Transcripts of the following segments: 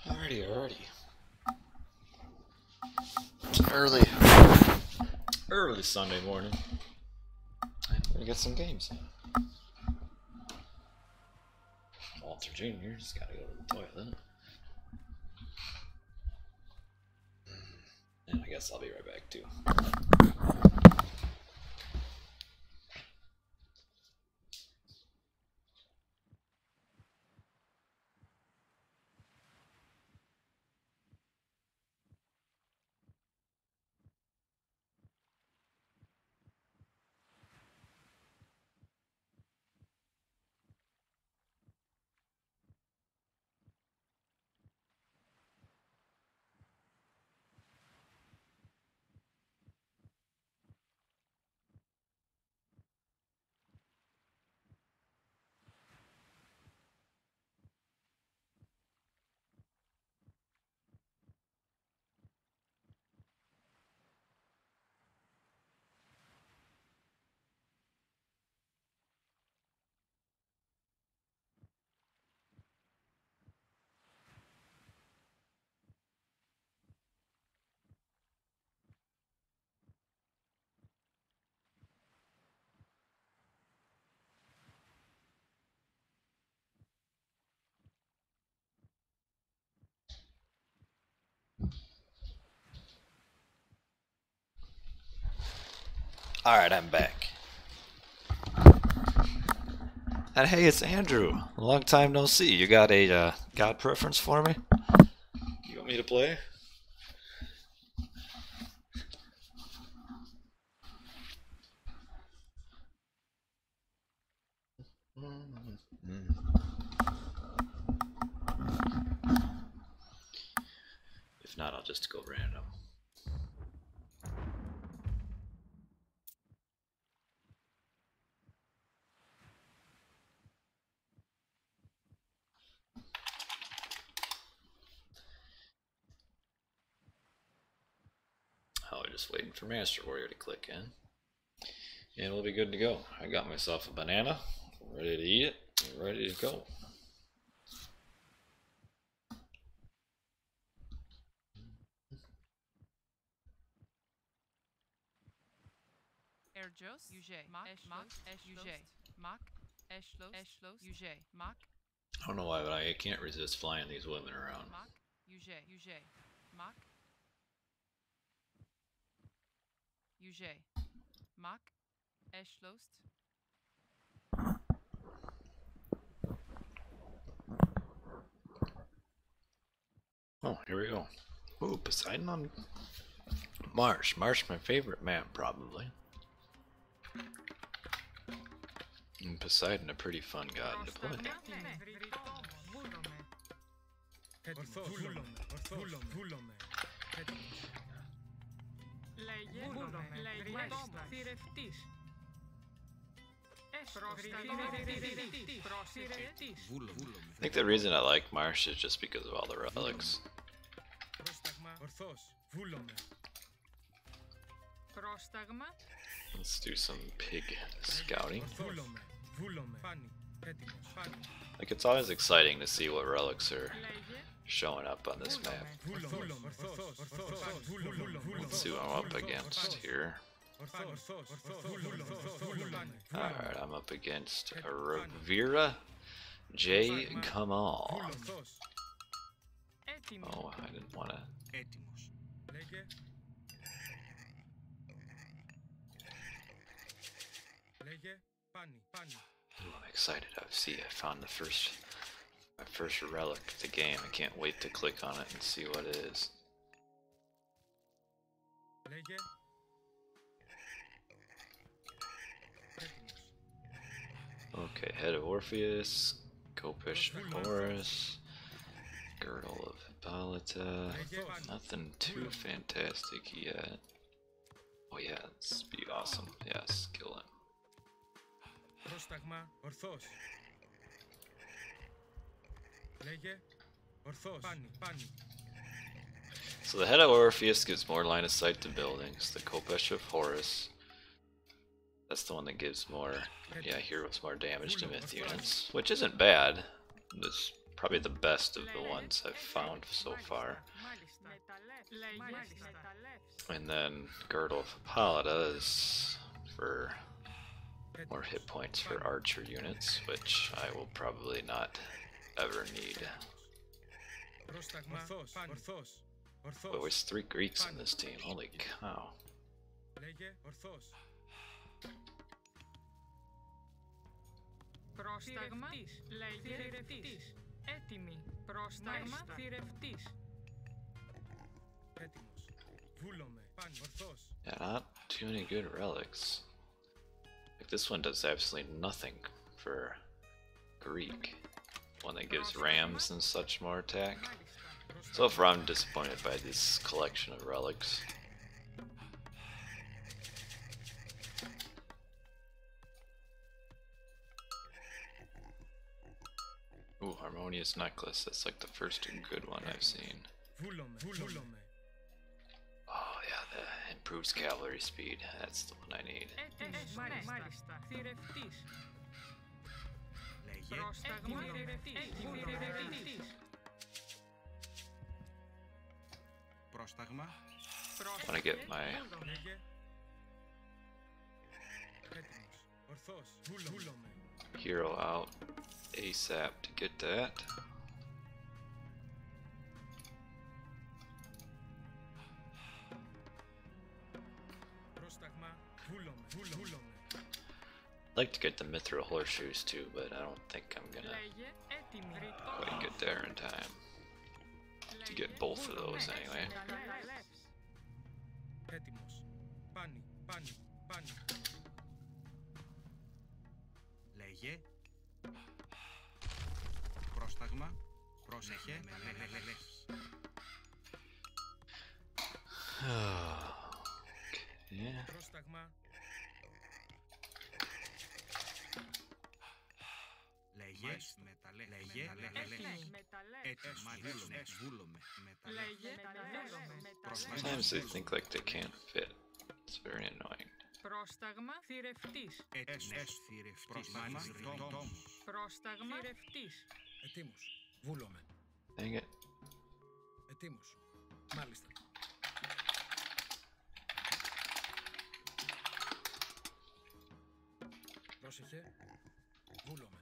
Alrighty. It's early Sunday morning. And we're gonna get some games. Walter Jr. just gotta go to the toilet. And I guess I'll be right back too. Alright, I'm back. And hey, it's Andrew. Long time no see. You got a god preference for me? You want me to play? If not, I'll just go random. Oh, we're just waiting for Master Warrior to click in. And we'll be good to go. I got myself a banana, ready to eat it, and ready to go. I don't know why, but I can't resist flying these women around. Oh, here we go. Ooh, Poseidon on Mars. Mars, my favorite map, probably. And Poseidon, a pretty fun god to play. I think the reason I like Mars is just because of all the relics. Let's do some pig scouting. Like, it's always exciting to see what relics are showing up on this map. Let's see what I'm up against here. Alright, I'm up against Ravira J. Kamal. Oh, I didn't want to. I'm excited. I found my first relic of the game. I can't wait to click on it and see what it is. Okay, head of Orpheus, Copish of Horus, Girdle of Hippolyta. Nothing too fantastic yet. Oh yeah, this would be awesome. Yes, kill him. So the head of Orpheus gives more line of sight to buildings. The Kopesh of Horus, that's the one that gives more, heroes more damage to myth units, which isn't bad. This Probably the best of the ones I've found so far. And then Girdle of Hippolyta is for more hit points for archer units, which I will probably not ever need. But there's 3 Greeks in this team, holy cow. Πρόσταγμα, θηρευτής, έτοιμη, πρόσταγμα, θηρευτής. Έτοιμος, βούλομαι, ορθός. Yeah, not too many good relics. Like this one does absolutely nothing for Greek. One that gives rams and such more attack. So far I'm disappointed by this collection of relics. Ooh, Harmonious Necklace. That's like the first good one I've seen. Oh yeah, that improves cavalry speed. That's the one I need. I want to get my hero out ASAP to get that. I'd like to get the Mithril horseshoes too, but I don't think I'm gonna quite get there in time to get both of those anyway. Πρόσταγμα, πρόσεχε, Yeah. Πρόσταγμα. Λέγε, Sometimes they think like they can't fit. It's very annoying. Πρόσταγμα, θηρευτής. Πρόσταγμα, θηρευτής. Ετοίμος, βούλομαι. Dang it. Ετοίμος, μάλιστα. Πρόσεχε, βούλομαι.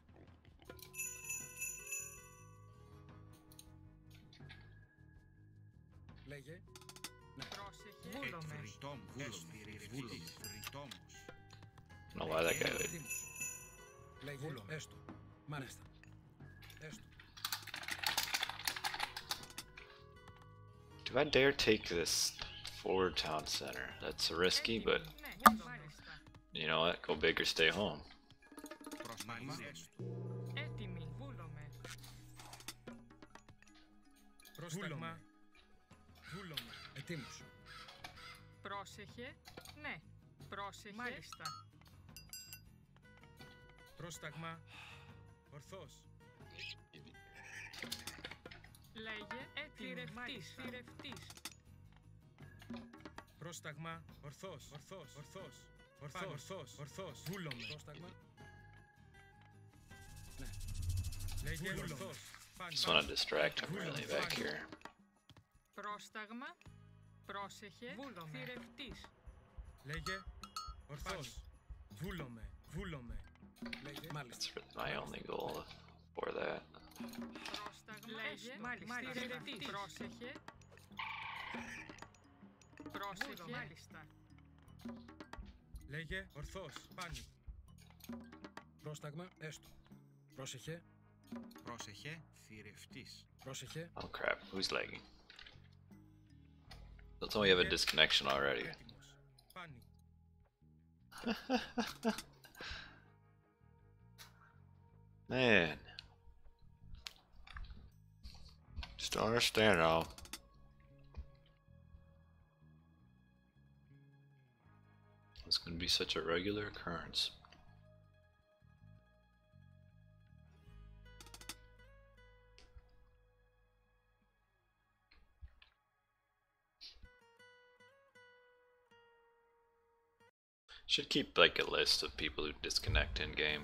Λέγε. Πρόσεχε, βούλομαι. I don't know why that guy would. Λέγε, βούλομαι. Έστω, μάλιστα. Έστω. Do I dare take this forward town center? That's risky, but you know what? Go big or stay home. Έτοιμη, βούλομαι. Πρόσταγμα. Βούλομαι. Ετοίμος. Πρόσεχε, ναι. Πρόσεχε, μάλιστα. Πρόσταγμα. Ορθός. Λέγε, έτοιμη, μάλιστα. Θηρευτής. Πρόσταγμα. Ορθός. Ορθός. Ορθός. Ορθός. Ορθός. Ορθός. Βούλομαι. Πρόσταγμα. Ναι. Λέγε, ορθός. Just want to distract him really back here. Πρόσταγμα. Πρόσεχε, βούλομαι. Θηρευτής. Λέγε, ορθός. Βούλομαι. Βούλομαι. Λέγε, That's my only goal for that. Πρόσταγμα, λέγε, μάλιστα. Θηρευτής. Πρόσεχε. Πρόσεχε, μάλιστα. Λέγε, ορθός. Πάνι. Πρόσταγμα, έστω. Πρόσεχε. Πρόσεχε, θηρευτής. Πρόσεχε. Oh crap, who's lagging? They'll tell me you have a disconnection already. Έτοιμος. Πάνι. Man. Just don't understand now. It's going to be such a regular occurrence. Should keep like a list of people who disconnect in game.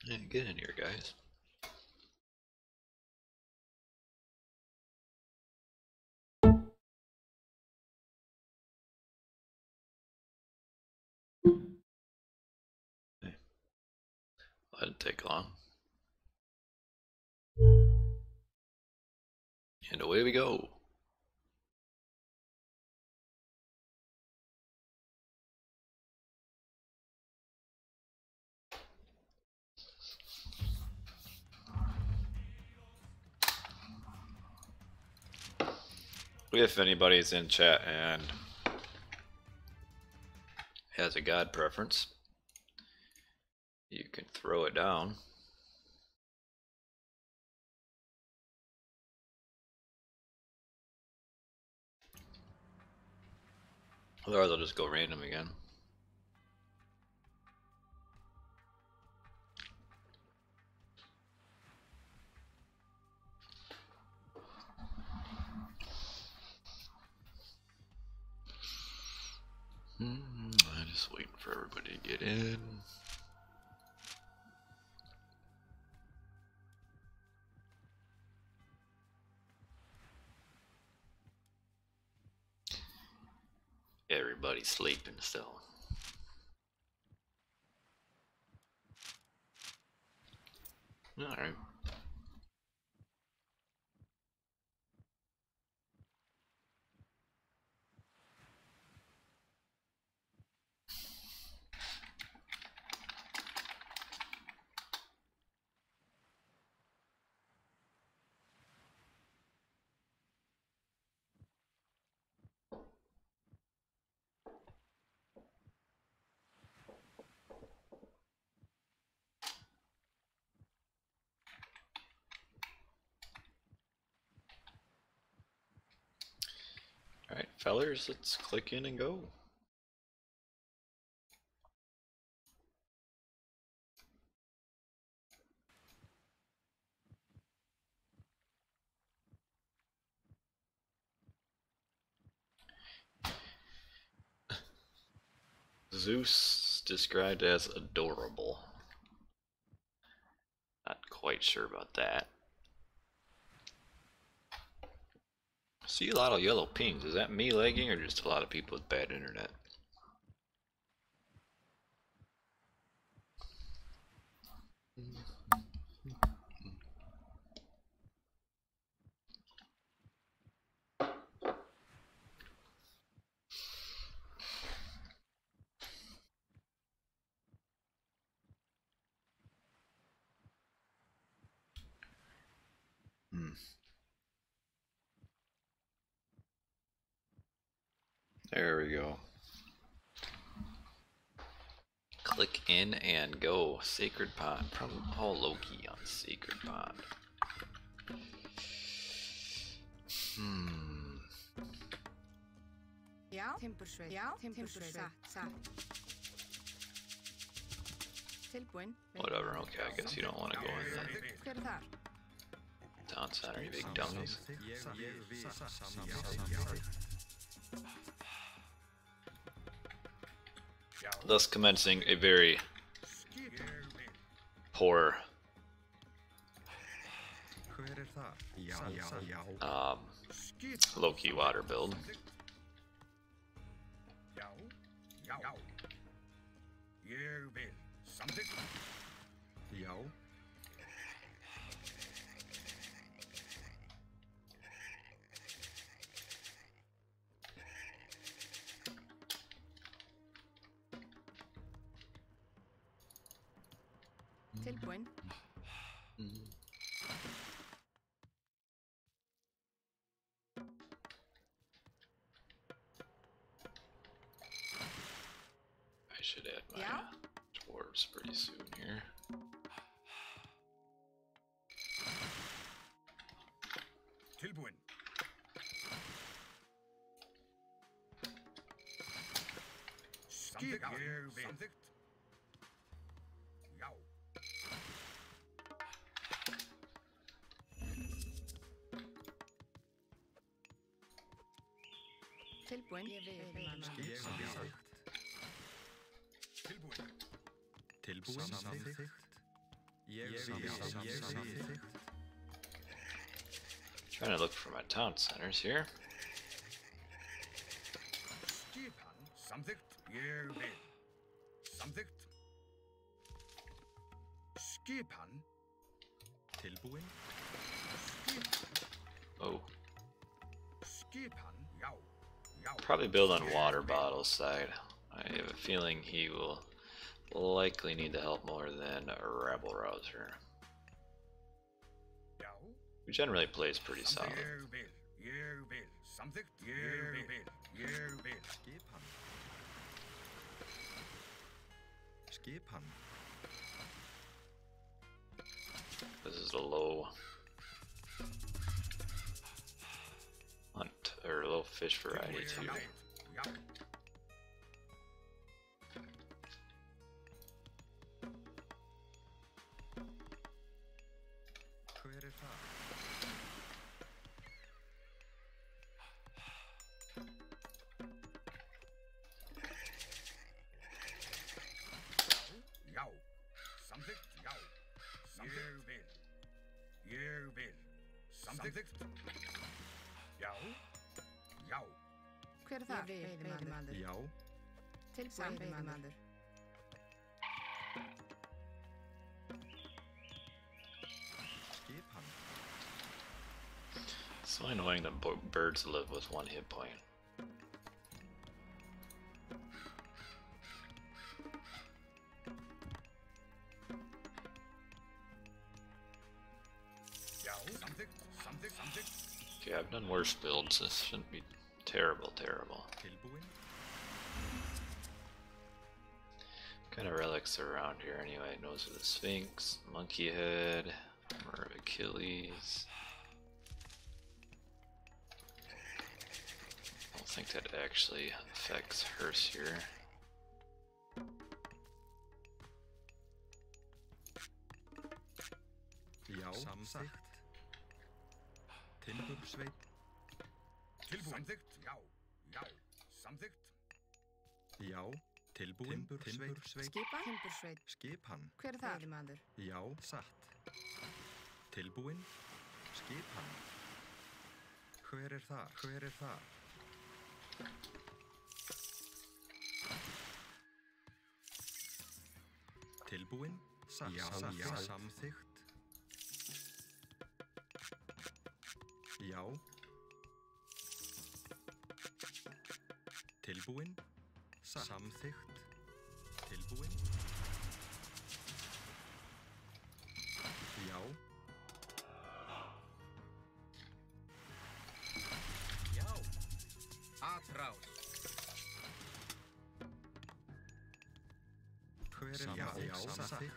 Yeah, get in here, guys. Hey. That didn't take long. And away we go. If anybody's in chat and has a god preference, you can throw it down. Otherwise, I'll just go random again. I'm just waiting for everybody to get in. Everybody's sleeping still. Alright. Alright, fellers, let's click in and go. Zeus described as adorable. Not quite sure about that. See a lot of yellow pings. Is that me lagging or just a lot of people with bad internet? There we go. Click in and go. Sacred Pond. Oh, Loki on Sacred Pond. Whatever, okay, I guess you don't want to go in the town center, you big dummies. Thus commencing a very poor Loki water build. I should add my dwarves pretty soon here. Trying to look for my town centers here. Skipan, samþykkt, ég vil. Samþykkt. Skipan. Tilbúin. Oh. Skipan, já, já. Probably build on water bottles side. I have a feeling he will likely need the help more than a rabble rouser. Já. Who generally plays pretty solid. Ég vil. Samþykkt, ég vil. Skipan. Skipan. This is a low hunt or low fish variety too. Já. Hver það? Já. Samþykkt, já. Samþykkt. Ég vil. Samþykkt. Já. Já. Hver þar? Veiðimaður. Já. Tilbúin veiðimaður. Skipan. So annoying that birds live with 1 hit point. Já. Samþykkt. Okay, I've done worse builds. This shouldn't be terrible. Tilbúin. What kind of relics are around here anyway? Nose of the Sphinx, monkey head, armor of Achilles. I don't think that actually affects hearse here. Já. Samþykkt. Timbursveit. Tilbúin. Samþykkt, já. Samþykkt. Já. Tilbúin. Timbursveit. Skipan? Timbursveit. Skipan. Hver þar? Veiðimaður. Já. Satt. Tilbúin. Skipan. Hver þar? Tilbúin. Satt. Já. Samþykkt. Já. Tilbúin. Samþykkt. Tilbúin. Já. Já. Atrás. Hver já, samþykkt.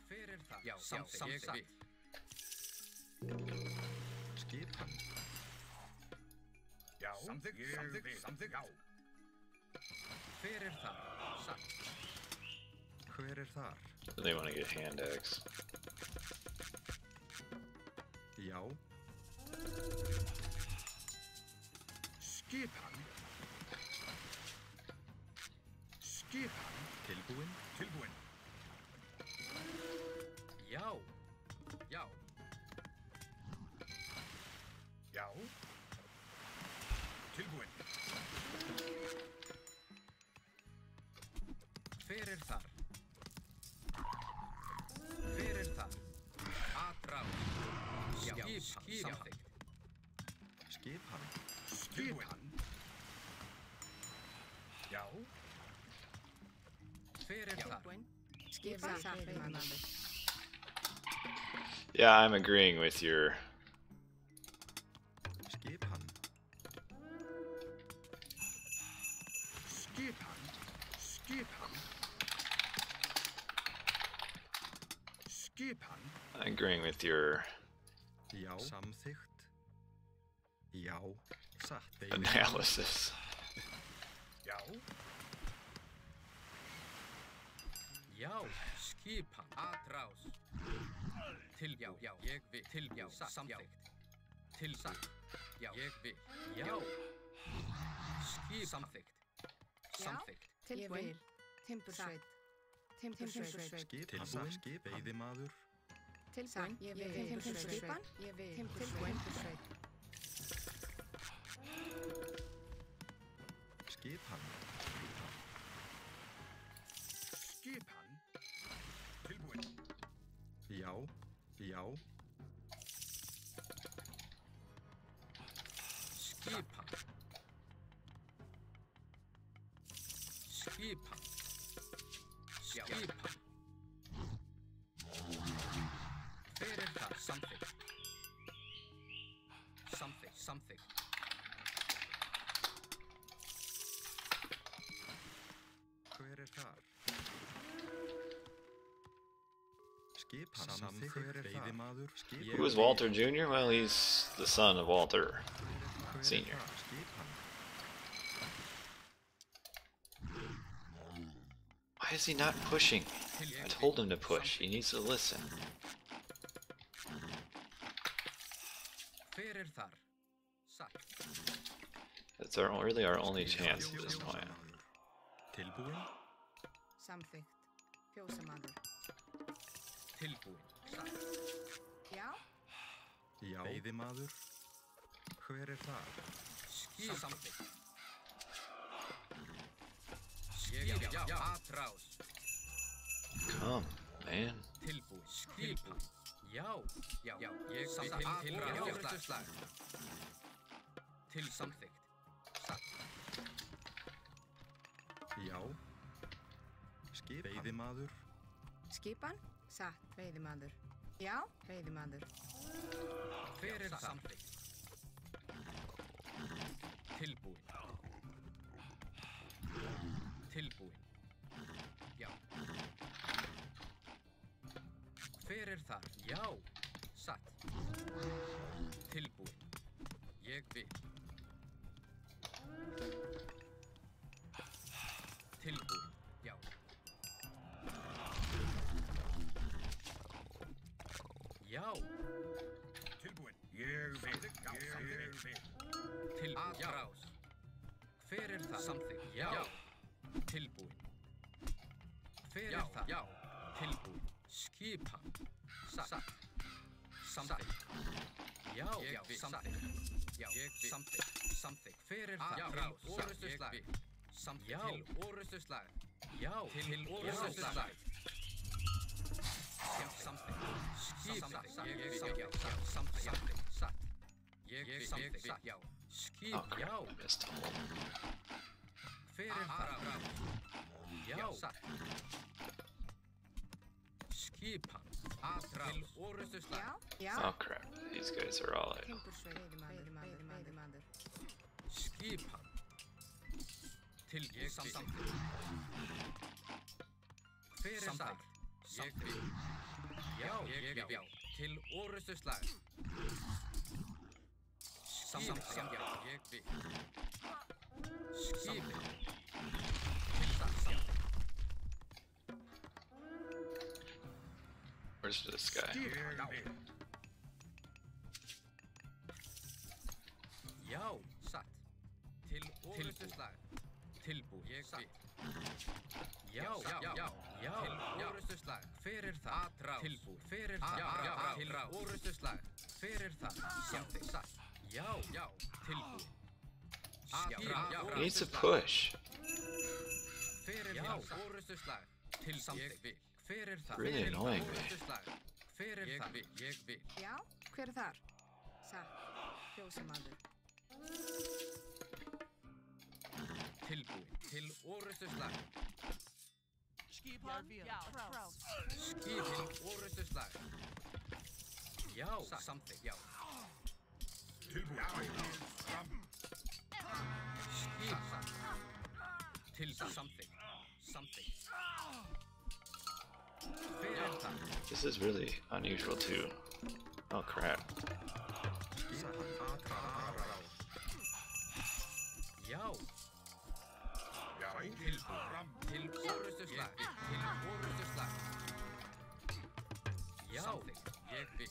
Hver það? Já, samþykkt. Skipan. Já, samþykkt. Já. Hver það? Satt. Hver þar? They want to get hand axe. Já. Skipan. Tilbúin. Já. Já. Tilbúin. Hver þar? Atrás. Já. Samþykkt. Skipan. Já. Hver þar? Tilbúin. Skipan? Veiðimaður. Yeah, I'm agreeing with your. Skipan. I'm agreeing with your Já. Samþykkt. Já. Satt. analysis. Já. Já. Skipan. Atrás. Já. Ég vil. Já. Samþykkt. Satt. Já. Ég vil. Já. Samþykkt. Samþykkt. Tilbúin. Timbursveit. Timbursveit. Skip, veiðimaður. Tilbúin. Ég vil. Timburskipan. Ég vil. Tilbúin. Skipan. Skipan. Tilbúin. Já, já. Skipan. Skipan. Skipan. Hver það? Samþykkt. Samþykkt, samþykkt. Hver þar? Skipan. Samþykkt, veiðimaður. Who is Walter Jr.? Well, he's the son of Walter Sr. Why is he not pushing? I told him to push. He needs to listen. That's really our only chance at this point. Tilbúin. Samþykkt. Fjósamaður. Tilbúin. Já. Já. Veiðimaður. Hver það? Samþykkt. Já. Atrás. Come, man. Tilbúin. Skipan. Já. Ég samþykkt. Til samþykkt. Satt. Já. Skip. Veiðimaður. Skipan. Satt. Veiðimaður. Já. Veiðimaður. Hver það? Samþykkt. Tilbúin. Tilbúin. Já. Hver þar? Já. Satt. Tilbúin. Ég vil. Tilbúin. Já. Já. Tilbúin. Ég vil. Tilbúin. Atrás. Hver það? Samþykkt. Já. Tilbúin. Hver það? Já. Tilbúin. Skipan. Satt. Samþykkt. Já. Samþykkt. Já. Samþykkt. Samþykkt. Hver það? Atrás. Orustuslag. Samþykkt. Til orustuslag. Já. Til orustuslag. Já. Samþykkt. Skipan. Samþykkt. Satt. Ég samþykkt. Já. Skip. Já. Missed a hole. Hver það? Já. Satt. Skipan. Atrás. Til orustuslag. Já. Oh crap, these guys are all out. Timbursveit. Veiðimaður. Skipan. Til samþykkt. Hver það? Ég vil. Já. Til orustuslag. Samþykkt. Ég vil. Skipan. Til samþykkt. Where's this guy? Já. Satt. Til orustuslag. Tilbúin. Ég vil. Já. Til orustuslag. Hver það? Atrás. Tilbúin. Hver það? Til orustuslag. Hver það? Samþykkt. Satt. Já. Tilbúin. He needs to push. Hver það? Orustuslag. Til samþykkt. Hver það? Really annoying me. Hver það? Ég vil. Já. Hver þar? Satt. Fjósamaður. Tilbúin. Til orustuslag. Skipan. Já. Skip. Til orustuslag. Já. Samþykkt. Já. Tilbúin. Skip. Til samþykkt. Samþykkt. Hver það? This is really unusual too. Oh crap. Já. Tilbúin. Til orustuslag. Til orustuslag. Já. Ég vil.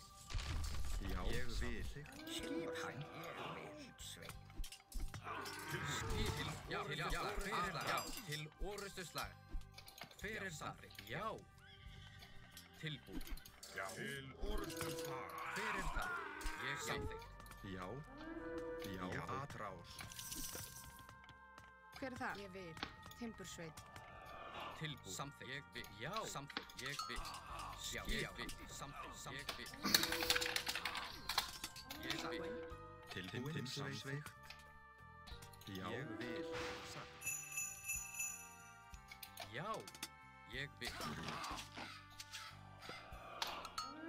Já. Ég vil. Skipan. Skip. Já. Til orustuslag. Hver það? Já. Tilbúið. Já. Til orustuslag. Hver það? Ég samþykkt. Já. Já. Atrás. Hver það? Ég vil. Timbursveit. Tilbúið. Samþykkt. Ég vil. Já. Samþykkt. Ég vil. Já. Ég vil. Samþykkt. Ég vil. Ég vil. Tilbúið. Samþykkt. Já. Ég vil. Sagt. Já. Ég vil.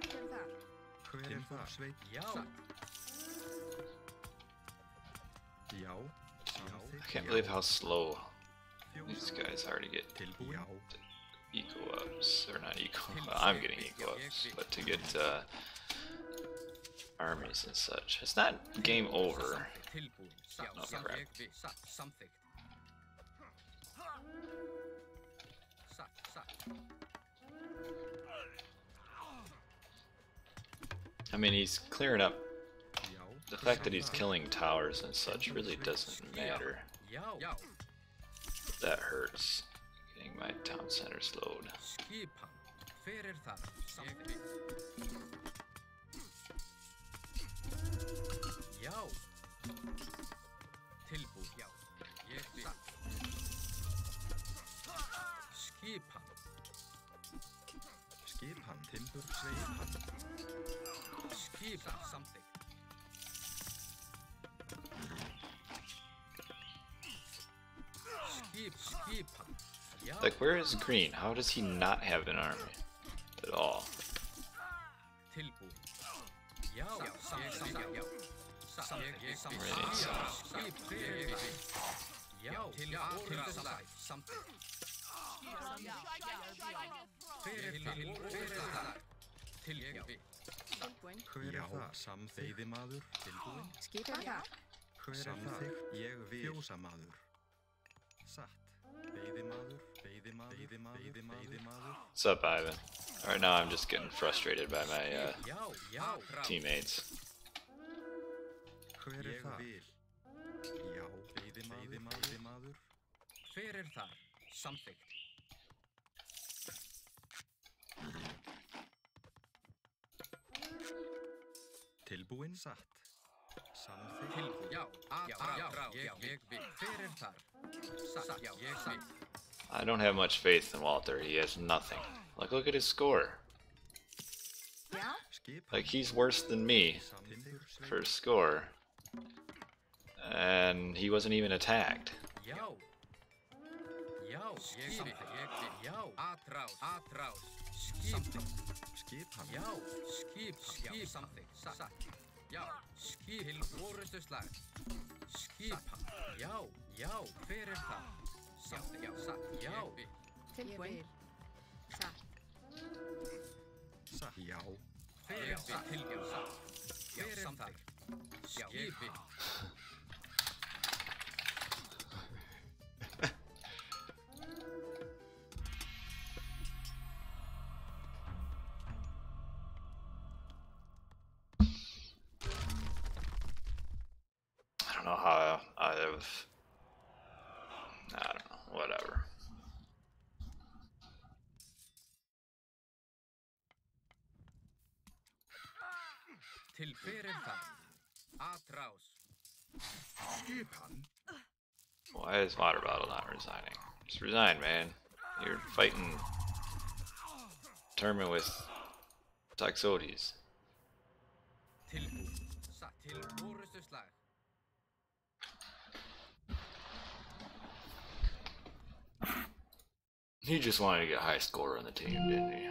Hver það? Hver það? Sveit. Já. Já. I can't believe how slow these guys are to get eco ups, or not eco. I'm getting eco ups, but to get armies and such. It's not game over. No crap. I mean, he's clearing up. The fact that he's killing towers and such really doesn't matter. That hurts. Getting my town center slowed. Skipan, timbur, sveipan. Skipan, something. Skipan. Like, where is Green? How does he not have an army at all? Já, samþeyðimaður, tilbúinn. Skipan það? Samþykkt, ég vil. Fjósamaður. Satt. Veiðimaður. What's up, Ivan? Right now I'm just getting frustrated by my teammates. Hver það? Já, veiðimaður. Hver það? Samþykkt. Tilbúinn satt. Samþykkt. Já, ég vil. Hver þar? Satt, já, ég vil. I don't have much faith in Walter. He has nothing. Like, look at his score. Já? Like, he's worse than me for score. And he wasn't even attacked. Já. Já, ég vil. Já, atrás. Skipan. Já, skipan. Samþykkt. Satt. Já, skip. Til orustuslag. Skipan. Já, hver það? Satt, já, satt, já. Tilbúinn. Satt. Satt, já. Hver það? Tilbúinn, satt. Hver það? Skipan. I don't know how I don't know, whatever. Til hver það? Atrás. Skipan. Why is Water Bottle not resigning? Just resign, man. You're fighting tournament with Toxotes. Tilbúinn. Satt til orustuslag. He just wanted to get a high score on the team, didn't he?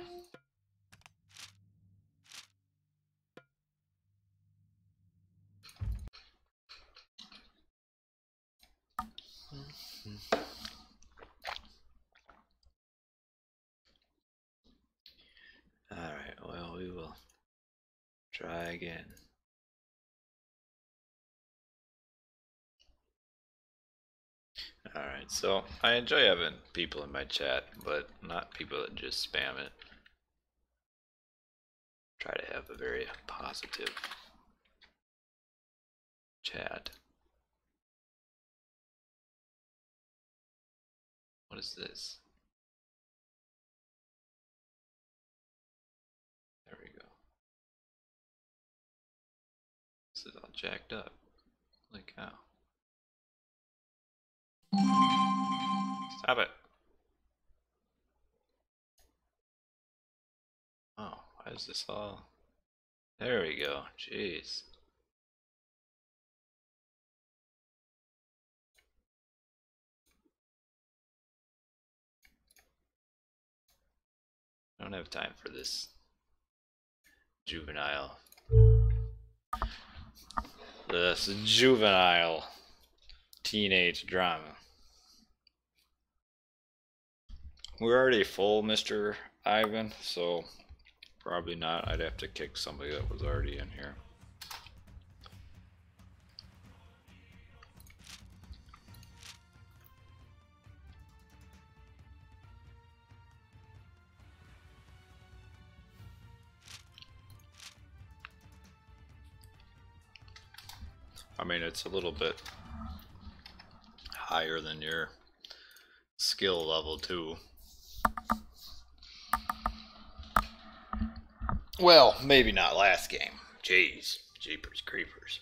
Alright, well, we will try again. Alright, so I enjoy having people in my chat, but not people that just spam it. Try to have a very positive chat. is this? There we go. This is all jacked up. Like how? Stop it. Oh, why is this all? There we go. Jeez. I don't have time for this juvenile. This juvenile teenage drama. We're already full, Mr. Ivan, so probably not. I'd have to kick somebody that was already in here. I mean, it's a little bit higher than your skill level too. Well, maybe not last game. Jeez, jeepers creepers.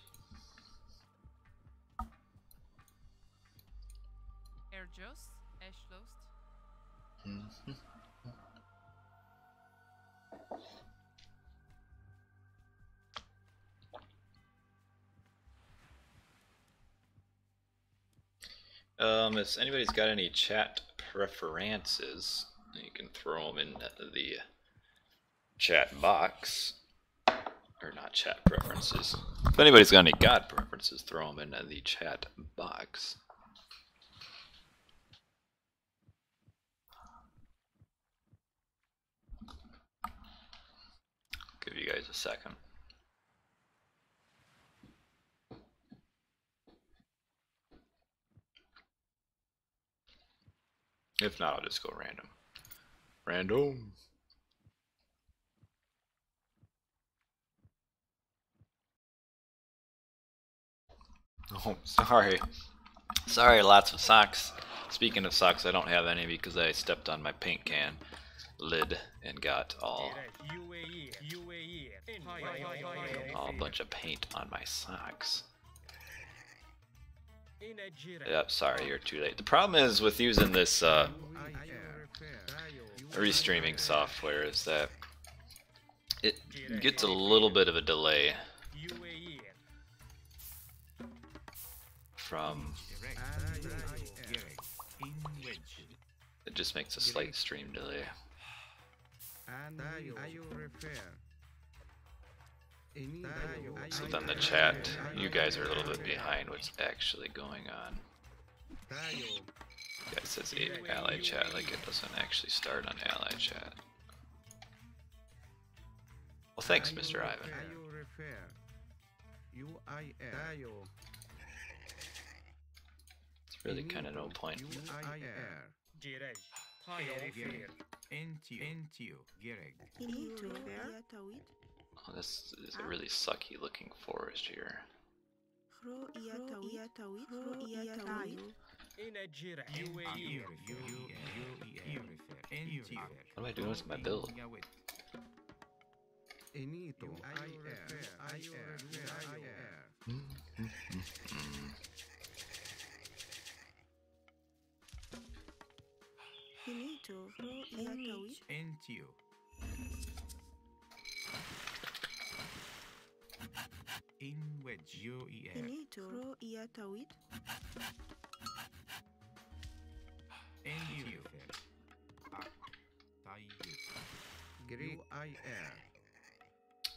If anybody's got any chat preferences, you can throw them in the chat box. Or not chat preferences. If anybody's got any god preferences, throw them in the chat box. Give you guys a second. If not, I'll just go random. Random. Oh, sorry. Sorry, lots of socks. Speaking of socks, I don't have any because I stepped on my paint can lid and got all a bunch of paint on my socks. Yep, sorry, you're too late. The problem is with using this restreaming software is that it gets a little bit of a delay from... It just makes a slight stream delay. So then the chat, you guys are a little bit behind what's actually going on. Yeah, it says ally chat, like it doesn't actually start on ally chat. Well, thanks, Mr. Ivan. It's really kind of no point. Oh, this is a really sucky looking forest here. What am I doing with my build?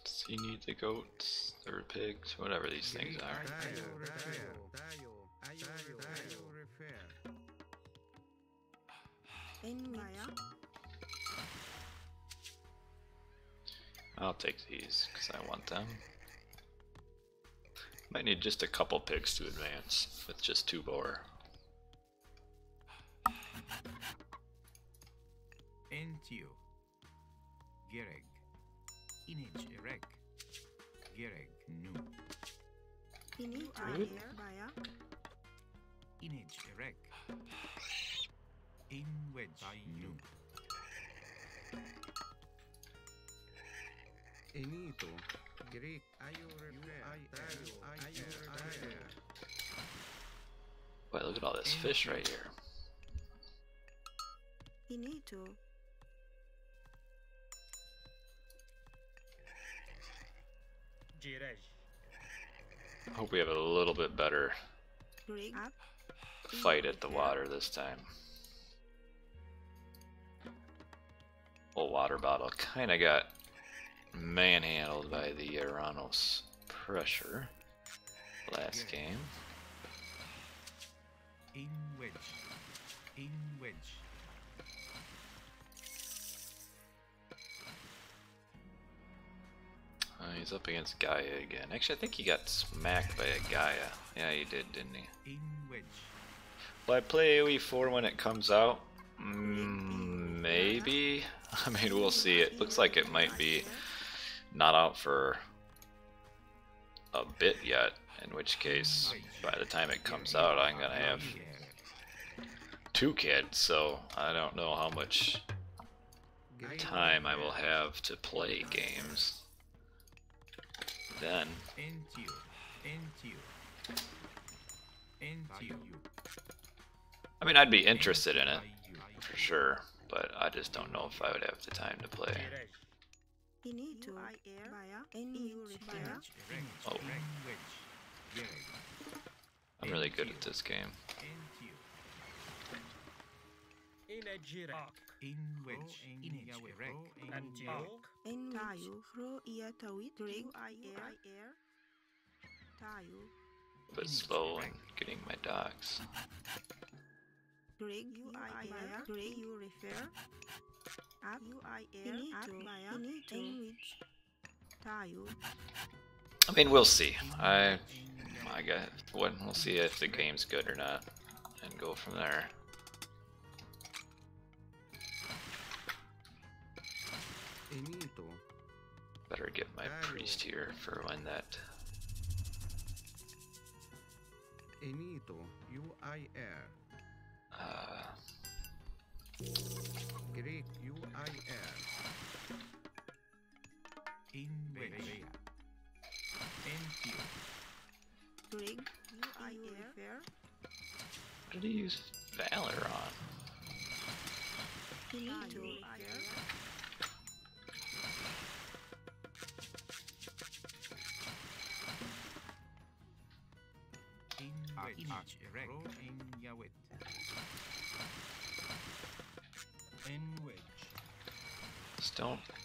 Does he need the goats or pigs, whatever these things are? I'll take these because I want them. Might need just a couple pigs to advance with just 2 boar. In wedge. You. Enito. Greek. Boy, look at all this fish right here. Inito. Hope we have a little bit better Rig. Up. fight at the water this time. Old water bottle kinda got manhandled by the Oranos pressure last game. In wedge. In wedge. He's up against Gaia again. Actually, I think he got smacked by a Gaia. Yeah, he did, didn't he? In wedge. Will I play AoE4 when it comes out? Maybe. I mean, we'll see. It looks like it might be not out for a bit yet, in which case, by the time it comes out, I'm gonna have 2 kids, so I don't know how much time I will have to play games then. I mean, I'd be interested in it, for sure, but I just don't know if I would have the time to play. Oh. I'm really good at this game. In wedge. A bit slow in getting my docks. Rig. Rig. You refer. Up. I mean, we'll see. I got what. We'll see if the game's good or not, and go from there. Better get my priest here for when that. Greek UIR. In wedge. Rig. UIR. What did he use Valor on?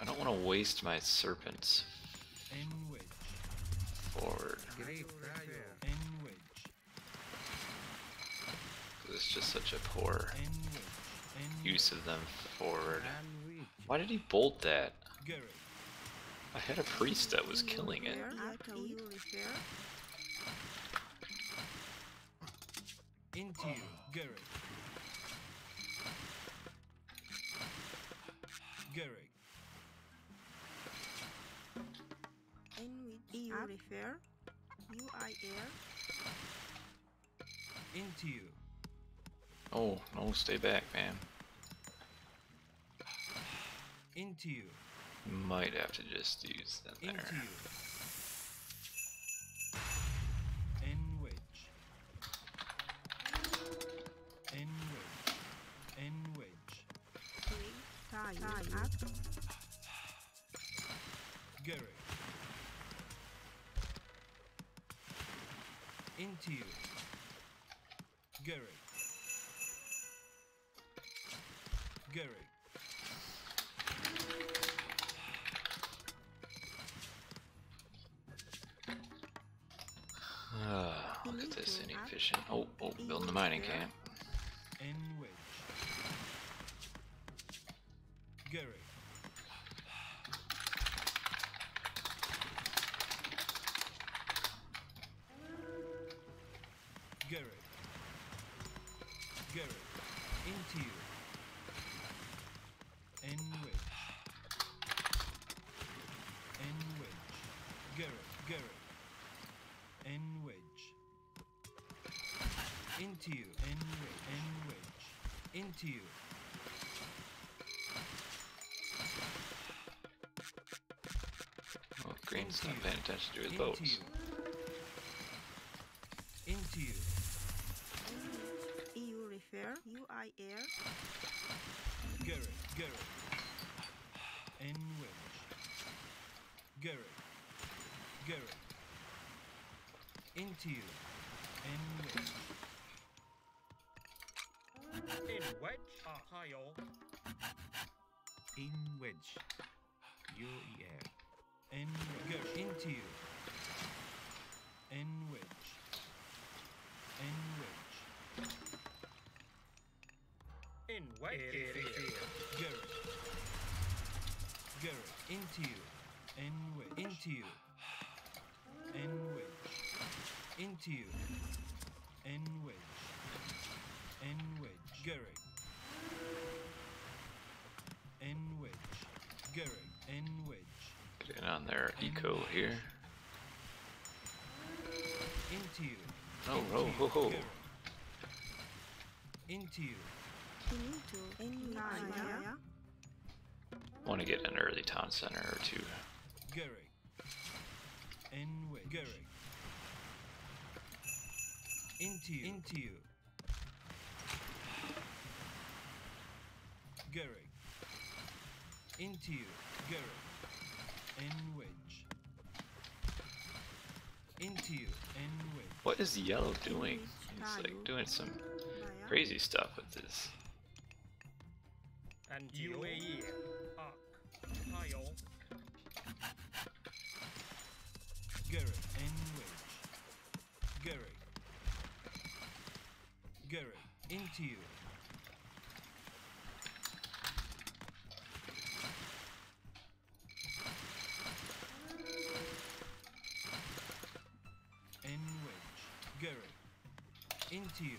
I don't want to waste my serpents forward. It's just such a poor use of them forward. Why did he bolt that? I had a priest that was killing it. Into you, Garrick. Garrick. You refer. UIR. Into you. Oh, no, stay back, man. Into you. Might have to just use them there. Into you. In wedge. In wedge. In wedge. Tie up. Garrick. Into you. Garrick. Garrick. Look at this inefficient. Oh, building the mining camp. In wedge. Garrick. Garrick. Garrick. Into you. In wedge. In wedge. Garrick. Garrick. In wedge. Into you. In wedge. In wedge. Into you. Oh, green's not paying attention to his boats. Into you. EU refer. UI air. Garrett. N wedge. Garrett. Into you. N wedge. In wedge. Ohio. In wedge. UER. N wedge. Into you. N wedge. N wedge. In wedge. Garrett. Into you. N wedge. Into you. N wedge. Into you. N wedge. N wedge. Garrett. N wedge. Garrett. N wedge. Get on their eco here. Into you. Oh, ho, ho, ho. Into you. Finito. NUI. Want to get an early town center or two. Garrett. N wedge. Garrett. Into you. Into you. Garrett. Into you. Garrett. N wedge. Into you. N wedge. What is yellow doing? He's like doing some crazy stuff with this. And UAE. Ohio. Garrett. N wedge. Garrett. Into you. N wedge. Garrett. Into you.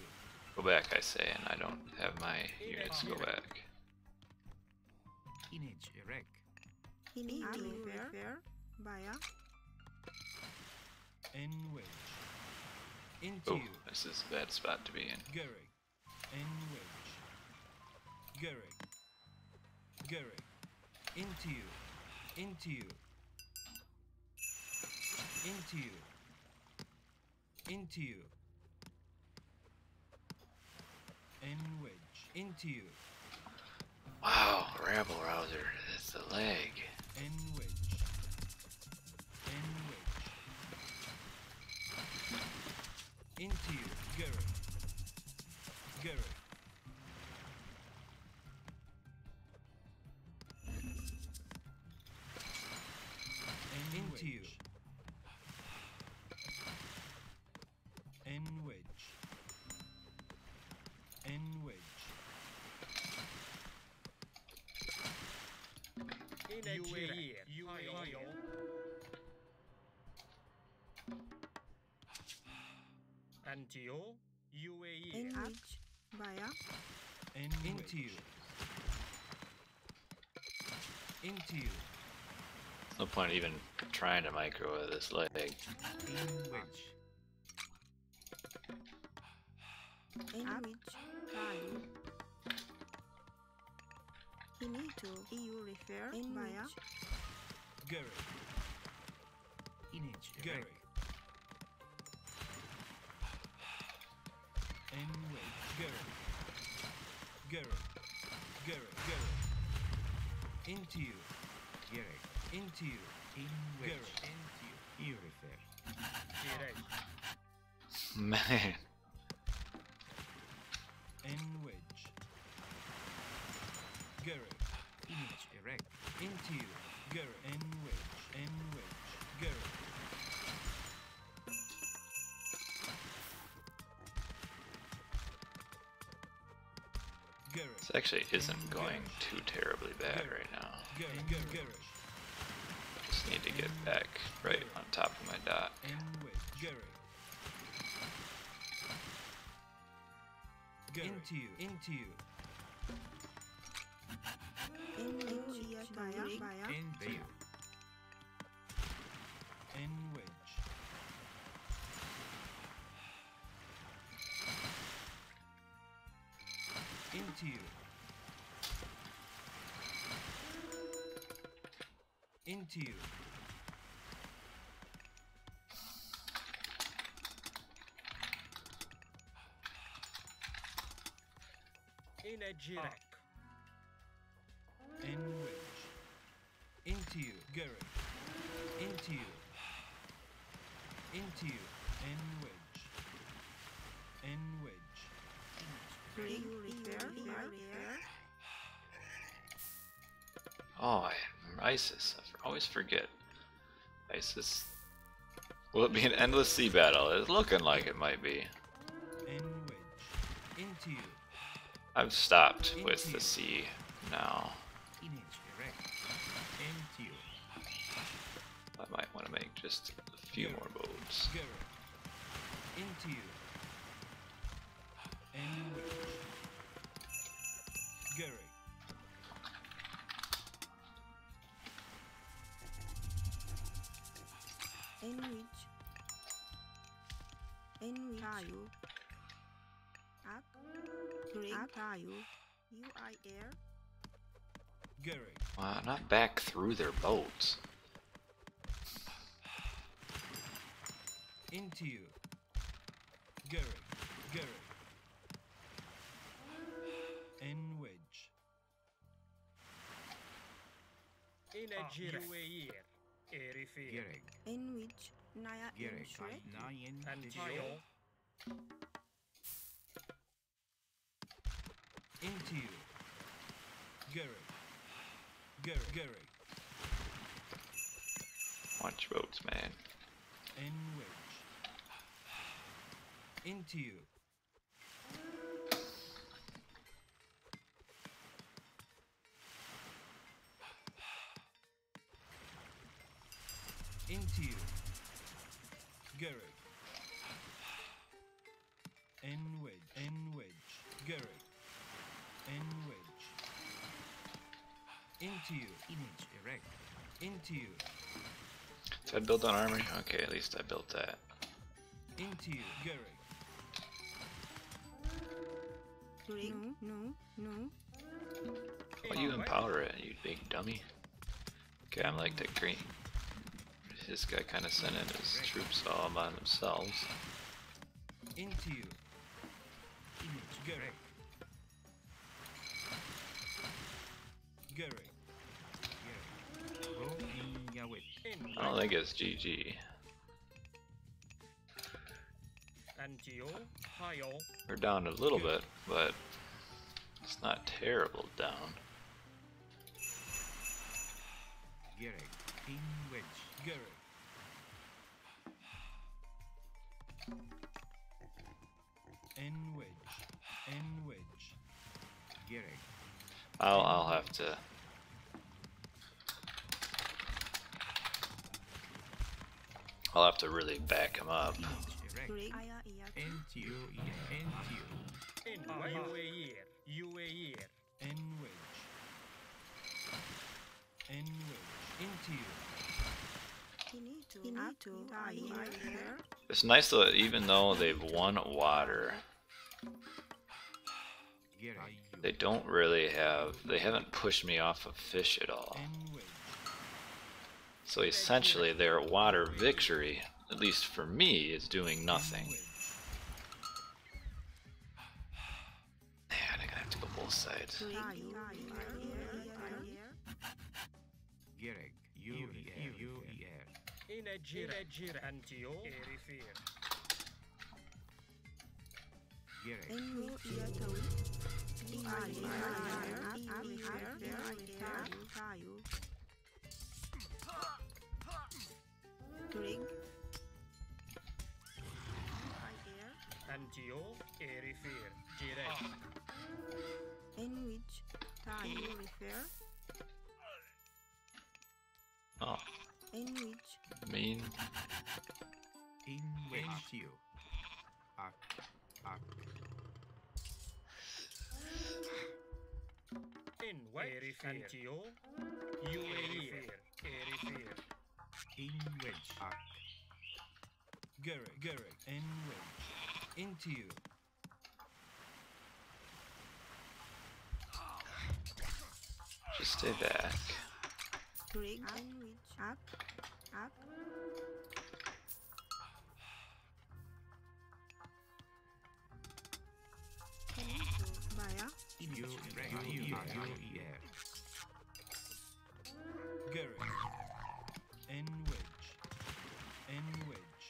Go back, I say, and I don't have my units go back. Image erect. Finito. Refer. Baya. N wedge. Into Oh, you. this is a bad spot to be in. Garrett. N wedge. Garrett. Into you. Into you. Into you. Into you. N wedge. Into you. Wow, rabble rouser, that's the leg. N wedge. N wedge. Into you. Garrett. And into you. N wedge. N wedge. In UAE. Ohio. And UAE. NH. Baya. And into you. Into you. No point even trying to micro this leg. In wedge. NH. Value. Finito. EU refer. Baya. Garrett. Image. Garrett. N wedge. Garrett. Into you. Garrett. Into you. In wedge. Garrett. Into you. EU refer. Direct. Man. N wedge. Garrett. Image erect. Into you. Garrett. N wedge. Garrett. This actually isn't going too terribly bad right now. Garrett. Just need to get back right on top of my dot. N wedge. Garrett. Into you. Into you. NH. Baya. Into you. N wedge. Into you. Into you. İnecirek. In which. Into you. Gary. Into you. Into you. In which. In which. Oh, Isis. I always forget. Isis. Will it be an endless sea battle? It's looking like it might be. In which. Into you. I've stopped with the sea now. Into you. I might want to make just a few more boats. Gary. Into you. In which. Gary. Tayo. Ak. Greg. Tayo. UIR. Gary. Wow, not back through their boats. Into you. Gary. Gary. In which. İnecirek. UAE. Erifir. Gary. In which. Naya Gary. Insure. Antio. Into you. Gary. Gary. Gary. Watch your boats, man. In which. Into you. Into you. Gary. In which. In which. Gary. In which. Into you. Image erect. Into you. So I built on armory? Okay, at least I built that. Into you. Gary. Greg. No. Well, you empower it, you big dummy. Okay, I'm like that green. This guy kind of sent in his troops all by themselves. Into you. Image. Gary. Gary. I don't think it's GG. Antio. Tayo. We're down a little bit, but it's not terrible down. Gary. In which. Gary. In which. In which. Gary. I'll have to. I'll have to really back him up. Greg. Into you. Into you. In UAE. UAE. In which. In which. Into you. It's nice though, even though they've won water, they don't really have. They haven't pushed me off of fish at all. In which. So essentially, their water victory, at least for me, is doing nothing. Man, I'm gonna have to go both sides. Gary. U-E-R. İnecirek. Antio. Erifir. Gary. Greg. Antio. Erifir. Direk. In which. Tayo. Refer. Oh, In which. mean. In which. You. In which. Antio. UAE. Erifir. In which. Gary. In which. Into you. stay back. Rig. Up. Up. Vaya. Garrett. N wedge. N wedge.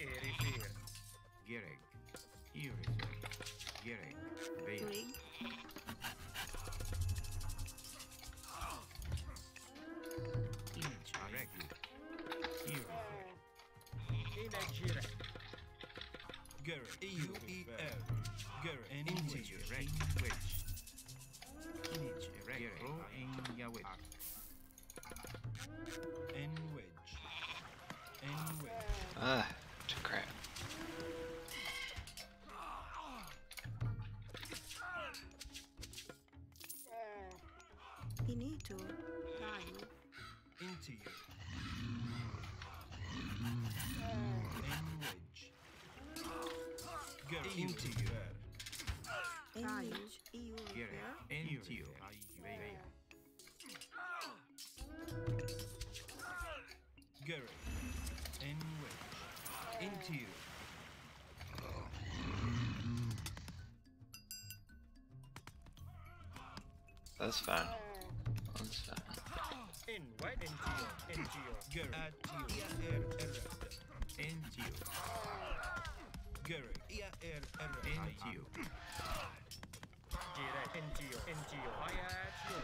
Erifir. Gerek. Irifer. Gerek. Veil. Rig. Image. Arek. Irifer. Inegire. Garrett. U-E-R. Garrett. N Image. wedge. Rek. Wedge. Image. Rek. Pro. En Yahweh. N wedge. N wedge. Ah, crap. Inito. Tayo. Into you. N wedge. Garrett. Into you. Tayo. EU Gerek. repair. Into you. Veil. Garrett. N wedge. Into you. That's fine. That's fine. In what? Entio. Garrett. At you. Into you. Garrett. Into you. Gire. Entio. Ayatio.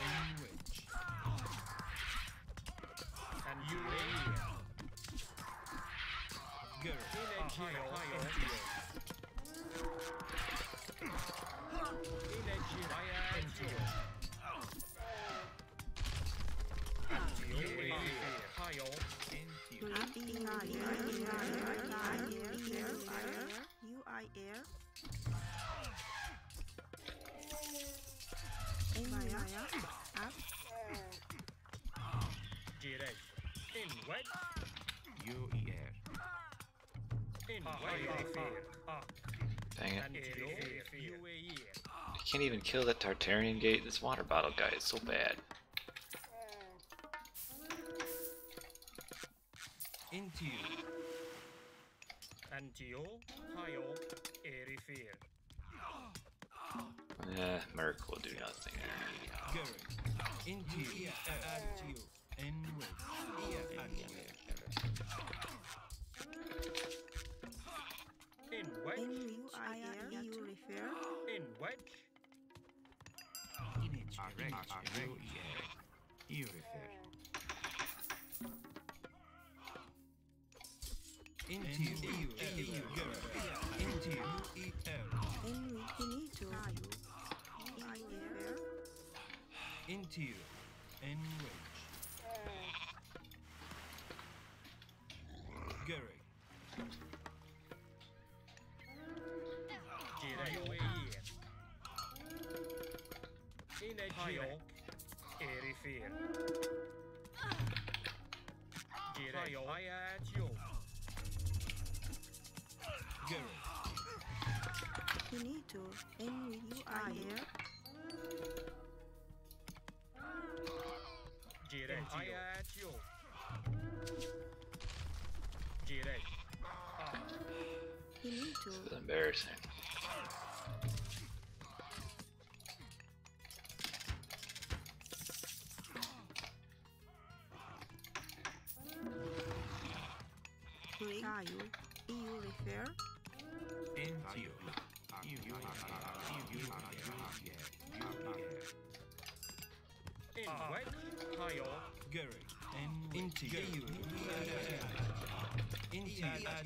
N wedge. And UAE. Garrett. Inegire. Entio. Inegire. Ayatio. Antio. Erifir. Hayo. Into you. Up. UIR. Vaya. Up. Gire. In what? UER. In what? Erifir. Dang it. Antio. UAE. I can't even kill that Tartarian gate. This water bottle guy is so bad. Into you. Antio. Hayo. Erifir. Merc will do nothing there. Garrett. Into you. At you. N wedge. In what? UIR. EU repair. In what? Image. Arek. UER. Irifer. Into you. Garrett. Into you. Inito. Tayo. UIR. Into you. N wedge. Garrett. Gire. UAE. Inegire. Erifir. Gire. Ayatio. Garrett. Inito. UIR. Gire. Ayatio. Gire. Inito. This is embarrassing. Rig. Tayo. EU repair. Into you. In what? Hayo. Garrett. Into you. Into you. At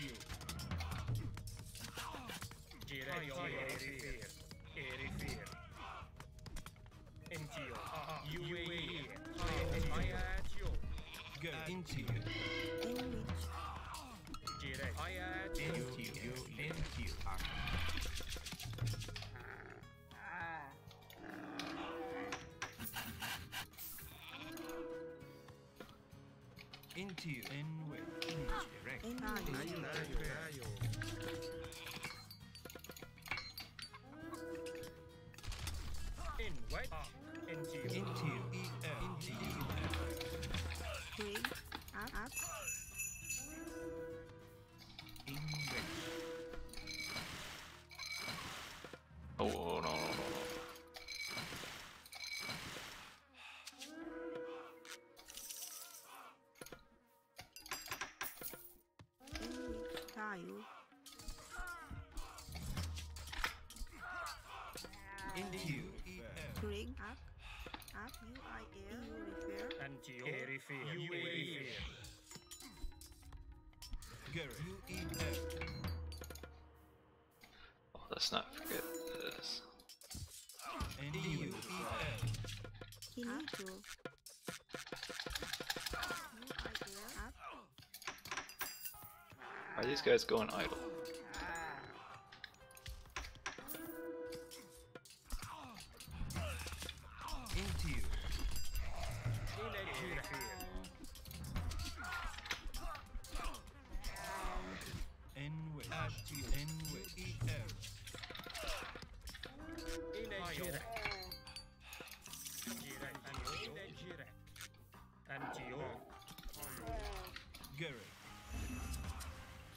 you. Gire. Erifir. Erifir. Entio. UAE. Ayatio. Garrett. Into you. Inwich. Gire. Ayatio. Into you. Into you. Into you. N wedge. Image. Erect. Tayo. Ayu. Into. Trig. Up. UIL. You refer. Antio. Erifir. UAE. Oh, let's not forget this. Kinitu. UIL. Up. Are these guys going idle? Into. Erifir. Enwich. Inegirek. Girek. Inegirek. Antio. Garrick.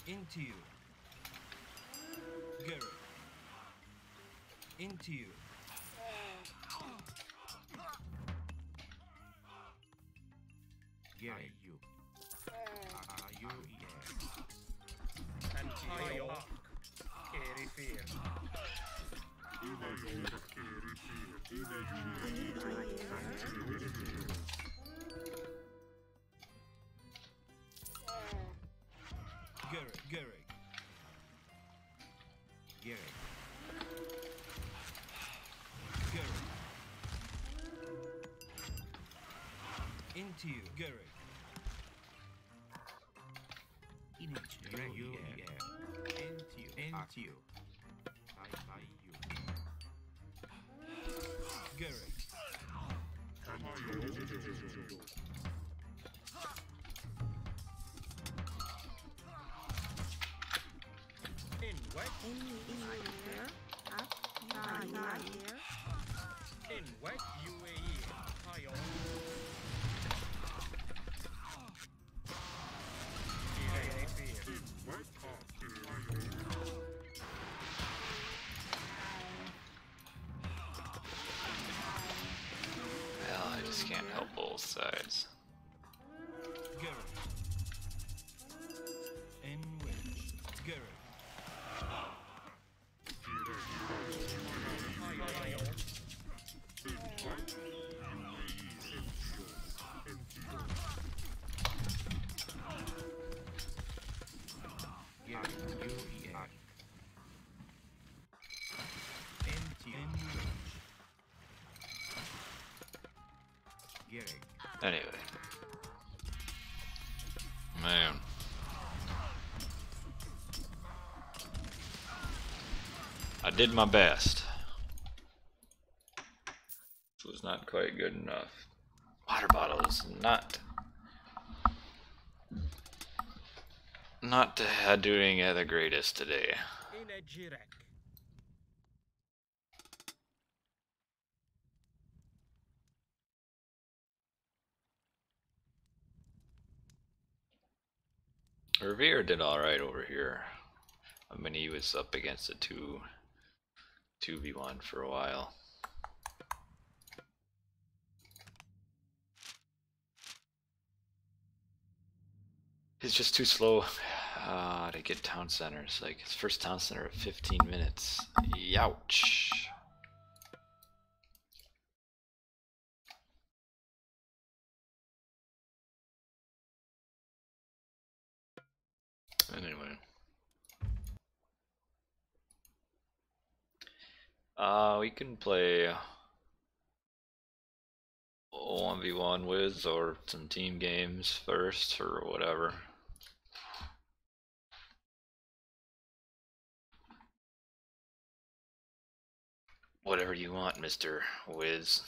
Into. Garrick. Into. Garrick. Antio. Erifir. Garrick. Into. Garrick. Into. Garrick. Inwek. UIL. Up. UIL. Inwek. UAE. Tayo. Erifir. Well, I just can't help both sides. Garrick. Enwich. Garrick. Tayo. Anyway. Man. I did my best. It was not quite good enough. Water bottle is not doing the greatest today. Inegirek. Revere did alright over here. I mean, he was up against a 2v1 for a while. He's just too slow to get town centers. Like his first town center of 15 minutes. Youch. Anyway. We can play 1v1 Wiz or some team games first or whatever. Whatever you want, Mr. Wiz.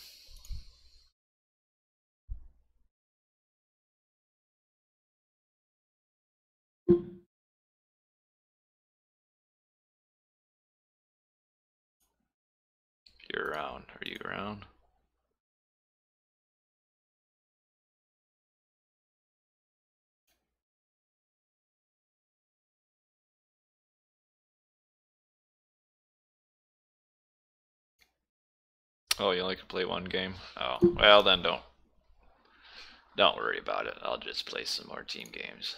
You're around. Are you around? Oh, you only can play one game? Oh, well then don't worry about it. I'll just play some more team games.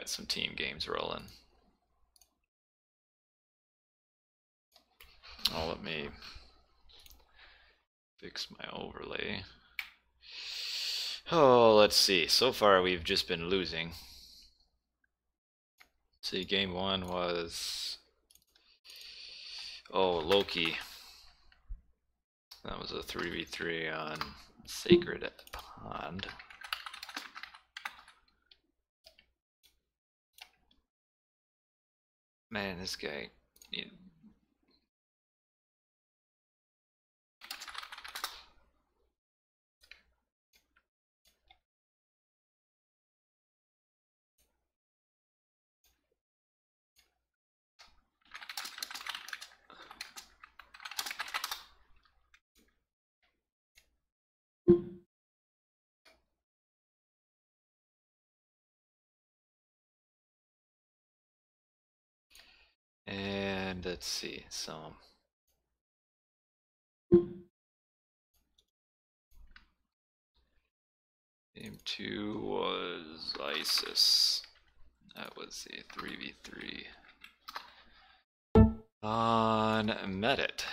got some team games rolling. Oh, let me fix my overlay. Oh, let's see. So far, we've just been losing. See, game 1 was... Oh, Loki. That was a 3v3 on Sacred Pond. Man, this guy... And let's see, so... Game 2 was Oasis. That was a 3v3 on Medit.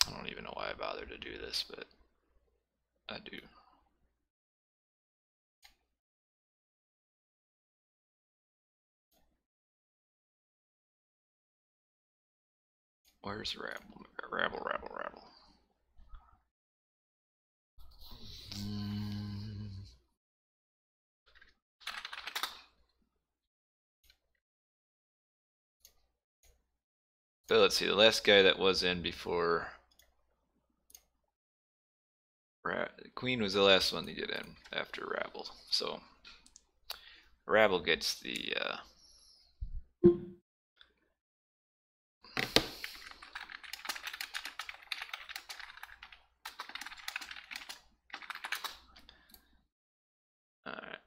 I don't even know why I bothered to do this, but I do. Where's Rabble? Rabble. So let's see, the last guy that was in before Queen was the last one to get in after Rabble. So Rabble gets the alright.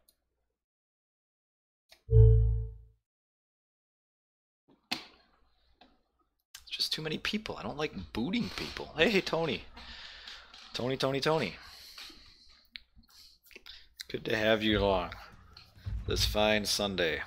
Just too many people. I don't like booting people. Hey, Tony. Tony. Good to have you along this fine Sunday.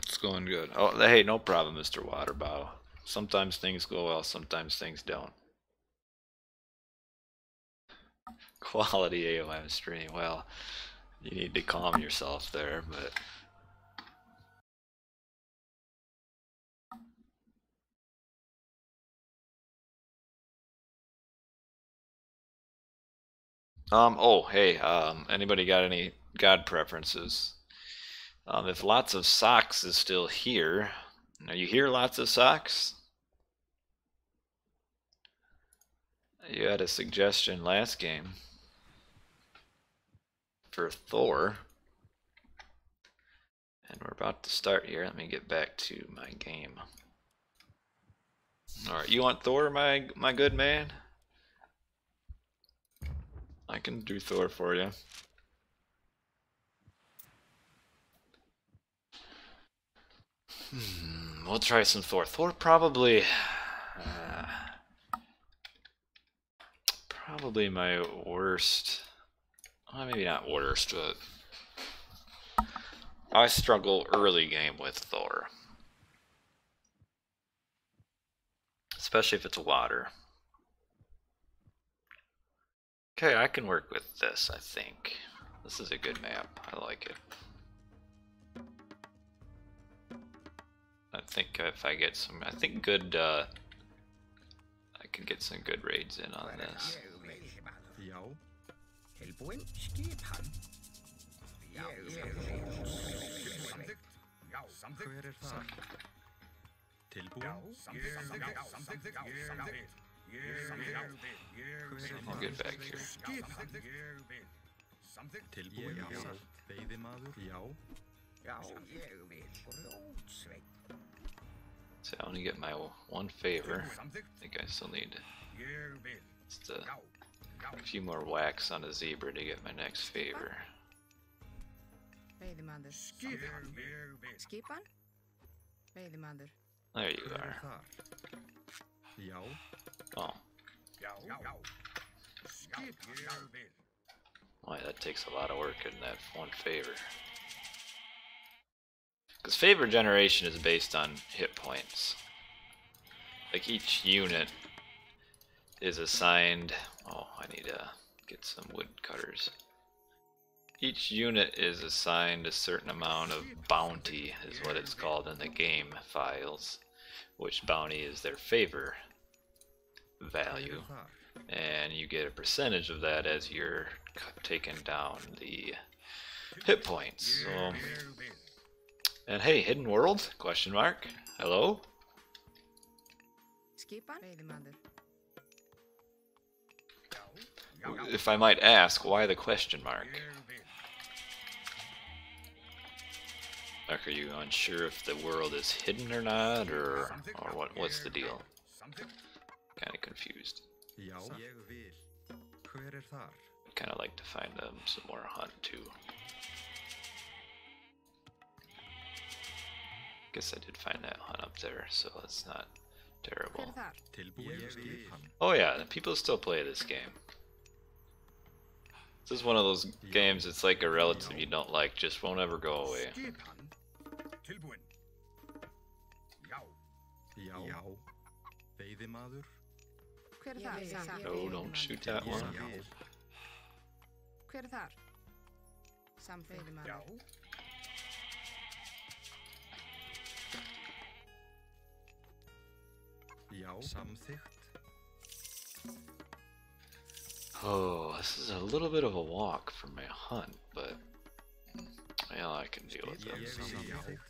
It's going good. Oh, hey, no problem, Mr. Waterbow. Sometimes things go well, sometimes things don't. Quality AOM stream. Well, you need to calm yourself there, but... Oh, hey, anybody got any god preferences? If Lots of Socks is still here, are you here, Lots of Socks? You had a suggestion last game for Thor. And we're about to start here. Let me get back to my game. Alright, you want Thor, my good man? I can do Thor for you. We'll try some Thor. Thor probably my worst. Well, maybe not worst, but I struggle early game with Thor, especially if it's water. Okay, I can work with this. I think this is a good map. I like it. I think if I get some, I think good, I can get some good raids in on this. I'll get back here. Tilbúin, satt. Veiðimaður, já. So I only get my one favor. I think I still need just a few more whacks on a zebra to get my next favor. Veiðimaður. Skipan. Veiðimaður. There you are. Já. Oh. Boy, that takes a lot of work in that one favor. Because favor generation is based on hit points. Like each unit is assigned... Oh, I need to get some wood cutters. Each unit is assigned a certain amount of bounty, is what it's called in the game files. Which bounty is their favor value. And you get a percentage of that as you're taking down the hit points. So, and hey, hidden world? Question mark. Hello? Skipan. Veiðimaður. If I might ask, why the question mark? Like, are you unsure if the world is hidden or not, or what's the deal? Kind of confused. Já, ég vil. Hver þar? I'd kind of like to find some more hunt too. Guess I did find that hunt up there, so it's not terrible. Tilbúin, skipan. Oh yeah, people still play this game. This is one of those games, it's like a relative you don't like, just won't ever go away. Já. Veiðimaður. No, don't shoot that one. Hver þar? Veiðimaður. Já, samþykkt. Oh, this is a little bit of a walk for my hunt, but well, I can deal with Ég it. samþykkt.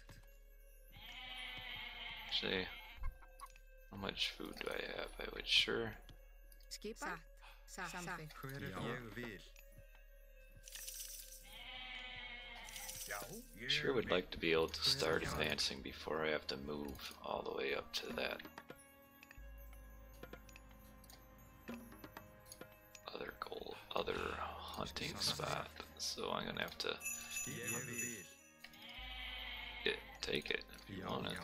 Actually, how much food do I have? I would sure. Skipan. Samþykkt. Hver ég vil. Sure would like to be able to start advancing before I have to move all the way up to that other hunting spot. So I'm gonna have to take it if you want it.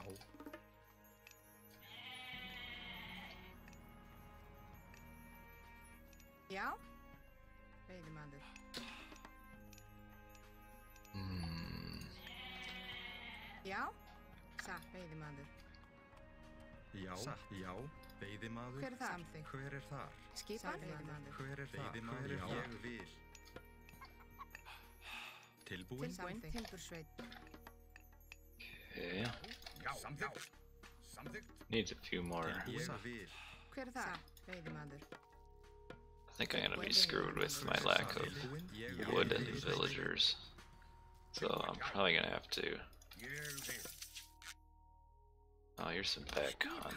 Já. Veiðimaður. Já. Veiðimaður. Já, já. Veiðimaður. Hver þar? Hver þar? Skipan. Veiðimaður. Hver þar? Veiðimaður, ég vil. Tilbúin. Timbursveit. Okay. Needs a few more. Ég vil. Hver þar? Veiðimaður. I think I'm gonna be screwed with my lack of wood and villagers. So I'm probably gonna have to. Oh, here's some back hunt.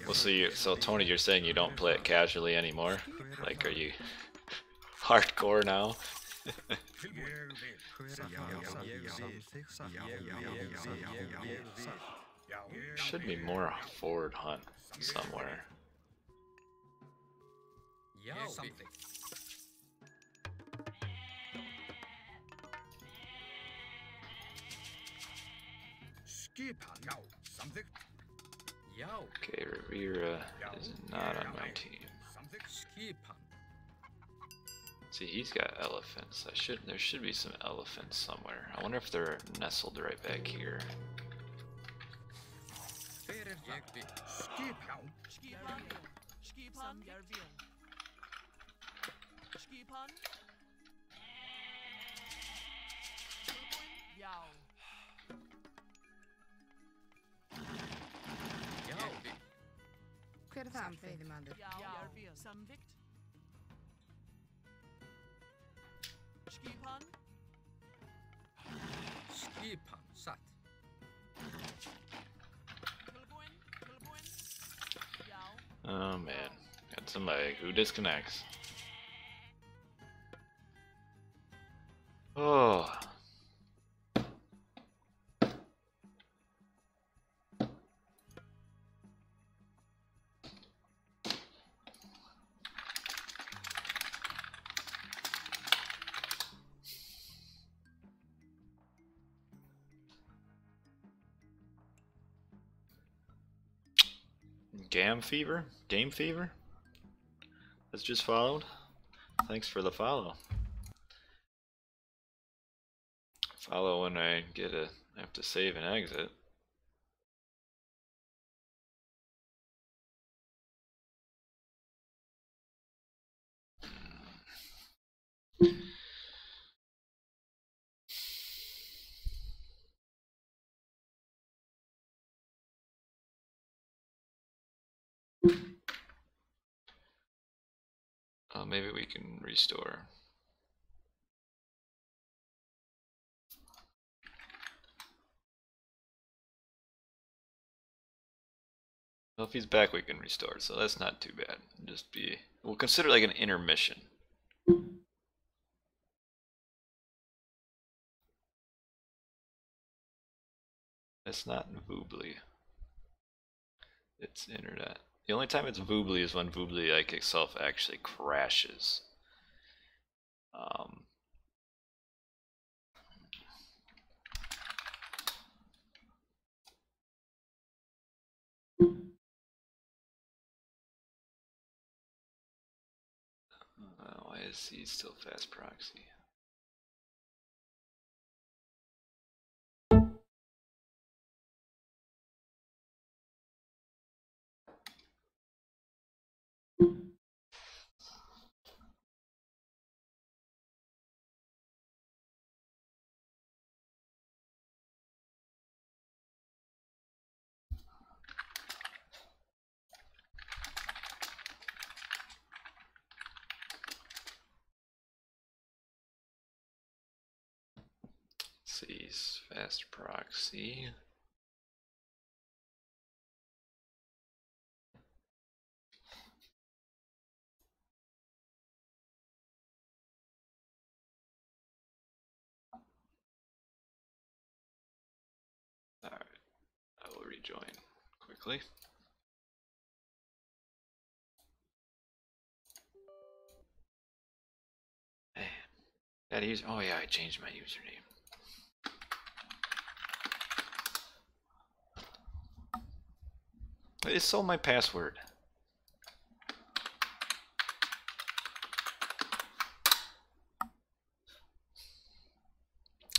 Well, so Tony, you're saying you don't play it casually anymore? Like, are you hardcore now? Should be more forward hunt somewhere. Okay, Rivera is not on my team. See, he's got elephants. There should be some elephants somewhere. I wonder if they're nestled right back here. Hver þar? Veiðimaður. Samþykkt. Skipan. Skipan satt. Oh man, got some lag. Who disconnects? Oh. Game fever? That's just followed. Thanks for the follow. Follow when I have to save and exit. Maybe we can restore. Well, if he's back, we can restore, so that's not too bad. We'll consider it like an intermission. It's not Voobly. It's internet. The only time it's Voobly is when Voobly like itself actually crashes. Why is he still fast proxy? C's fast proxy. Alright, I will rejoin quickly. Man, oh yeah, I changed my username. It stole my password.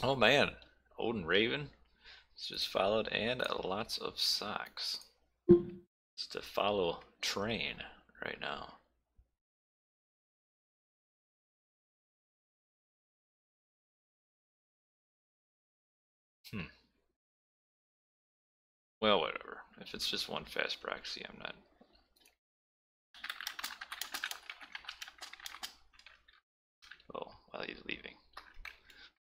Oh man, Odin Raven is just followed, and lots of socks. It's to follow train right now. Well, whatever. If it's just one fast proxy, I'm not. Oh, while he's leaving.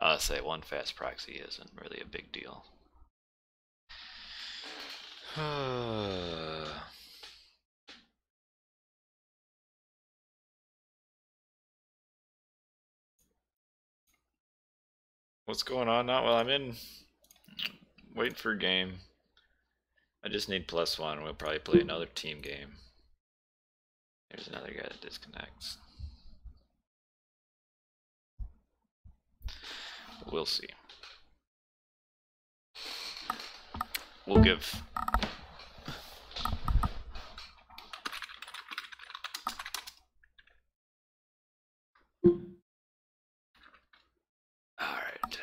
I'll say one fast proxy isn't really a big deal. What's going on now? Well, I'm in. Waiting for a game. I just need +1. We'll probably play another team game. There's another guy that disconnects. We'll see. We'll give. Alright.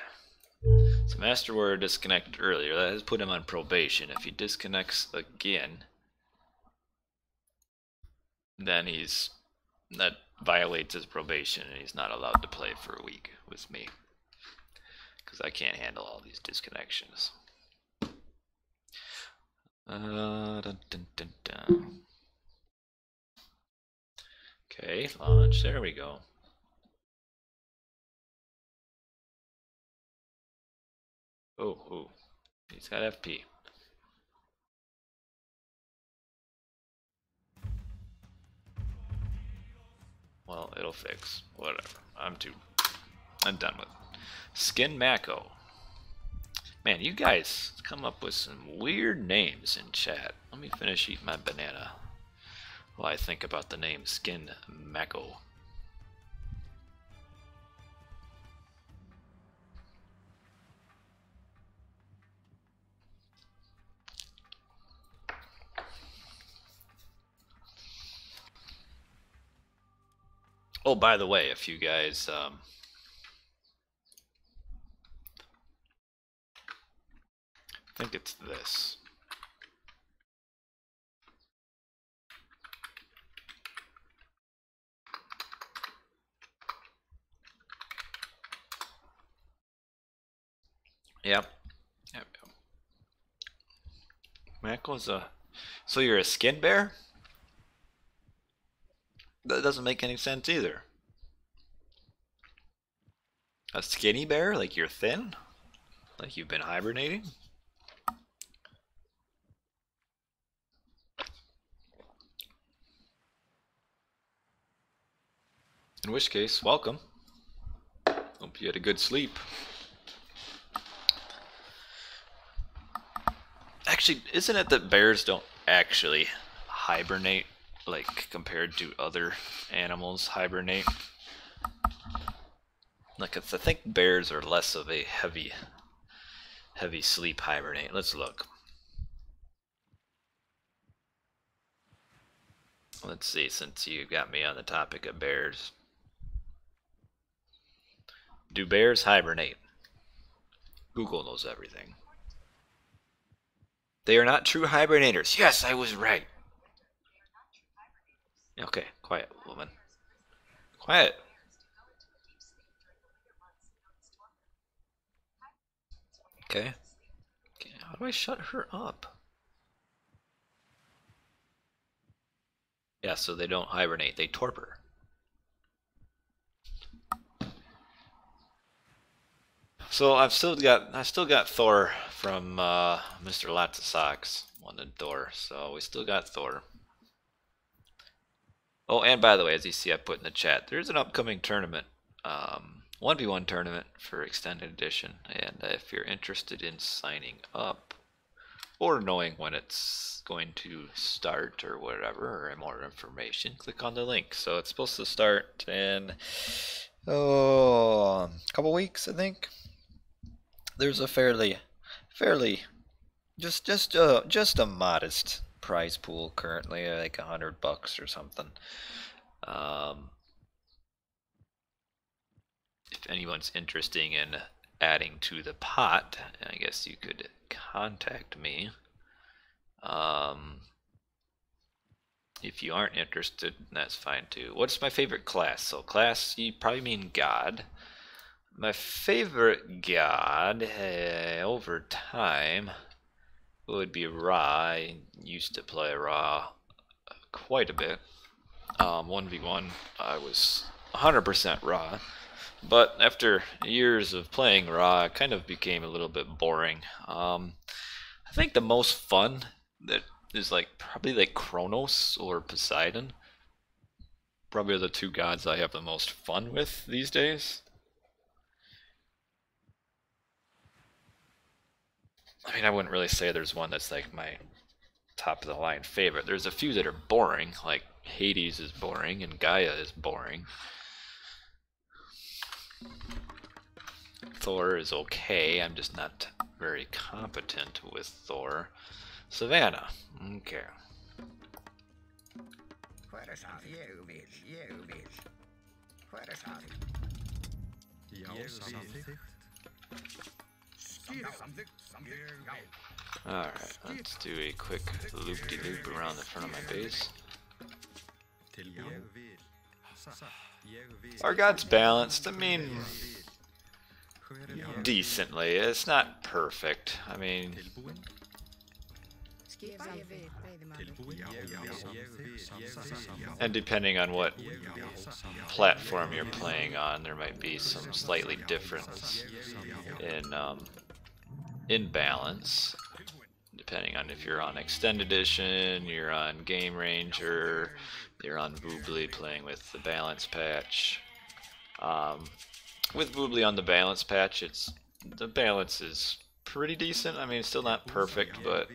So Master Warrior disconnected earlier. That has put him on probation. If he disconnects again, then that violates his probation and he's not allowed to play for a week with me. Because I can't handle all these disconnections. Dun, dun, dun, dun. Okay, launch. There we go. Oh, oh. He's got FP. Well, it'll fix. Whatever. I'm done with it. Skin Mako. Man, you guys come up with some weird names in chat. Let me finish eating my banana while I think about the name Skin Mako. Oh, by the way, if you guys I think it's this. Yep. Yep. Mako's a... So you're a skin bear? That doesn't make any sense either. A skinny bear? Like you're thin? Like you've been hibernating? In which case, welcome. Hope you had a good sleep. Actually, isn't it that bears don't actually hibernate, like compared to other animals hibernate? Like, I think bears are less of a heavy sleep hibernate. Let's look. Let's see, since you got me on the topic of bears. Do bears hibernate? Google knows everything. They are not true hibernators. Yes, I was right. Okay, quiet, woman. Quiet. Okay. How do I shut her up? Yeah, so they don't hibernate, they torpor. So I still got Thor from Mr. Lots of Socks wanted Thor, so we still got Thor. Oh, and by the way, as you see, I put in the chat, there's an upcoming tournament, 1v1 tournament for Extended Edition, and if you're interested in signing up or knowing when it's going to start or whatever, or more information, click on the link. So it's supposed to start in a couple weeks, I think. There's a fairly just a modest prize pool currently, like $100 or something. If anyone's interested in adding to the pot, I guess you could contact me. If you aren't interested, that's fine too. What's my favorite class? So class, you probably mean god. My favorite god over time would be Ra. I used to play Ra quite a bit. 1v1, I was 100% Ra. But after years of playing Ra, it kind of became a little bit boring. I think the most fun that is probably like Kronos or Poseidon. Probably are the two gods I have the most fun with these days. I mean, I wouldn't really say there's one that's like my top of the line favorite. There's a few that are boring, like Hades is boring and Gaia is boring. Thor is okay, I'm just not very competent with Thor. Savannah, okay. Alright, let's do a quick loop-de-loop around the front of my base. Our god's balanced, I mean, decently. It's not perfect. I mean, and depending on what platform you're playing on, there might be some slightly difference in in balance, depending on if you're on Extended Edition, you're on Game Ranger, you're on Voobly playing with the balance patch. With Voobly on the balance patch, the balance is pretty decent. I mean, it's still not perfect, but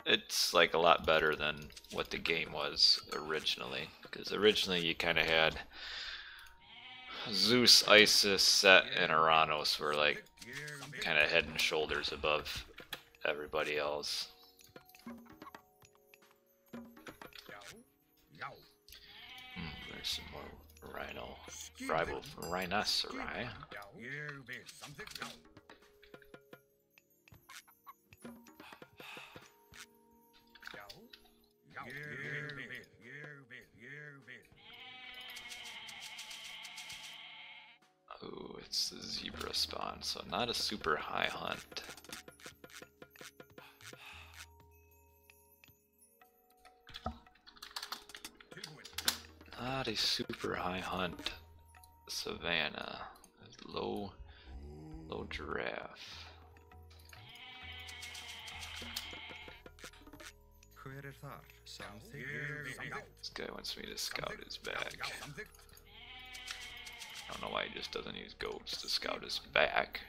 it's like a lot better than what the game was originally. Because originally you kind of had Zeus, Isis, Set, and Oranos were like kind of head and shoulders above everybody else. There's some more rhinoceri. Oh, it's the zebra spawn, so not a super high hunt. Not a super high hunt. Savannah. Low giraffe. This guy wants me to scout his back. I don't know why he just doesn't use goats to scout his back.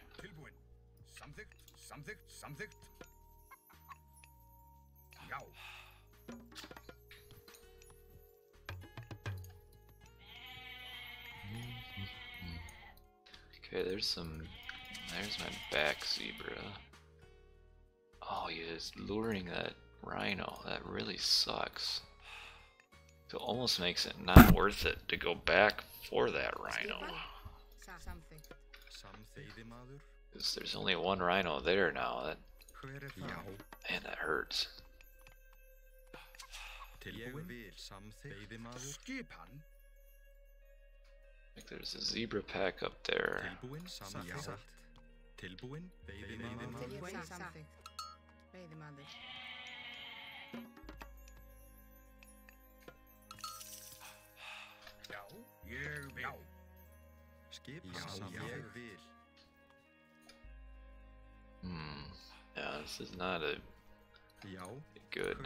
Okay, there's my back zebra. Oh, he is luring that rhino. That really sucks. It almost makes it not worth it to go back for that rhino. Because there's only one rhino there now. Man, that hurts. Like there's a zebra pack up there. Yeah, this is not a good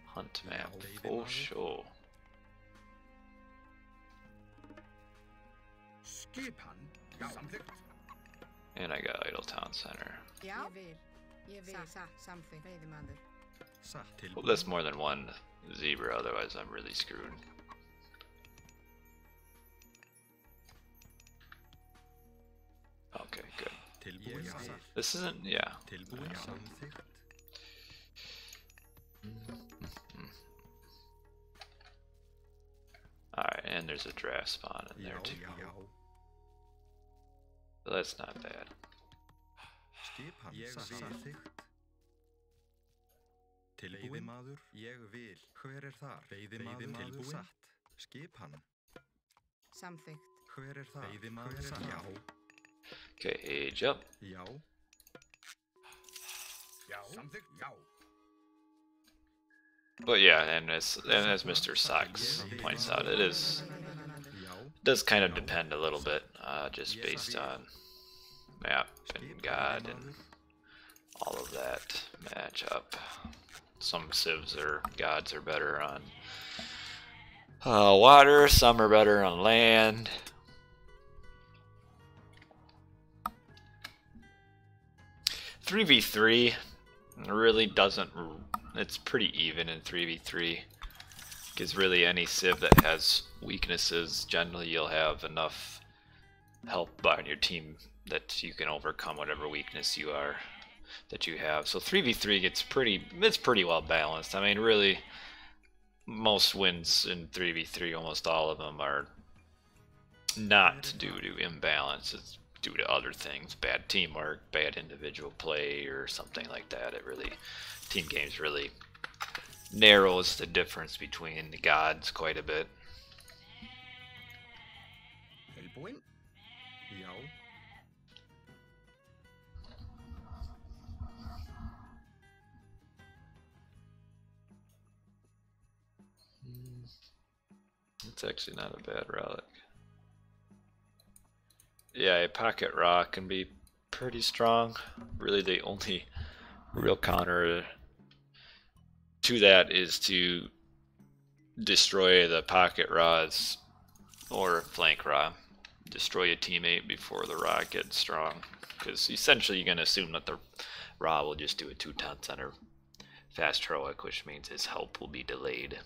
hunt map for sure. And I got Idle Town Center. Well, that's more than one zebra, otherwise I'm really screwed. Okay, good. This isn't, yeah. Alright, and there's a draft spawn in there too. So that's not bad. Okay, age up. But yeah, and as Mr. Socks points out, it does kind of depend a little bit, just based on map and god and all of that matchup. Some civs or gods are better on water, some are better on land. (3v3) really doesn't. It's pretty even in 3v3. Because really any civ that has weaknesses, generally you'll have enough help on your team that you can overcome whatever weakness you have. So 3v3 it's pretty well balanced. I mean, really, most wins in 3v3, almost all of them are not due to imbalance. It's due to other things, bad teamwork, bad individual play, or something like that. Team games really narrows the difference between the gods quite a bit. It's actually not a bad relic. Yeah, a pocket rock can be pretty strong. Really, the only real counter to that is to destroy the pocket rods or flank rod. Destroy a teammate before the rod gets strong, because essentially you're going to assume that the rod will just do a 2/10 center fast heroic, which means his help will be delayed.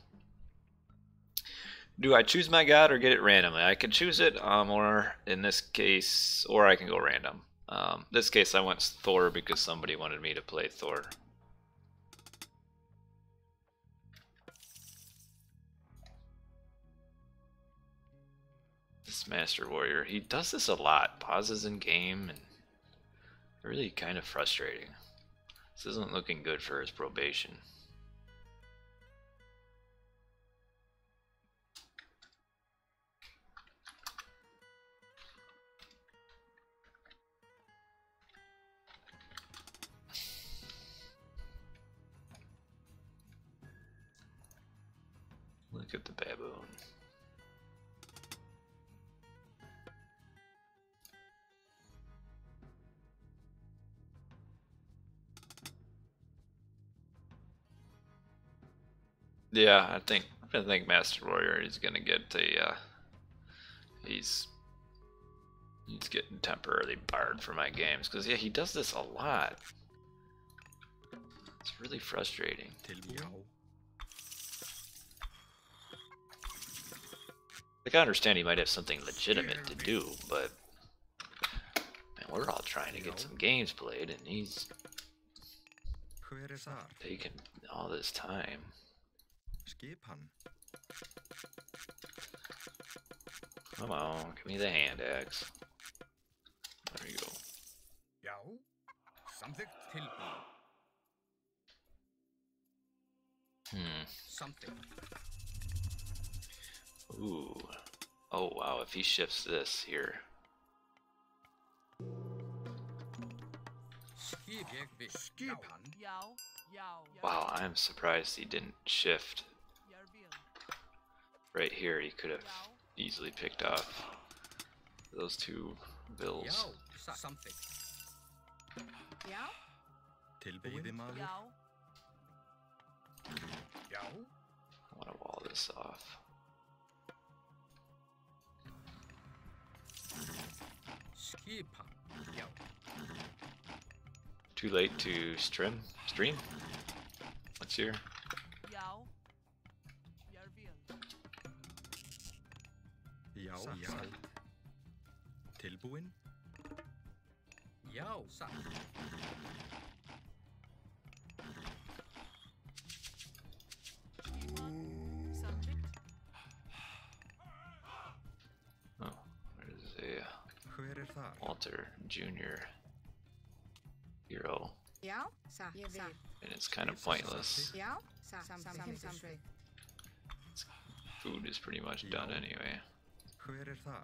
Do I choose my god or get it randomly? I can choose it, or in this case, or I can go random. This case I went Thor because somebody wanted me to play Thor. This Master Warrior, he does this a lot. Pauses in game, and really kind of frustrating. This isn't looking good for his probation. Look at the baboon. Yeah, I think Master Warrior is gonna get a he's getting temporarily barred for my games, because yeah, he does this a lot. It's really frustrating. Like, I understand he might have something legitimate to do, but man, we're all trying to get some games played, and he's taking all this time. Come on, give me the hand axe. There you go. Something. Ooh. Oh wow, if he shifts this here. Wow, I'm surprised he didn't shift. Right here, he could have easily picked off those two bills. Something. Já, I want to wall this off. Too late to stream? What's your? Tilbúin? Já, satt. Oh, there's a Walter Jr. hero, já, ég vil. and it's kind of pointless. Já, something. Food is pretty much done anyway. Hver þar?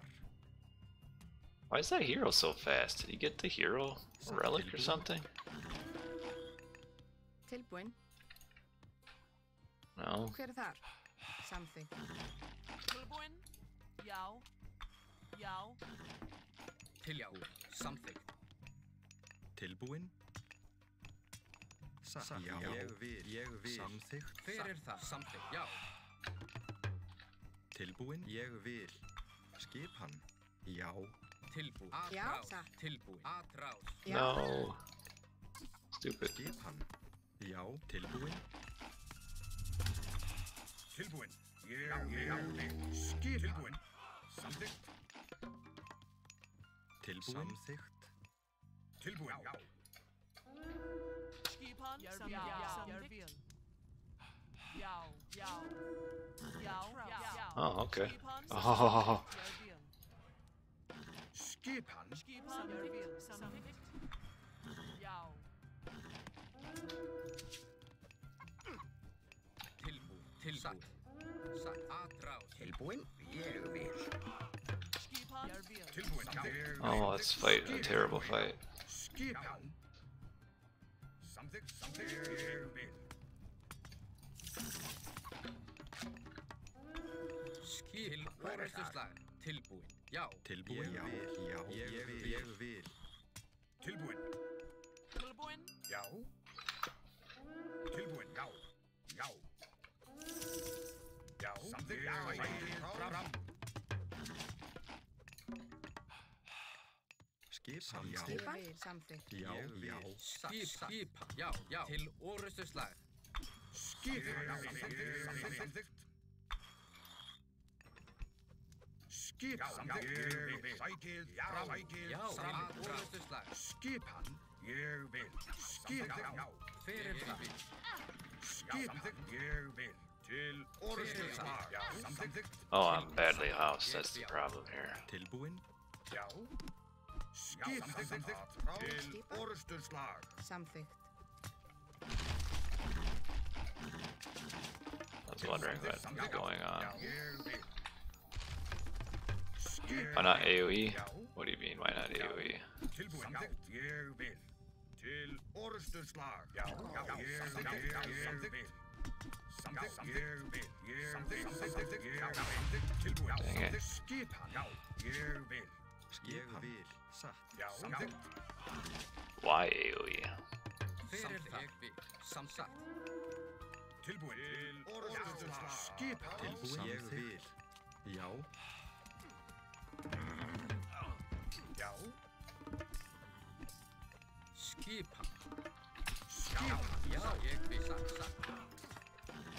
Why is that hero so fast? Did he get the hero relic or something? Tilbúin. No. Hver þar? Something. Tilbúin? Já. Já. Tilbúin. Something. Tilbúin? Já, ég vil. Samþykkt. Hver það? Something. Já. Tilbúin? Ég vil. Skipan? Já. Tilbúin. Já, Atrás. Tilbúin. Atrás. No. Stupid. Skipan? Já. Tilbúin? Tilbúin. Ég vil. Skipan? Samþykkt. Tilbúin? Samþykkt. Tilbúin. Já. Skipan? Já. Já. Já. Oh, okay. Oh. Skipan? Samþykkt. Já. Tilbúin. Tilbúin. Satt. Atrás. Tilbúin? Ég vil. Tilbúin. Oh, let's fight a terrible fight. Skipan? Samþykkt. Ég vil. Skipan? Orðuslag. Tilbúin. Já. Tilbúin. Já. Ég vil. Tilbúin. Tilbúin. Já. Tilbúin. Já. Já. Já. Samþykkt. Fram. Skipan. Já. Skipan. Samþykkt. Já. Skipan. Já. Já. Til orustuslag. Skipan. Samþykkt. Skipan. Sækið. Sækið. Já. Til orustuslag. Skipan. Ég vil. Skipan. Já. Fyrir það. Skipan. Ég vil. Til orðstöðslag. Já. Samþykkt. Oh, I'm badly housed. That's the problem here. Tilbúin. Já. Skipan. Til orðstöðslag. Samþykkt. I was wondering what was going on. Ég vil. Why not AoE? What do you mean, why not AoE? Tilbúin. Ég vil. Til orðstöðslag. Já. Ég vil. Samþykkt. Ég vil. Tilbúin. Dang it. Skipan. Já. Ég vil. Skipan. Satt. Já. Samþykkt. Why AoE? Fyrir það. Samsagt. Tilbúin. Til orðstöðslag. Skipan. Tilbúin. Ég vil. Já. Já. Skipan. Skipan. Já. Ég vil. Satt.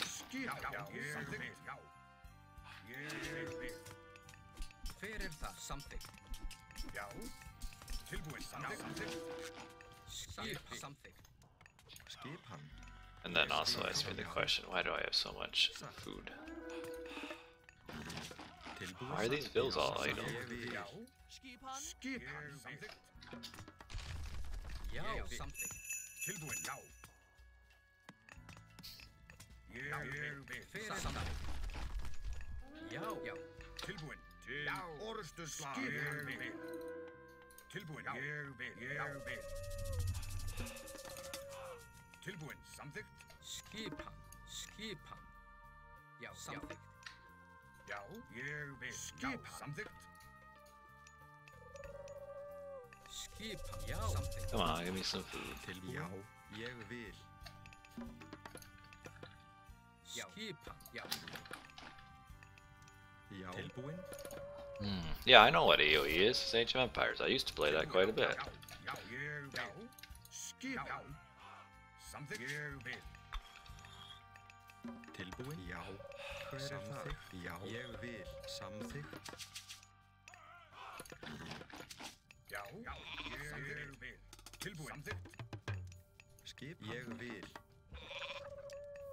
Skipan. Já. Ég vil. Já. Ég vil. Fyrir það. Samþykkt. Já. Tilbúin. Samþykkt. Skipan. Samþykkt. Skipan. And then also ask me the question, why do I have so much food? Tilbúin. Why are these bills all idle? Ég vil. Já. Skipan. Skipan. Samþykkt. Já. Samþykkt. Tilbúin. Já. Ég vil. Fyrir það. Já. Já. Tilbúin. Til orðstöðslag. Ég vil. Tilbúin. Ég vil. Ég vil. Tilbúin. Samþykkt. Skipan. Skipan. Já. Samþykkt. Já. Ég vil. Skipan. Samþykkt. Skipan. Já. Samþykkt. Come on, give me some food. Tilbúin. Já. Ég vil. Skipan. Já. Já. Tilbúin. Yeah, I know what AoE is. It's Age of Empires. I used to play that quite a bit. Já. Ég vil. Skipan. Samþykkt. Ég vil. Tilbúin. Já. Hver er það? Já. Ég vil. Samþykkt. Já. Ég vil. Tilbúin. Samþykkt. Skipan. Ég vil.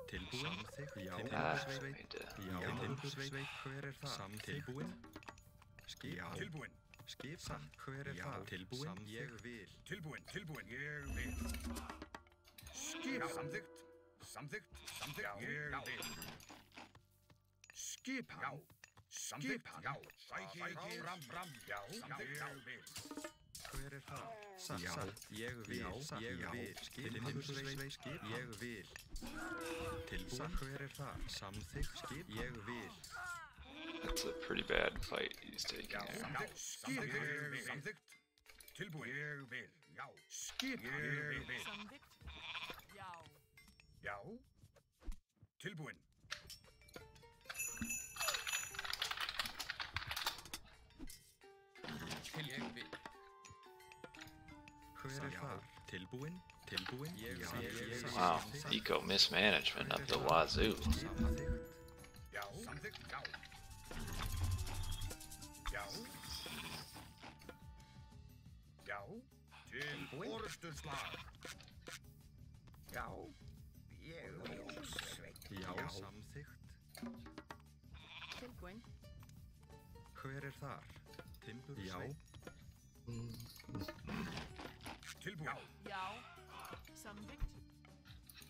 Tilbúin. Samþykkt. Já. Ah, Timbursveit. need to... Já. Timbursveit. Hver er það? Samþykkt. Tilbúin. Skipan. Tilbúin. Skipan. Hver er það? Tilbúin. Ég vil. Tilbúin. Tilbúin. Ég vil. Skipan. Samþykkt. Samþykkt. Samþykkt. Ég vil. Skipan. Já. Skipan. Já. Sækið. Fram. Já. Ég vil. Hver er það? Já. Ég vil. Ég vil. Timbursveit. Skip. Ég vil. Tilbúin. Hver er það? Samþykkt. Skip. Ég vil. That's a pretty bad fight he's taking Já. here. Samþykkt. Skip. Samþykkt. Tilbúin. Ég vil. Já. Skip. Ég vil. Samþykkt. Já. Já. Tilbúin. Ég vil. Hver er það? Tilbúin. Tilbúin. Ég vil. Wow, eco mismanagement up the wazoo. Samþykkt. Já. Samþykkt. Já. Já. Já. Til orðstöðslag. Já. Ég vil. Sveit. Já. Samþykkt. Tilbúin. Hver er þar? Timbursveit. Já. Tilbúin. Já. Samþykkt.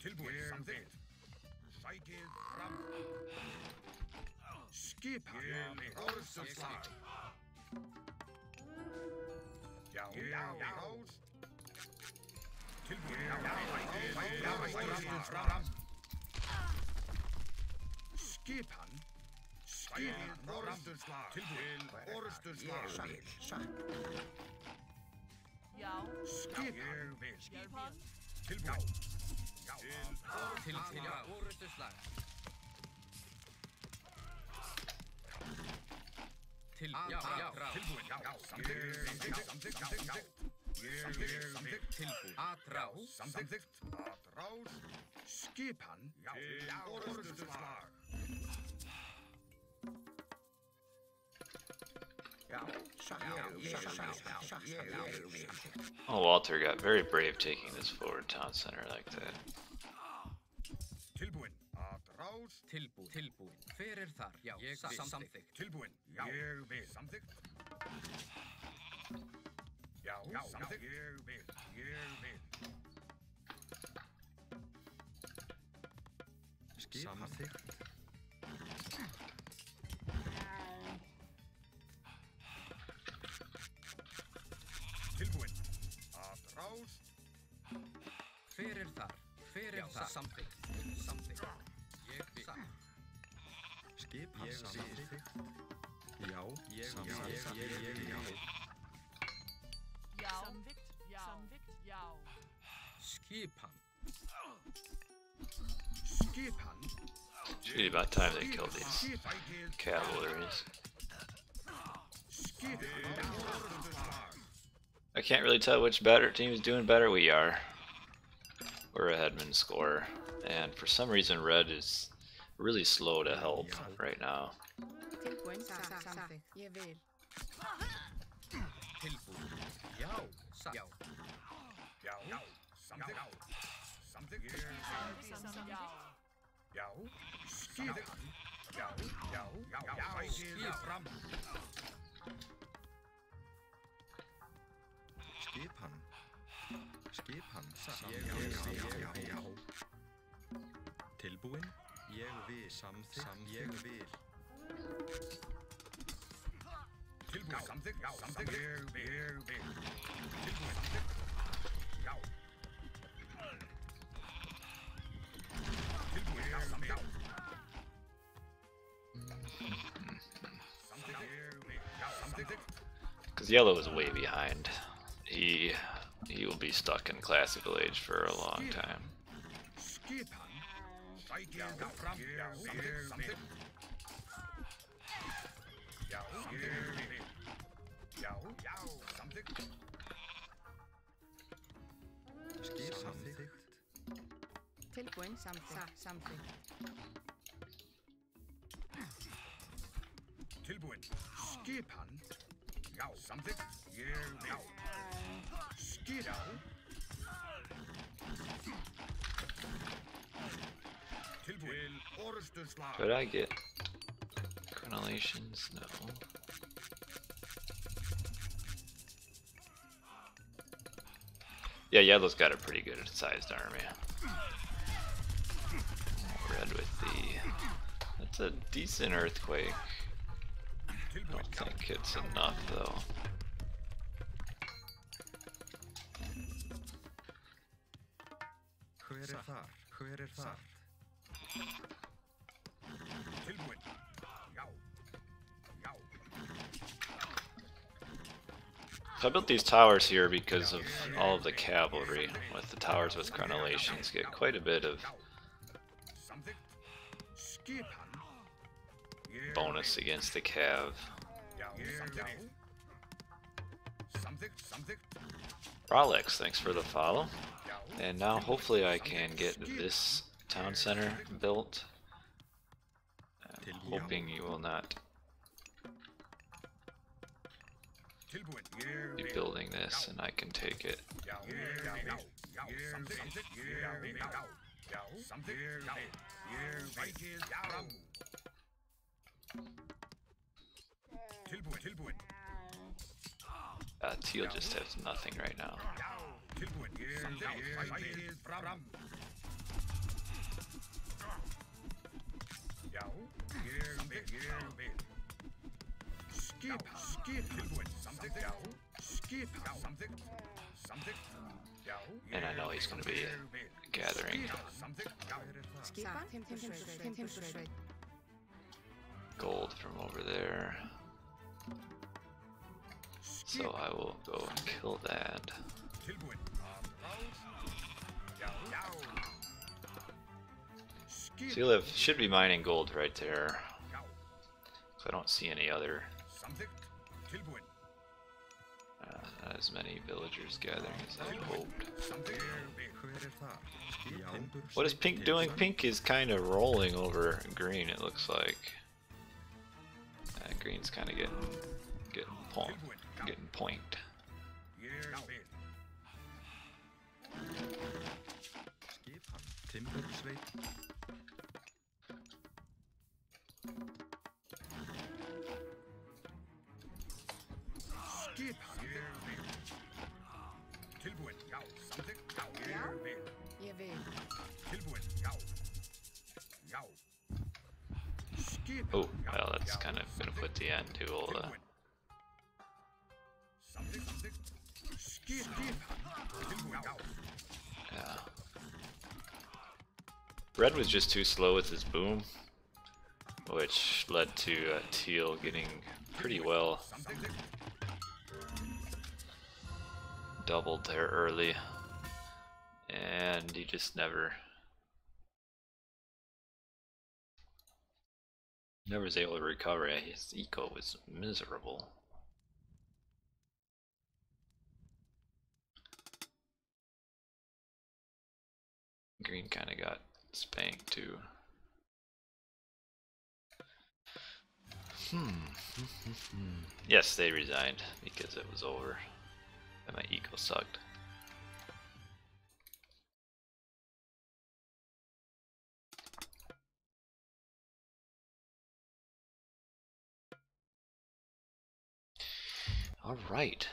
Tilbúin. Samþykkt. Sækið fram. Skipan. Orðstöðslag. Já. Já. Tilbúin. Fram. Skipan. Skip orustuslag. Til orustuslag. Já. Skip. Skipan. Tilbúin. Til orustuslag. Til tilbúin. Tilbúin. Atrás. Samþykkt. Atrás. Skipan. Til orustuslag. Oh, Walter got very brave taking this forward town center like that. Tilbúin. Atrás. Tilbúin. Hver þar? Já, samþykkt. Tilbúin. Ég vil. Samþykkt. Já, samþykkt. Ég vil. Samþykkt. Tilbúin. Atrás. Hver þar? Þar? Samþykkt. Ég vil. Skipan samþykkt. Já, ég. Já. Samvikt. Já. Samvikt. Já. Skipan. Skipan. Should be about time they killed these cavalries. I can't really tell which team is doing better. We are. We're ahead in score, and for some reason red is really slow to help right now. Tilbúin, samþykkt. Ég vil. Tilbúin. Já. Já. Samþykkt. Samþykkt. Já. Já. Skipan. Já. Skipram. Skipan. Já. Tilbúin. Ég vil. Samþykkt. Ég vil. Tilbúin. Samþykkt. Samþykkt. Ég vil. Tilbúin. Samþykkt. Já. Tilbúin. Samþykkt. Samþykkt. Ég vil. Samþykkt. Because yellow is way behind. He will be stuck in classical age for a long time. Skipan. Sækið fram. Samþykkt. Já. Já. Samþykkt. Samþykkt. Tilbúin, samþykkt. Tilbúin. Skipan. Já. Samþykkt. Ég vil. Skipan. Tilbúin. Orustuslag. Could I get crenellations? No. Yeah, yellow's got a pretty good sized army. Red with the... That's a decent earthquake. Don't think it's enough though. Hver þar? Tilbúin. Já. I built these towers here because of all of the cavalry. With the towers with crenellations, get quite a bit of bonus against the cav. Rolex, thanks for the follow. And now hopefully I can get this town center built. I'm hoping you will not be building this and I can take it. Teal just has nothing right now. And I know he's going to be gathering. gold from over there. So I will go and kill that. Tilbúin. Já, já. So should be mining gold right there. Já. I don't see any other Samþykkt. Tilbúin. not as many villagers gathering as I hoped. Samþykkt. Hver það? Skip What is Pink doing? Pink is kind of rolling over green, it looks like. Green's kind of getting poinked. Ég vil. Skipan. Timbursveit. Skip. Ég vil. Tilbúin. Já. Samþykkt. Já. Ég vil. Ég vil. Tilbúin. Já. Já. Skip. Oh, well, that's kind of gonna put the end to all the. Samþykkt. Samþykkt. Skip. Tilbúin. Já. Yeah. Red was just too slow with his boom, which led to Teal getting pretty well Samþykkt. doubled there early, and he just never was able to recover. His eco was miserable. Green kind of got spanked too. Yes, they resigned because it was over and my eco sucked. All right,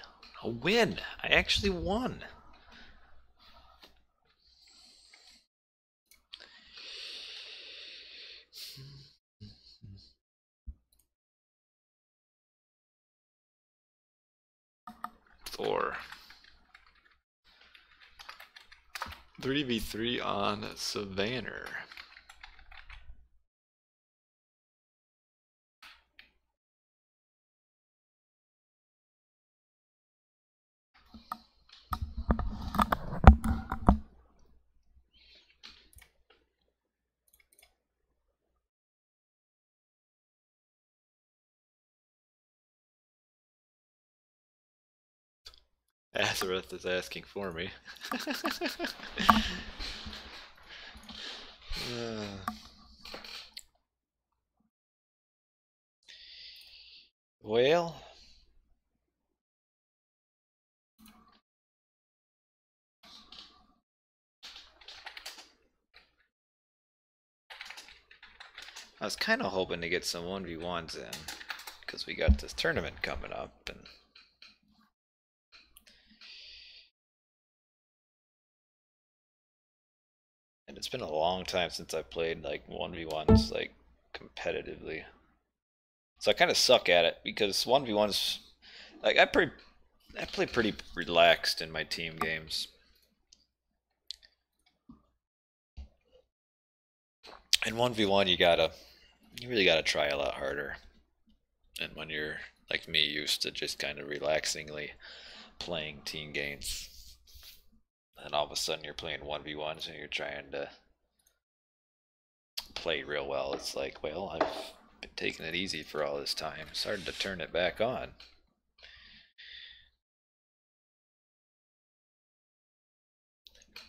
a win. I actually won. Thor. 3v3 on Savannah. Azareth is asking for me. Well, I was kind of hoping to get some 1v1s in because we got this tournament coming up, and it's been a long time since I played like 1v1s like competitively. So I kind of suck at it because 1v1s, like I play pretty relaxed in my team games. In 1v1 you really gotta try a lot harder. And when you're like me, used to just kind of relaxingly playing team games, and all of a sudden you're playing 1v1s and you're trying to play real well. It's like, well, I've been taking it easy for all this time. It's hard to turn it back on.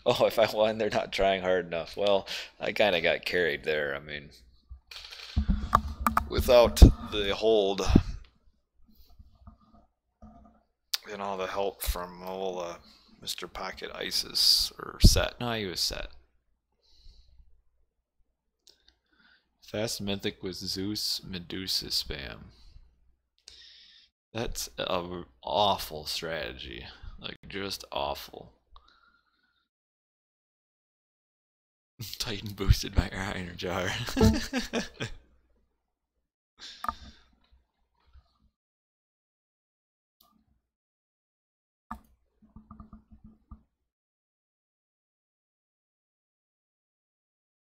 Oh, if I won, they're not trying hard enough. Well, I kind of got carried there. I mean, without the hold and all the help from old Mr. Pocket Isis, or Set. No, he was Set. Fast Mythic with Zeus Medusa spam. That's an awful strategy. Like, just awful. Titan boosted by Iron Jar.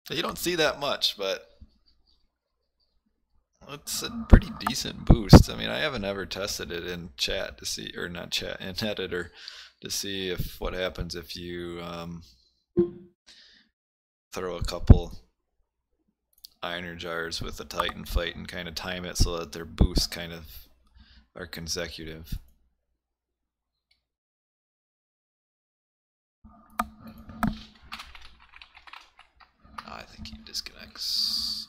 You don't see that much, but It's a pretty decent boost. I mean, I haven't ever tested it in chat to see, or not chat, in editor to see if what happens if you throw a couple iron jars with a Titan fight and kind of time it so that their boosts kind of are consecutive. I think he disconnects.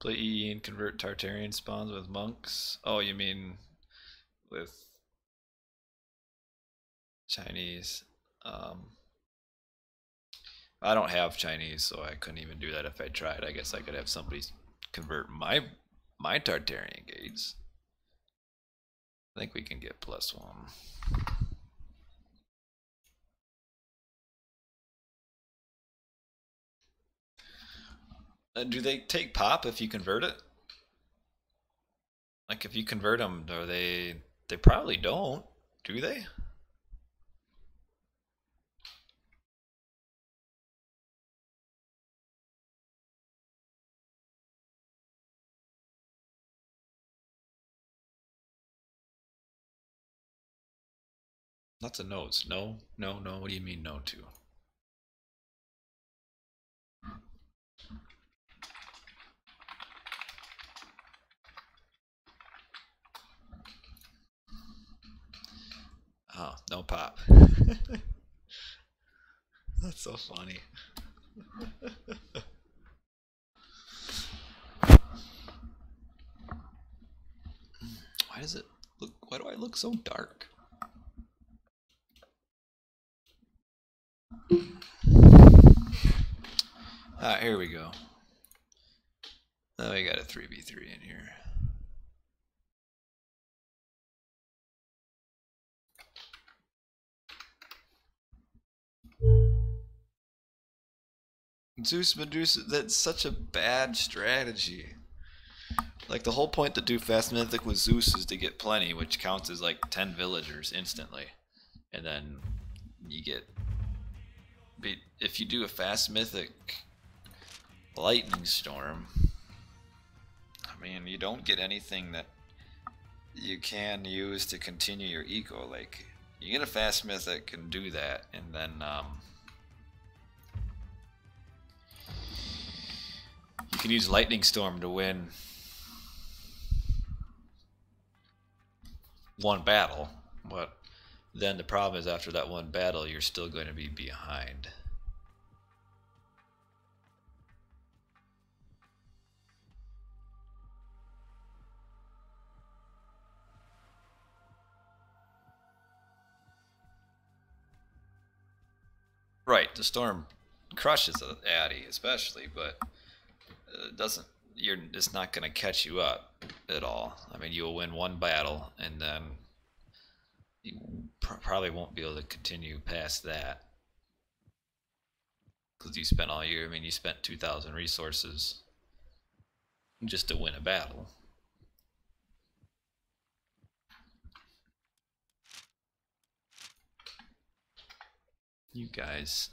Play EE and convert Tartarian spawns with monks. Oh, you mean with Chinese? I don't have Chinese, so I couldn't even do that if I tried. I guess I could have somebody convert my Tartarian gates. I think we can get +1. Do they take pop if you convert it? Like if you convert them, are they probably don't, do they? Lots of no's. No, no, no. What do you mean no to? Oh, no pop. That's so funny. Why does it look, why do I look so dark? Ah, here we go. Now we got a 3v3 in here. Zeus Medusa, that's such a bad strategy. Like the whole point to do fast mythic with Zeus is to get plenty, which counts as like 10 villagers instantly. And then you get, if you do a fast mythic lightning storm, I mean, you don't get anything that you can use to continue your eco. Like, you get a fast mythic and do that, and then you can use lightning storm to win one battle, but then the problem is after that one battle you're still going to be behind. Right, the storm crushes an Addy especially, but it doesn't, it's not going to catch you up at all. I mean, you'll win one battle and then you probably won't be able to continue past that because you spent all year, I mean, you spent 2,000 resources just to win a battle. You guys,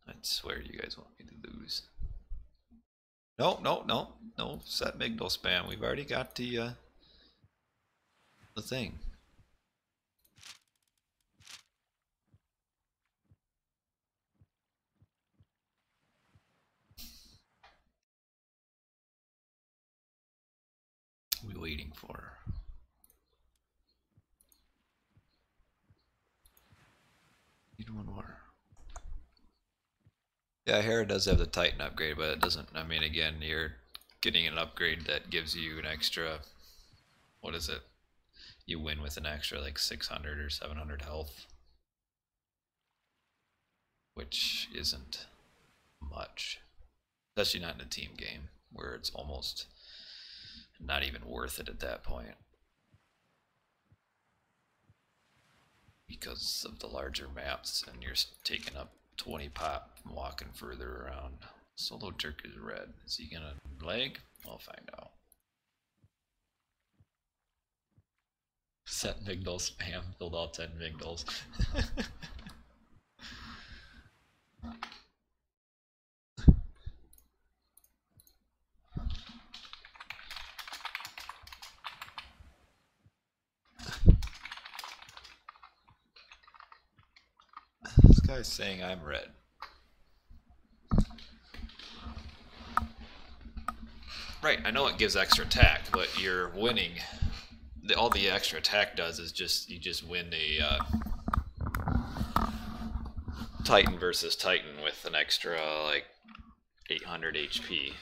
I swear you guys want me to lose. No, no, no, no, set Migdal spam. We've already got the thing. We're waiting for her. Need one more. Yeah, Hera does have the Titan upgrade, but it doesn't, I mean, again, you're getting an upgrade that gives you an extra, what is it? You win with an extra like 600 or 700 health, which isn't much, especially not in a team game where it's almost not even worth it at that point because of the larger maps and you're taking up 20 pop and walking further around. Solo Jerk is red. Is he gonna lag? I'll find out. Set Migdal spam, build all 10 Migdals. guy's saying I'm red. Right, I know it gives extra attack, but you're winning. All the extra attack does is you just win a Titan versus Titan with an extra like 800 HP.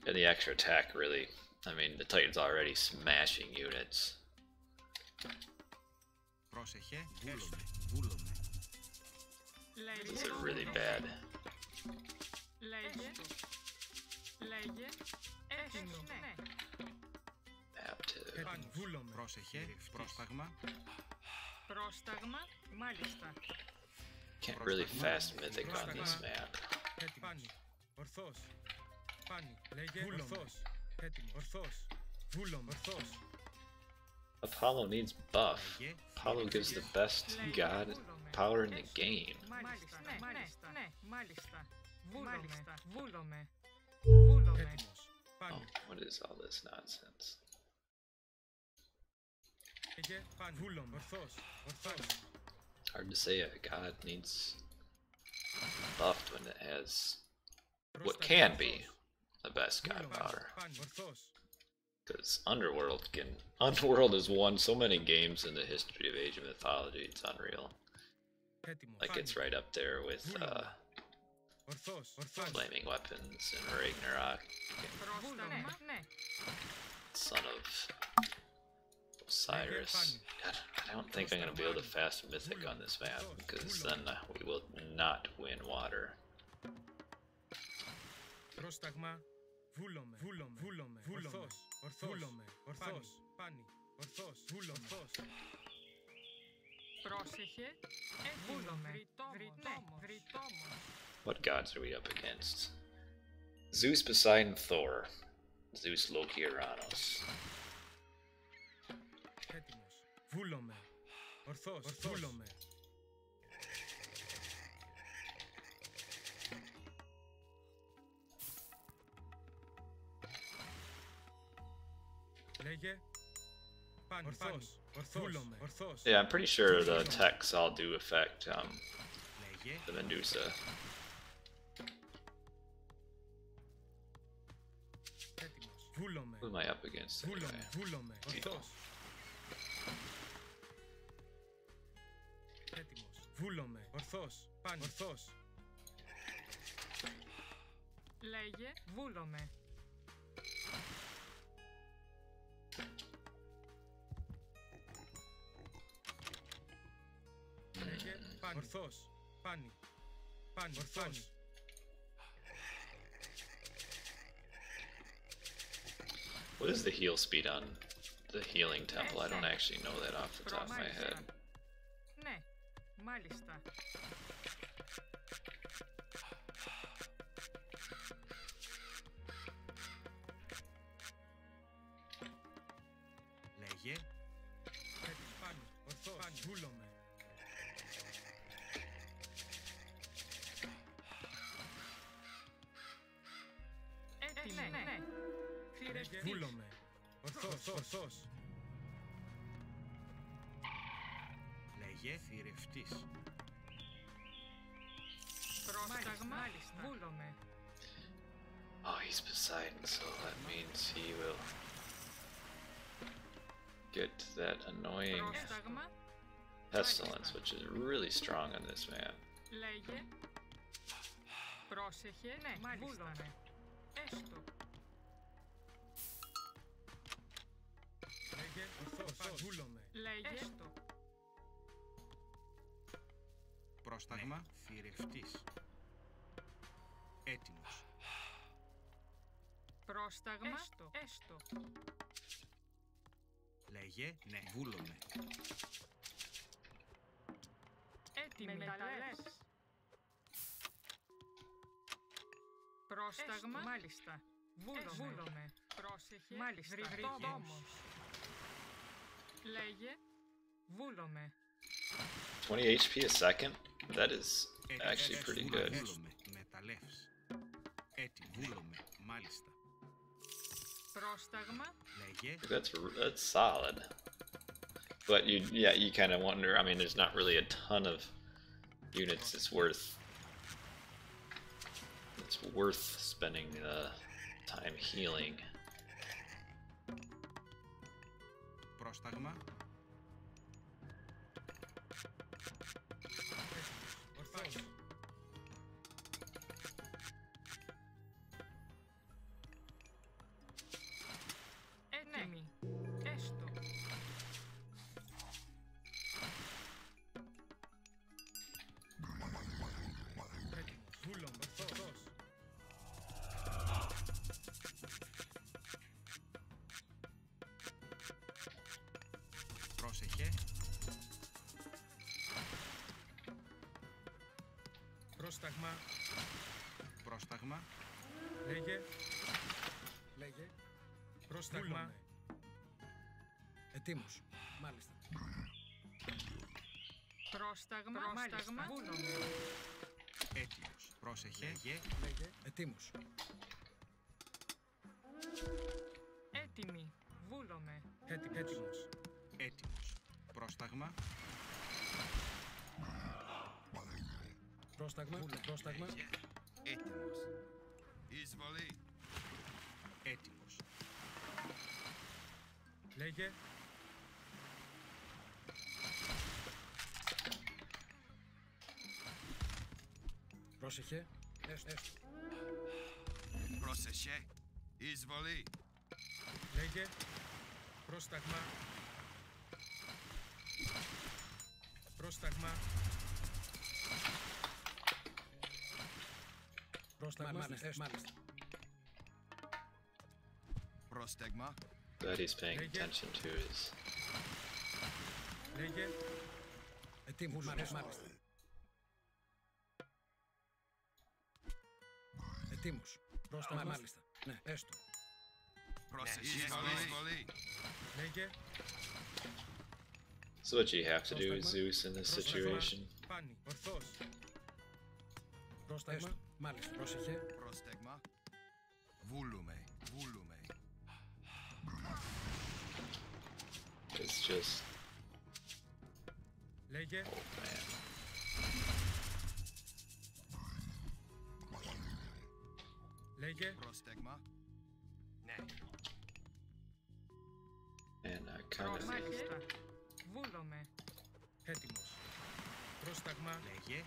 And the extra attack really, I mean, the Titan's already smashing units. These are really bad. Can't really fast mythic on this map. Apollo needs buff. Apollo gives the best god power in the game. Oh, what is all this nonsense? Hard to say a god needs buffed when it has what can be the best god power. Because Underworld has won so many games in the history of Age of Mythology, it's unreal. Like it's right up there with Flaming Weapons and Ragnarok. Son of Osiris. God, I don't think I'm going to be able to fast Mythic on this map, because then we will not win water. What gods are we up against? Zeus, Poseidon, Thor. Zeus, Loki, Oranos. Yeah, I'm pretty sure the techs all do affect the Medusa. Who am I up against anyway? Λέγε, βούλομαι. Λέγε, ορθός, πάνι, ορθός. What is the heal speed on the healing temple? I don't actually know that off the top of my head. Ναι, μάλιστα. Λέγε, πάνι, ορθός, βούλομαι. Ναι, ναι. Βούλομαι. Ορθός. Λέγε, θηρευτής. Πρόσταγμα, βούλομαι. Oh, he's Poseidon, so that means he will get that annoying Πρόσταγμα, pestilence, which is really strong on this map. λέγε. Πρόσεχε, ναι, βούλομαι. Έστω. Λέγε, ορθός, βούλομαι. Λέγε. Έστω. Πρόσταγμα, θηρευτής. Έτοιμος. Πρόσταγμα, έστω. Λέγε, ναι, βούλομαι. Έτοιμη τα λες. Πρόσταγμα, μάλιστα. Βούλομαι. Πρόσεχε, μάλιστα. Βρυτόμος. Λέγε, βούλομαι. 20 HP a second? That is actually pretty good. Βούλομαι, μεταλλεύς. Έτοιμο, βούλομαι, μάλιστα. Πρόσταγμα. Λέγε, That's solid. But you kind of wonder, I mean, there's not really a ton of units, it's worth spending the time healing. Πρόσταγμα. Ορθός. Έτοιμη. Έστω. Βούλον. Ορθός. Πρόσεχε. Πρόσταγμα. Πρόσταγμα. Λέγε. Λέγε. Πρόσταγμα. Ετοίμος. Μάλιστα. Πρόσταγμα. Μάλιστα. Βούλομαι. Έτοιμος. Πρόσεχε. Λέγε. Λέγε. Ετοίμος. Έτοιμη. Βούλομαι. Έτοιμος. Έτοιμος. Πρόσταγμα. Πρόσταγμα. Πρόσταγμα. Έτοιμος. Εισβολή. Έτοιμος. Λέγε. Πρόσεχε. Έστω. Πρόσεχε. Εισβολή. Λέγε. Πρόσταγμα. Πρόσταγμα. Πρόσταγμα. Μάλιστα. Πρόσταγμα. Glad he's paying attention to his. Λέγε. Ετοίμος. Μάλιστα. Ετοίμος. Πρόσταγμα. Μάλιστα. Ναι, έστω. Πρόσεχε. Εισβολή. Λέγε. So what you have to do, Zeus, in this situation? Πάνι. Ορθός. Πρόσταγμα. Μάλιστα. Πρόσεχε. Πρόσταγμα. Βούλουμε. It's just, Λέγε. oh man. Λέγε. Πρόσταγμα. Ναι. And I kind of Μάλιστα. Βούλομαι. Έτοιμος. Πρόσταγμα. Λέγε.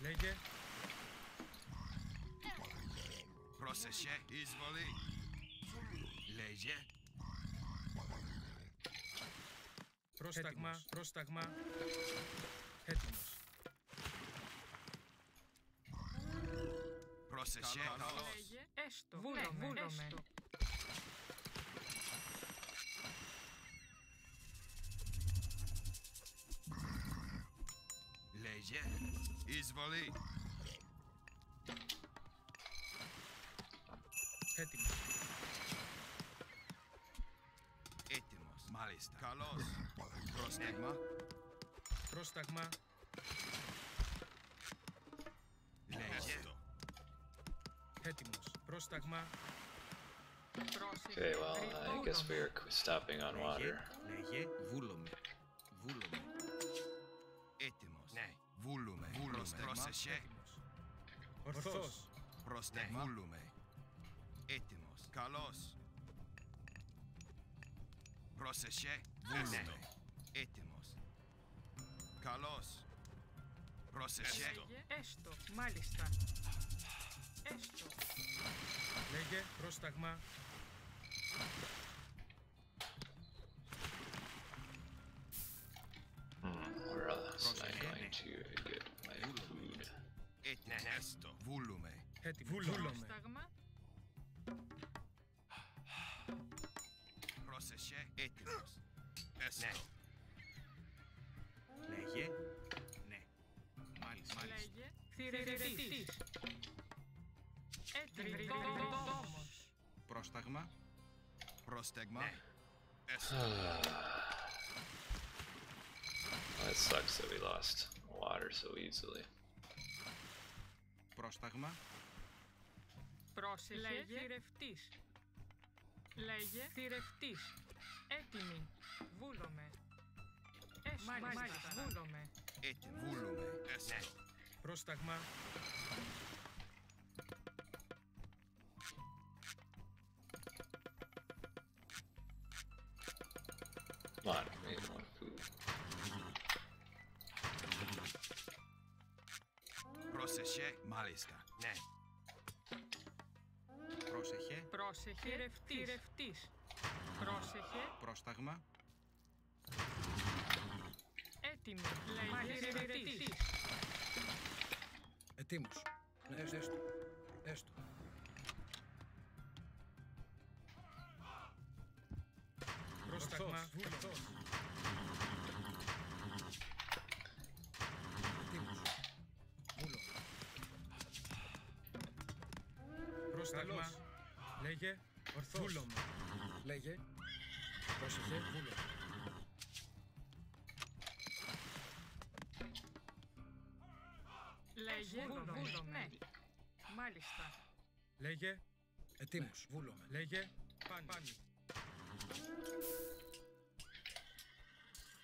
Λέγε. Πρόσεχε. Εισβολή. Λέγε. Πρόσταγμα. Πρόσταγμα. Έτοιμος. Πρόσεχε. Λέγε. Έστω. Βούλομαι. Λέγε. Εισβολή. Έτοιμος. Έτοιμος. Μάλιστα. Καλώς. Πρόσταγμα. Πρόσταγμα. Λέγε. Έτοιμος. Πρόσταγμα. Okay, well, I guess we are stopping on water. Λέγε. Βούλουμε. Έτοιμος. Ναι. Βούλουμε. Πρόσεχε. Ορθός. Πρόσταγμα. Βούλουμε. Έτοιμος. Καλώς. Πρόσεχε. Βούλουμε. Έτοιμος. Καλώς. Πρόσεχε. Λέγε. Έστω. Μάλιστα. Έστω. Λέγε. Πρόσταγμα. Where else am I going to get my food? Έτοιμο. Βούλουμε. Έτοιμος. Πρόσταγμα. Πρόσεχε. Έτοιμος. Έστω. Λέγε. Ναι. Μάλιστα. Λέγε. Θηρευτής. Έτοιμη. Δόμος. Πρόσταγμα. Πρόσταγμα. Έστω. Well, it sucks that we lost water so easily. Πρόσταγμα. Πρόσεχε. Θηρευτής. Λέγε. Θηρευτής. Έτοιμη. Βούλομαι. Μάλιστα. Βούλομαι. Έτσι, βούλουμε. Ναι. Πρόσταγμα. Come on, we need more food. Πρόσεχε. Μάλιστα. Ναι. Πρόσεχε. Πρόσεχε. Θηρευτής. Πρόσεχε. Πρόσταγμα. Έτοιμη. Λέγε θηρευτής. Ετοίμος. Ναι, έστω. Έστω. Πρόσταγμα. Ετοίμος. Βούλομαι. Πρόσταγμα. Λέγε. Ορθώς. Βούλομαι. Λέγε. Πρόσεχε. Βούλομαι. Λέγε βούλομαι. Μάλιστα. Λέγε. Ετοίμος. Βούλομαι. Λέγε. Πάνι.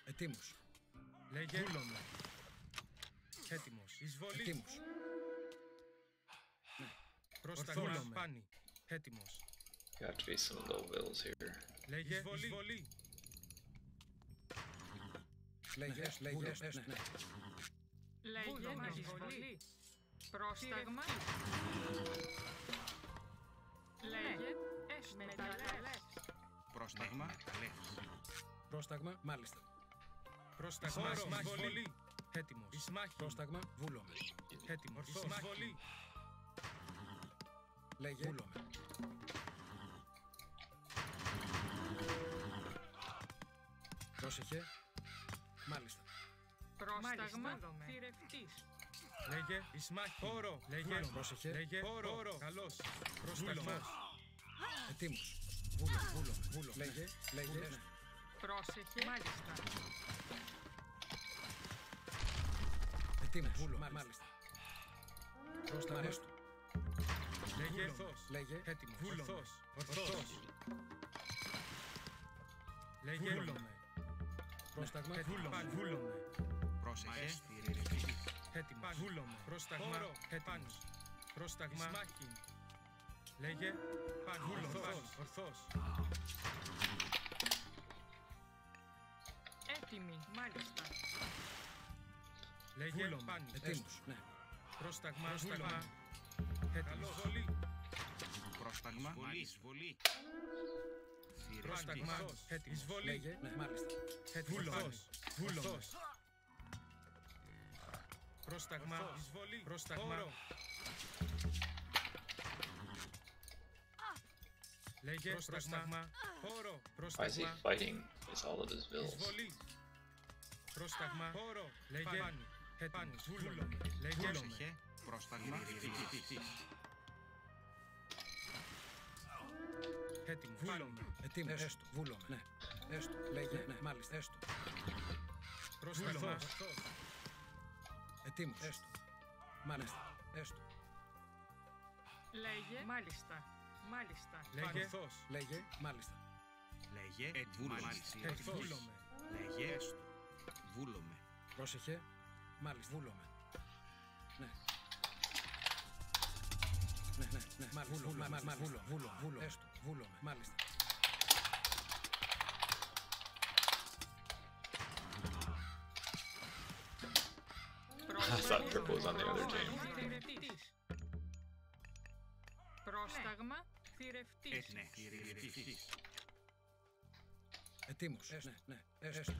Ετοίμος. Λέγε. Βούλομαι. Έτοιμος. Εισβολή. Ετοίμος. Πρόσταγμα. Πάνι. Έτοιμος. Got to be some low bills here. Λέγε. Εισβολή. Λέγε. Λέγε. Έστω. Ναι. Λέγε εισβολή. Πρόσταγμα. Λέγε μεταλλές. Πρόσταγμα. Πρόσταγμα. Μάλιστα. Πρόσταγμα. Εισβολή. Έτοιμος. Εισμάχη. Πρόσταγμα. Βούλομαι. Έτοιμος. Εισβολή. Λέγε. Βούλομαι. Πρόσεχε. Μάλιστα. Πρόσταγμα. Θηρευτής. Λέγε. Εισμάχη. Όρο. Λέγε. Πρόσεχε. Λέγε. Όρο. Καλώς. Πρόσταγμα. Ετοίμος. Βούλομαι. Βούλομαι. Λέγε. Λέγε. Ναι. Πρόσεχε. Μάλιστα. Ετοίμος. Βούλομαι. Μάλιστα. Πρόσταγμα. Έστω. Λέγε. Ορθώς. Λέγε. Έτοιμος. Ορθώς. Ορθώς. Λέγε. Βούλομαι. Πρόσταγμα. Βούλομαι. Πρόσεχε. Έτοιμος. Βούλομαι. Πρόσταγμα. Έτοιμος. Πρόσταγμα. Εισμάχη. Λέγε. Βούλομαι. Ορθώς. Έτοιμη. Μάλιστα. Λέγε. Πάνι. Ετοίμος. Ναι. Πρόσταγμα. Έτοιμος. Βολή. Πρόσταγμα. Εισβολή. Πρόσταγμα. Έτοιμος. Εισβολή. Λέγε. Ναι. Μάλιστα. Βούλος. Βούλος. Πρόσταγμα. Εισβολή. Πρόσταγμα. Λέγε. Πρόσταγμα. Όρο. Why is he Πρόσταγμα. fighting with all of his bills? Εισβολή. Πρόσταγμα. Όρο. Λέγε. Πάνι. Έτοιμος. Βούλομαι. Λέγε. Πρόσεχε. Πρόσταγμα. Έτοιμος. Βούλομαι. Ετοίμος. Έστω. Βούλομαι. Ναι. Έστω. Λέγε. Ναι. Μάλιστα. Έστω. Πρόσταγμα. Ετοίμος. Έστω. Μάλιστα. Έστω. Λέγε. Μάλιστα. Μάλιστα. Λέγε. Ορθώς. Λέγε. Μάλιστα. Λέγε. Βούλομαι. Βούλομαι. Λέγε. Έστω. Βούλομαι. Πρόσεχε. Μάλιστα. Βούλομαι. Ναι. Ναι. Μάλιστα. Βούλομαι. Έστω. Βούλομαι. Μάλιστα. I thought purple was on the other team. Θηρευτής. Πρόσταγμα. Θηρευτής. Ναι. Θηρευτής. Ετοίμος. Ναι. Έστω.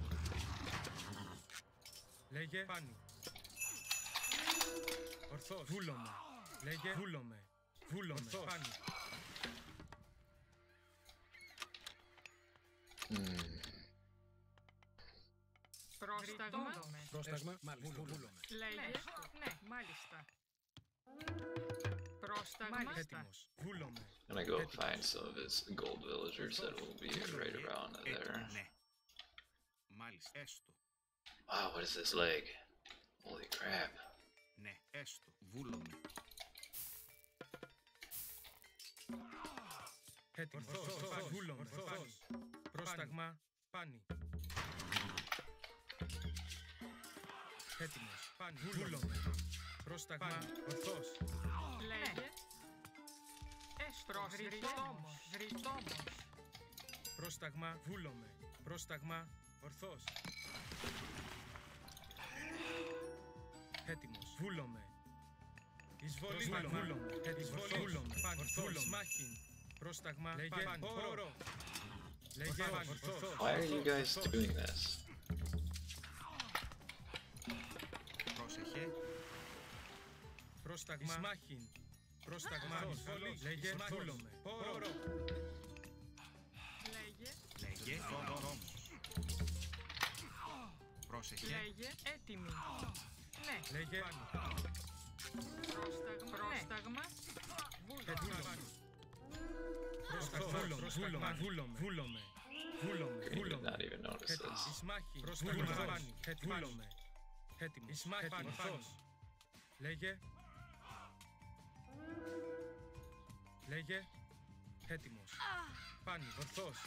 Λέγε. Πάνι. Ορθώς. Βούλομαι. Λέγε. Βούλομαι. Βούλομαι. Ορθώς. Πάνι. Πρόσταγμα. Πρόσταγμα. Μάλιστα. Βούλομαι. Λέγε. Ναι. Μάλιστα. Πρόσταγμα. Έτοιμος. Βούλομαι. I'm gonna go find some of his gold villagers that will be right around there. Ναι. Μάλιστα. Έστω. Wow, what is this leg? Holy crap. Ναι. Έστω. Βούλομαι. Έτοιμος. Ορθώς. Βούλομαι. Ορθώς. Πρόσταγμα. Πάνι. Έτοιμος. Πάνε. Βούλομαι. Πρόσταγμα. Ορθός. Λέγε. Πρόσχριστόμος. Βριστόμος. Πρόσταγμα. Βούλομαι. Πρόσταγμα. Ορθός. Έτοιμος. Βούλομαι. Εισβολή. Βούλομαι. Εισβολή. Βούλομαι. Ορθός. Μάχην. Πρόσταγμα. Λέγε. Όρο. Λέγε. Ορθός. Why are you guys doing this? Πρόσεχε. Πρόσταγμα. Μάχην. Πρόσταγμα. Λέγε. Βούλομαι. Όρο. Λέγε. Λέγε. Πρόσεχε. Λέγε. Έτοιμη. Ναι. Λέγε. Πρόσταγμα. Πρόσταγμα. Βούλομαι. Green did not even notice this. Ισμάχη. Πρόσταγμα. Βούλομαι. Έτοιμος. Ισμάχη. Ορθός. Λέγε. Λέγε. Έτοιμος. Πάνι. Ορθός.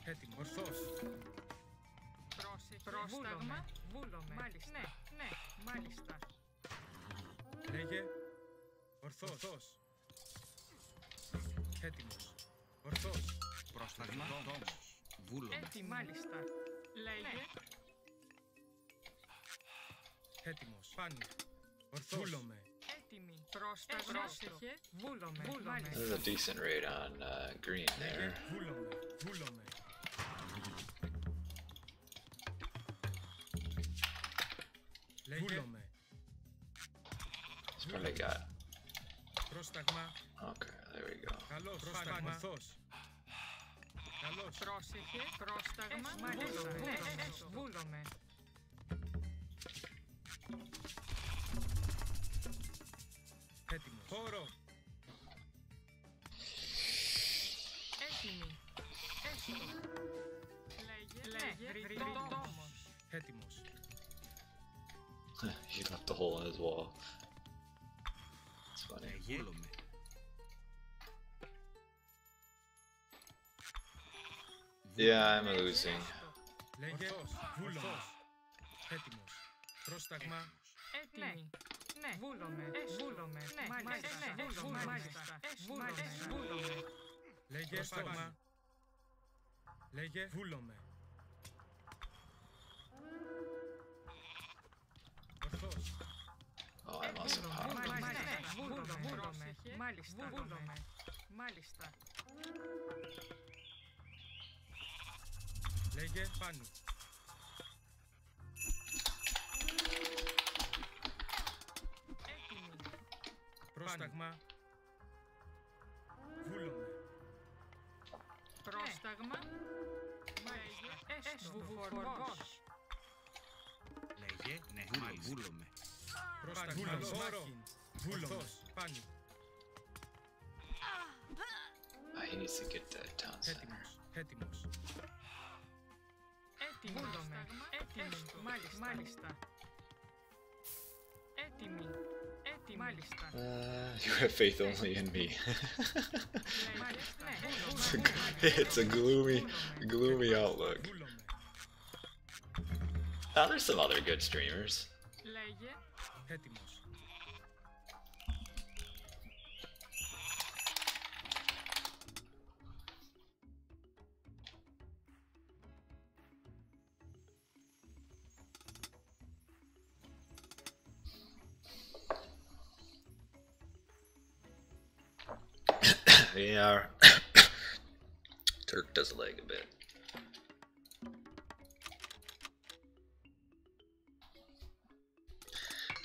Έτοιμος. Ορθός. Πρόσταγμα. Βούλομαι. Μάλιστα. Ναι. Ναι. Μάλιστα. Λέγε. Ορθός. Έτοιμος. Ορθός. Πρόσταγμα. Βούλομαι. Έτοιμη. Μάλιστα. Λέγε. Έτοιμος. Πάνι. Ορθός. Βούλομαι. Έτοιμη. Πρόσεχε. Βούλομαι. This is a decent raid on green Λέγε. there. Βούλομαι. Βούλομαι. Λέγε. Βούλομαι. He's probably got. Πρόσταγμα. Okay, there we go. Καλός. Πρόσταγμα. Ορθός. Καλός. Πρόσεχε. Πρόσταγμα. Μάλιστα. Βούλομαι. Έτοιμος. Χώρο. Έτοιμη. Έστω. Λέγε. Βριστόμος. Έτοιμος. He left a hole in his wall. It's funny. Βούλομαι. Yeah, I'm losing. Λέγε. Βούλομαι. Έτοιμος. Πρόσταγμα. Έτοιμη. Ναι. Βούλομαι. Βούλομαι. Μάλιστα. Βούλομαι. Λέγε. Πρόσταγμα. Λέγε. Βούλομαι. Ορθός. Oh, I'm also hot. Βούλομαι. Μάλιστα. Βούλομαι. Μάλιστα. Λέγε. Πάνι. Έτοιμη. Πρόσταγμα. Βούλομαι. Πρόσταγμα. Έστω. Βουφορβός. Λέγε. Ναι. Βούλομαι. Πρόσταγμα. Μάχην. Βούλομαι. Πάνι. He needs to get that town center. Έτοιμος. Έτοιμος. Έτοιμη. Έτοιμη. Μάλιστα. Έτοιμη. Έτοιμη. Μάλιστα. You have faith only in me. Μάλιστα. It's a gloomy outlook. Βούλομαι. Now there's some other good streamers. Λέγε. Έτοιμος. Yeah, Turk does lag a bit.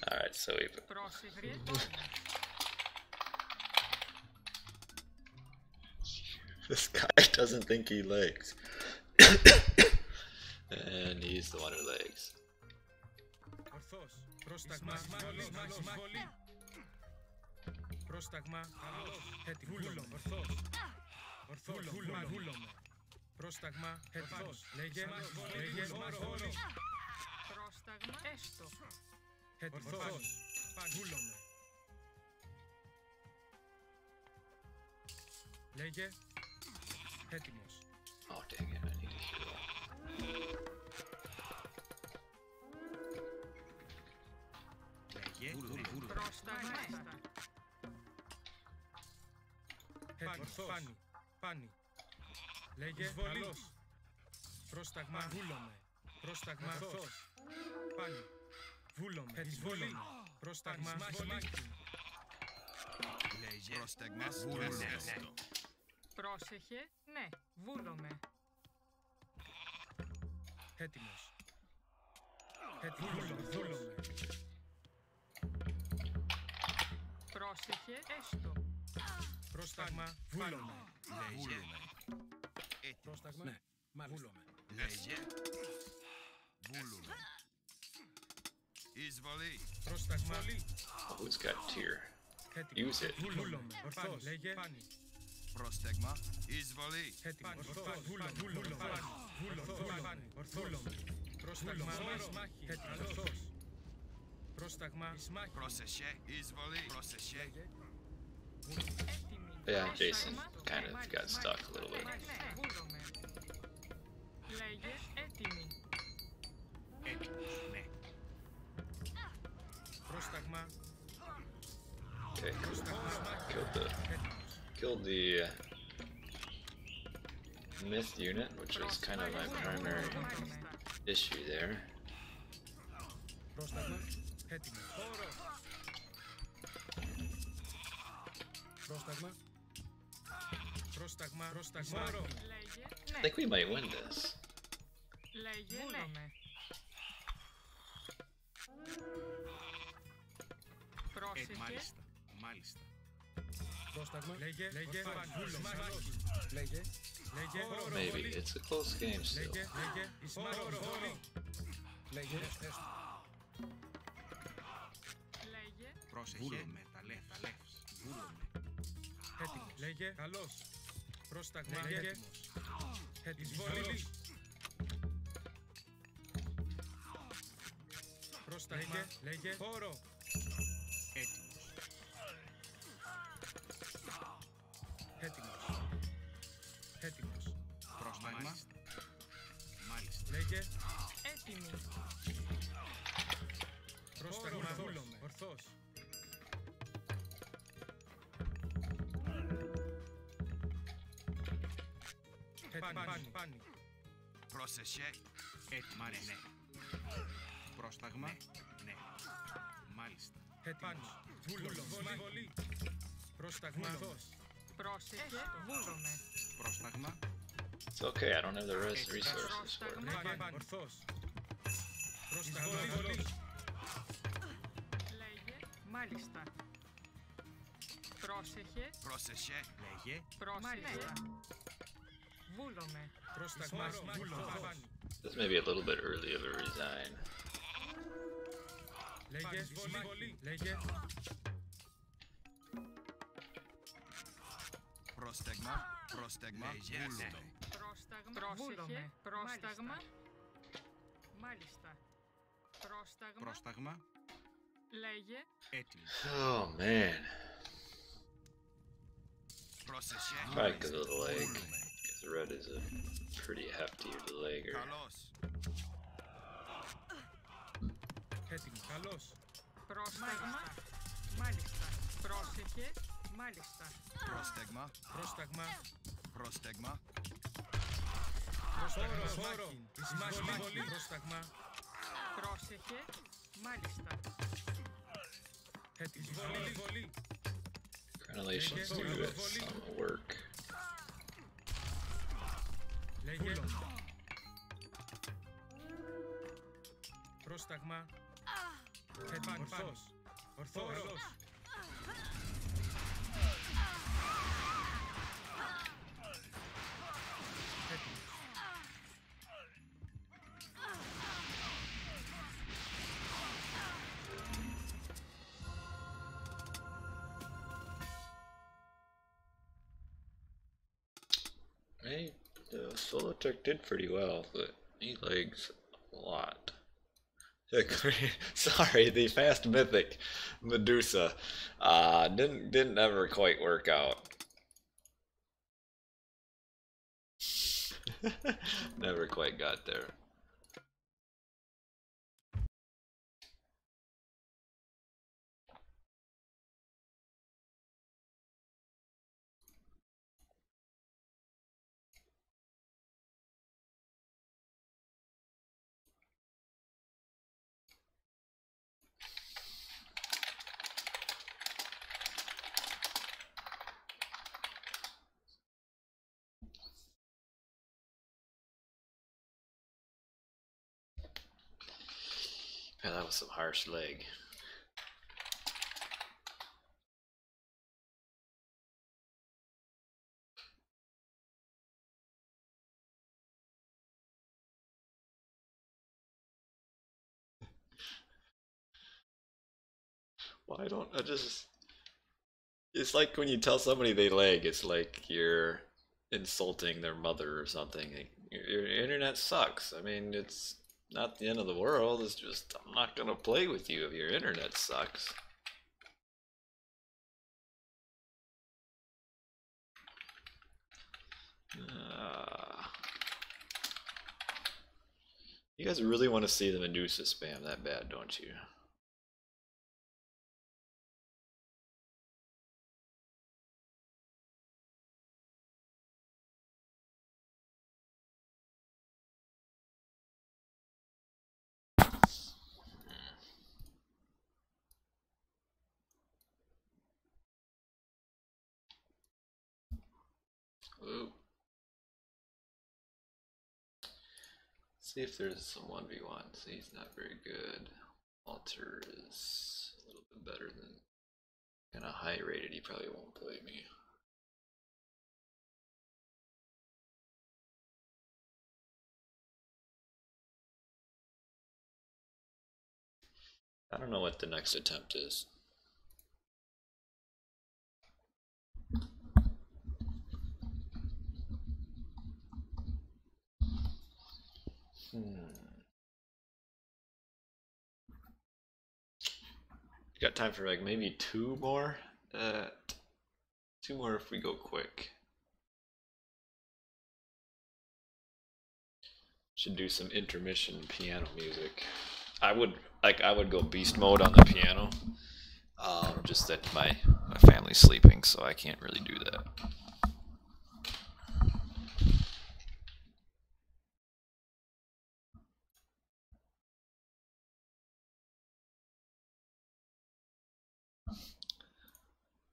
Alright, so we've Πρόσεχε. this guy doesn't think he lags. And he's the one who lags. Ορθός. Πρόσταγμα. Εισβολή. Πρόσταγμα. Έτοιμος. Βούλομαι. Ορθός. Ορθός. Βούλομαι. Πρόσταγμα. Ορθός. Λέγε. Λέγε. Όρο. Πρόσταγμα. Έστω. Ορθός. Βούλομαι. Λέγε. Έτοιμος. Oh dang it, I need to heal. Φάνη. Πάνη. Λέγε καλός. Πρόσταγμα. Βούλομαι. Πρόσταγμα. Ορθός. Πάνη. Βούλομαι. Εισβολή. Πρόσταγμα. Εισβολή. Πρόσταγμα. Βούλομαι. Πρόσεχε, ναι, βούλομαι. Έτοιμος. Βούλομαι. Πρόσεχε, έστω. Πρόσταγμα. Βούλομαι. Βούλομαι. Πρόσταγμα. Ναι. Βούλομαι. Λέγε. Βούλομαι. Εισβολή. Πρόσταγμα. Oh, who's got tier? Έτοιμος. Use it. Βούλομαι. Ορθός. Λέγε. Πάνη. Πρόσταγμα. Εισβολή. Έτοιμος. Ορθός. Βούλομαι. Πάνη. Ορθός. Πρόσταγμα. Έτοιμος. Ορθός. Πρόσταγμα. Πρόσεχε. Εισβολή. Πρόσεχε. Yeah, Jason kind of got stuck a little bit. Ναι, βούλομαι. Λέγε, έτοιμη. Ναι. Πρόσταγμα. Okay, killed the myth unit, which was kind of my primary issue there. Πρόσταγμα. Έτοιμος. Πρόσταγμα. Πρόσταγμα. Λέγε, I think we might win this. λέγε, βούλομαι. Πρόσεχε, Μάλιστα. Πρόσταγμα. Λέγε. Βούλομαι. Λέγε. Maybe it's a close game still. Λέγε. λέγε, Πρόσεχε. Τα λεύς. Βούλομαι. Έτοιμος. Λέγε. Καλός. Πρόσταγμα. Λέγε. Εισβολή. Πρόσταγμα. Λέγε. Χώρο. Έτοιμος. Πρόσταγμα. Μάλιστα. Λέγε. έτοιμη. Πρόσταγμα. Βούλομαι. Ορθός. Πάνη. Πρόσεχε. Μάλιστα. Ναι. Πρόσταγμα. Ναι. Μάλιστα. Έτοιμος. Βούλομαι. Πρόσταγμα. Ορθός. Πρόσεχε, βούλομαι. Πρόσταγμα. It's okay, I don't have the resources for it. Ορθός. Πρόσταγμα. Λέγε, μάλιστα. Πρόσεχε, Πρόσεχε. Λέγε. πρόσεχε. Βούλομαι. Πρόσταγμα. This may be a little bit early of a resign. Λέγε. Λέγε. Πρόσταγμα. Βούλομαι. Πρόσταγμα, πρόσεχε, πρόσταγμα. Μάλιστα. Πρόσταγμα, Πρόσταγμα. λέγε, Έτοιμο. Oh man. Πρόσεχε. Probably because of the leg. Because the red is a pretty hefty legger. Καλός. Έτοιμος. Καλός. πρόσταγμα. Μάλιστα. Πρόσεχε, μάλιστα. Πρόσταγμα. Πρόσταγμα. Πρόσταγμα. Χώρο. Εισβολή. Πρόσταγμα. Πρόσεχε, μάλιστα. Εισβολή. Congratulations to some work. Λέγε. Πρόσταγμα. Ορθός. Hey, the solo tech did pretty well, but he lags a lot. Sorry, the fast mythic Medusa didn't ever quite work out. Never quite got there. was some harsh leg. Why don't I just... It's like when you tell somebody they lag, it's like you're insulting their mother or something. Like, your internet sucks. I mean, it's not the end of the world. It's just, I'm not gonna play with you if your internet sucks. You guys really want to see the Medusa spam that bad, don't you? Ooh. See if there's some 1v1. See, he's not very good. Alter is a little bit better than... Kind of high rated, he probably won't play me. I don't know what the next attempt is. Got time for like maybe two more? Two more if we go quick. Should do some intermission piano music. I would go beast mode on the piano. Just that my family's sleeping, so I can't really do that.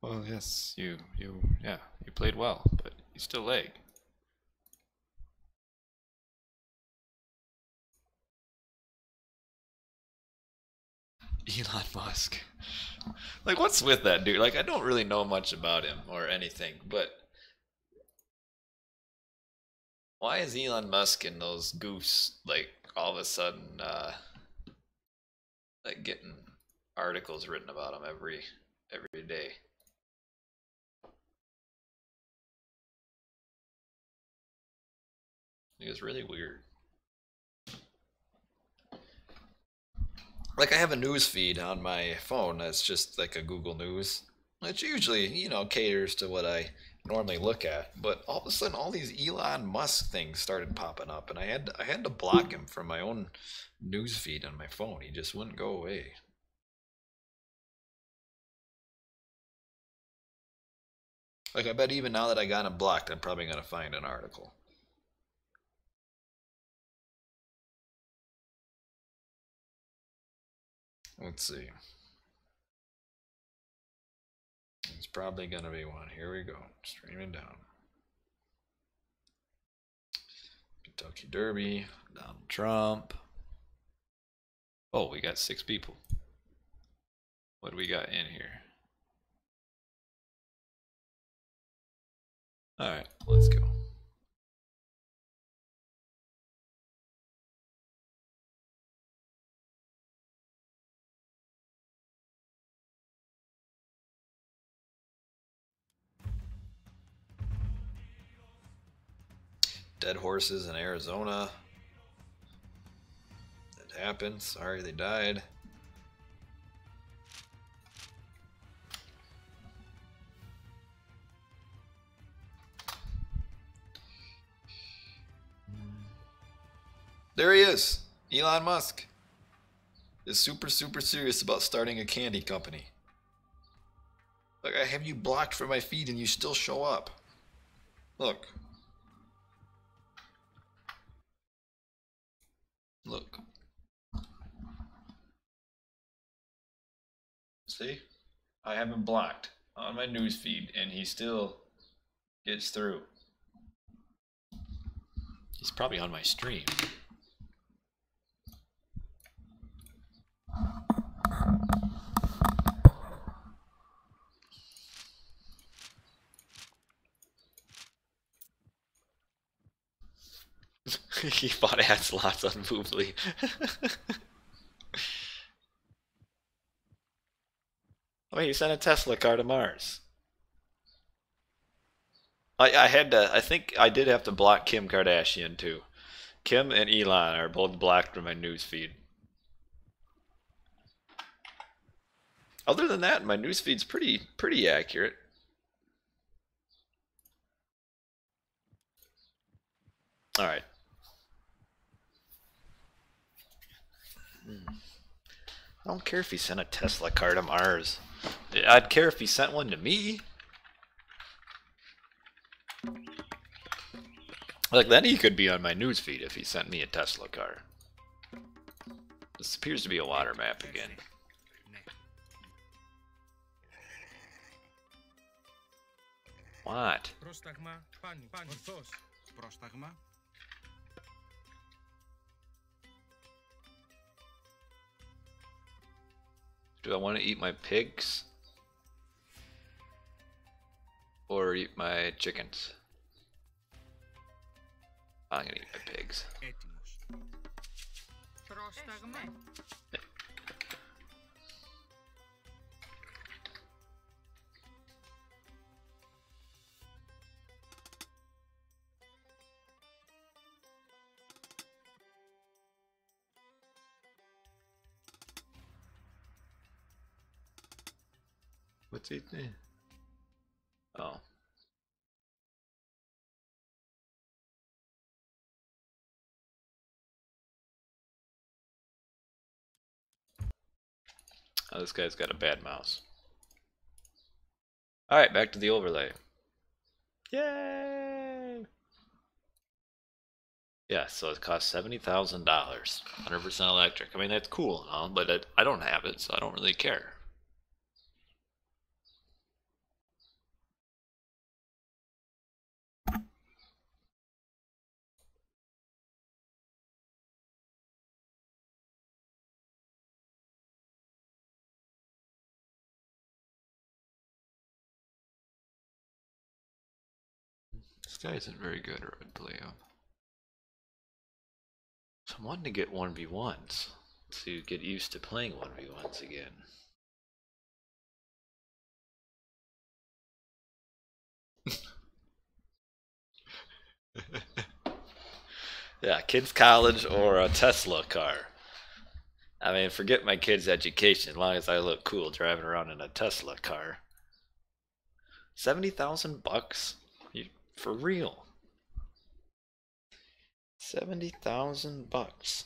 Well, yes, you played well, but you still lag. Elon Musk. Like, what's with that dude? Like, I don't really know much about him or anything, but why is Elon Musk and those goofs, like, all of a sudden, like, getting articles written about him every day? It was really weird. Like, I have a news feed on my phone that's just like a Google News. Which usually, you know, caters to what I normally look at. But all of a sudden, all these Elon Musk things started popping up, and I had to block him from my own news feed on my phone. He just wouldn't go away. Like, I bet even now that I got him blocked, I'm probably gonna find an article. Let's see. It's probably gonna be one. Here we go. Streaming down. Kentucky Derby. Donald Trump. Oh, we got 6 people. What do we got in here? Alright, let's go. Dead horses in Arizona. That happened. Sorry they died. There he is. Elon Musk is super serious about starting a candy company. Like, I have you blocked from my feed and you still show up. Look. Look. See? I have him blocked on my news feed and he still gets through. He's probably on my stream. He bought ad slots on Voobly. I mean, he sent a Tesla car to Mars. I had to. I think I did have to block Kim Kardashian too. Kim and Elon are both blocked from my newsfeed. Other than that, my newsfeed's pretty accurate. All right. I don't care if he sent a Tesla car to Mars. I'd care if he sent one to me. Like, then he could be on my newsfeed if he sent me a Tesla car. This appears to be a water map again. What? Πρόσταγμα, πάνι, ορθώς. Πρόσταγμα. Do I want to eat my pigs? Or eat my chickens? I'm gonna eat my pigs. Έτοιμος. Πρόσταγμα. What's he think? Oh. Oh, this guy's got a bad mouse. Alright, back to the overlay. Yay! Yeah, so it costs $70,000. 100% electric. I mean, that's cool and all, but I don't have it, so I don't really care. This guy isn't very good at red playoff. So I'm wanting to get 1v1s to get used to playing 1v1s again. Yeah, kids' college or a Tesla car. I mean, forget my kids' education as long as I look cool driving around in a Tesla car. 70,000 bucks? For real? 70,000 bucks.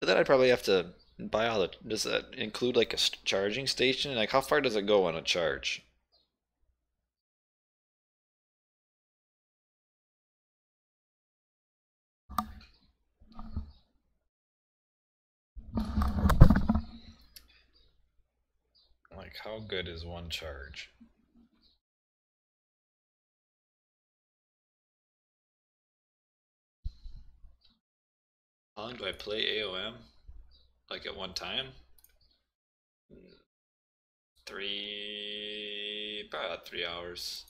But then I'd probably have to buy all the. Does that include like a charging station? Like, how far does it go on a charge? Like, how good is one charge? How long do I play AOM? Like at one time? About 3 hours.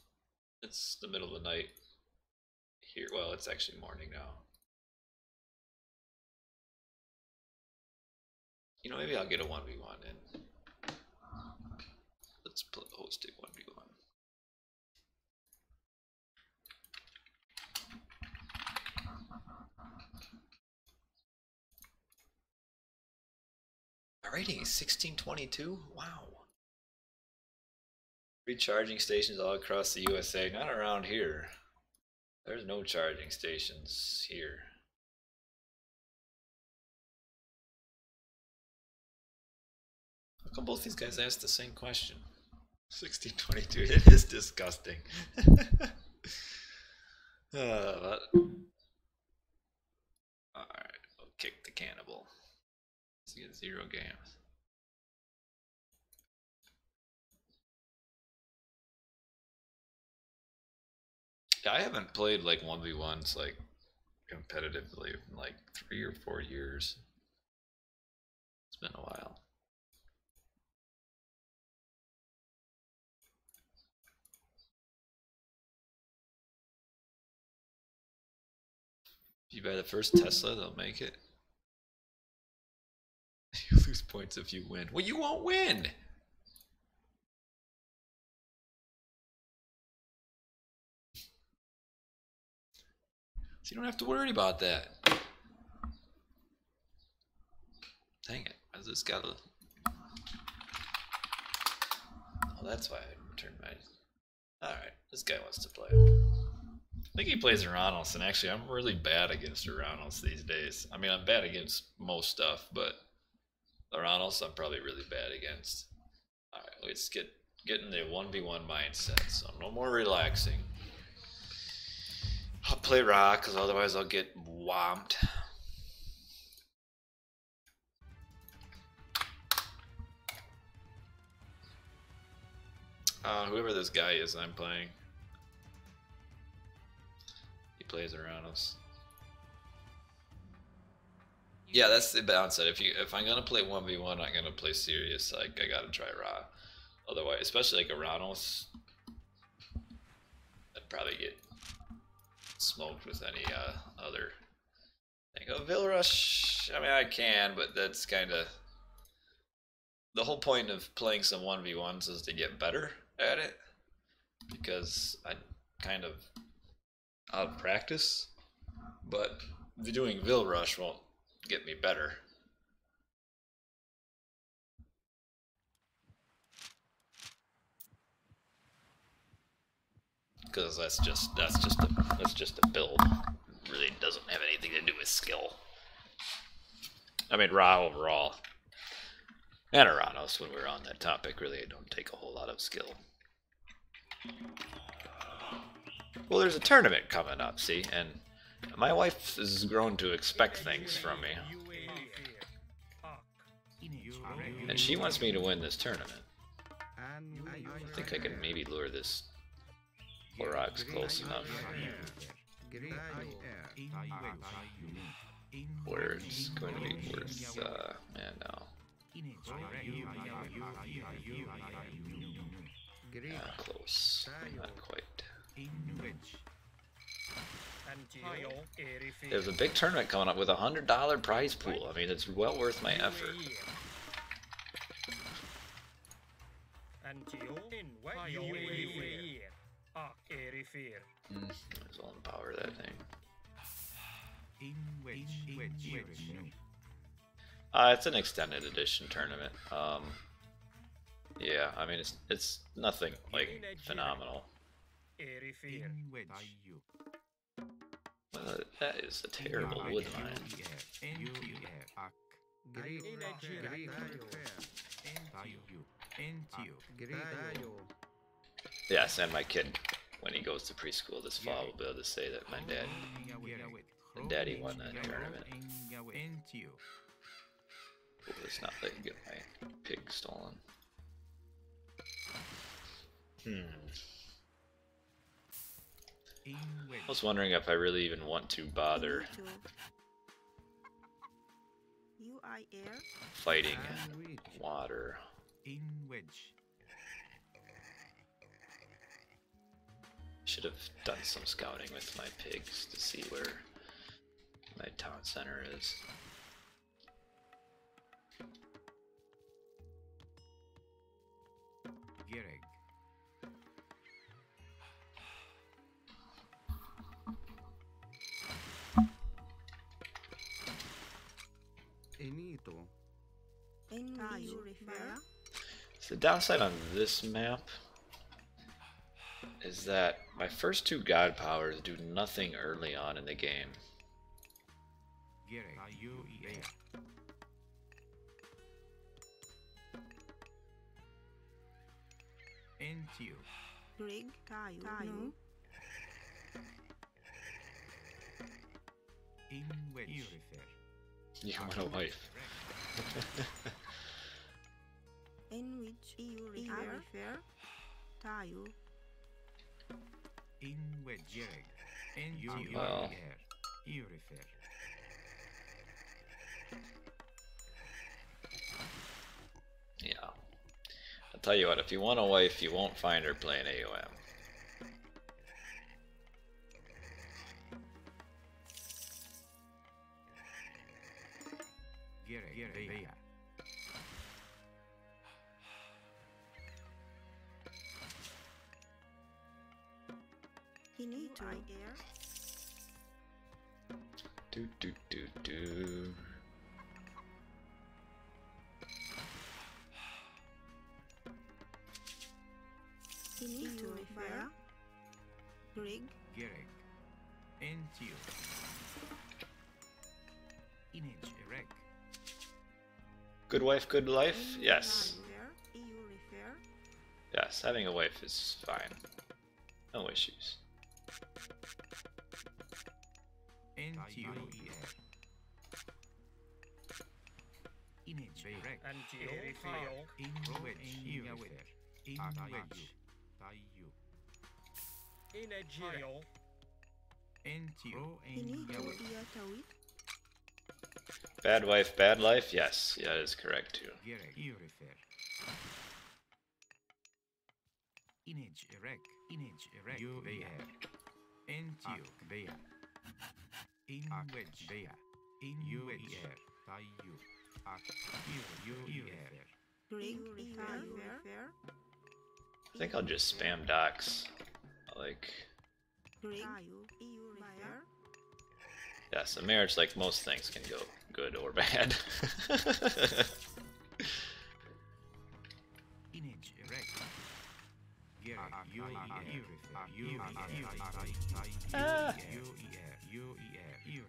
It's the middle of the night here. Well, it's actually morning now. You know, maybe I'll get a 1v1 in. Let's host a 1v1. My rating is 1622? Wow. 3 charging stations all across the USA. Not around here. There's no charging stations here. How come both these guys asked the same question? 1622. It is disgusting. Alright, I'll kick the cannibal. Let's get 0 games. Yeah, I haven't played like 1v1s like competitively in like 3 or 4 years. It's been a while. If you buy the first Tesla, they'll make it. You lose points if you win. Well, you won't win! So you don't have to worry about that. Dang it. I just gotta... Oh, that's why I returned mine. Alright, this guy wants to play. I think he plays Oranos, and actually I'm really bad against Oranos these days. I mean, I'm bad against most stuff, but Oranos I'm probably really bad against. Alright, let's get in the 1v1 mindset, so no more relaxing. I'll play Ra, because otherwise I'll get whomped. Whoever this guy is I'm playing. He plays Oranos. Yeah, that's the downside. If I'm gonna play 1v1, I'm gonna play serious. Like, I gotta try Ra. Otherwise, especially like Oranos, I'd probably get smoked with any other thing. Oh, Vilrush, I mean, I can, but that's kind of the whole point of playing some 1v1s is to get better at it, because I'm kind of out of practice, but doing Vilrush won't get me better. Because that's just a build. Really doesn't have anything to do with skill. I mean, Ra overall, and Oranos, when we're on that topic, really don't take a whole lot of skill. Well, there's a tournament coming up, see, and my wife has grown to expect things from me, and she wants me to win this tournament. I think I can maybe lure this Aurochs close enough where it's going to be worth, man, no. Close, not quite. There's a big tournament coming up with a $100 prize pool. I mean, it's well worth my effort. I'll empower that thing. It's an extended edition tournament. Yeah, I mean, it's nothing like phenomenal. That is a terrible wood mine. Yes, and my kid, when he goes to preschool this fall, will be able to say that my daddy won that tournament. Oh, let's not let you get my pig stolen. I was wondering if I really even want to bother fighting water. Should have done some scouting with my pigs to see where my town center is. So the downside on this map is that my first two god powers do nothing early on in the game. You want a wife. In which you refer Well, Eurifer. Yeah. I'll tell you what, if you want a wife, you won't find her playing AOM. Vea. He need to air. Do do do do. He need to refer. Rig. Gerek. Entio. Inage erect. Good wife, good life? Yes. EU refer. Yes, having a wife is fine. No issues. Entio er. Inage erect. In wedge. Eurifer. In wedge. Taio. Entio. He need to ear tawit. Bad wife, bad life? Yes, yeah, that is correct too. Gerek. Eurifer. Inage erect. Inage erect. Vea. Entio. Vea. In wedge. Vea. In wedge. Taio. Eurifer. Rig. Refer. I think I'll just spam docs. Like, Rig. EU refer. yes, a marriage, like most things, can go good or bad. Inage erect.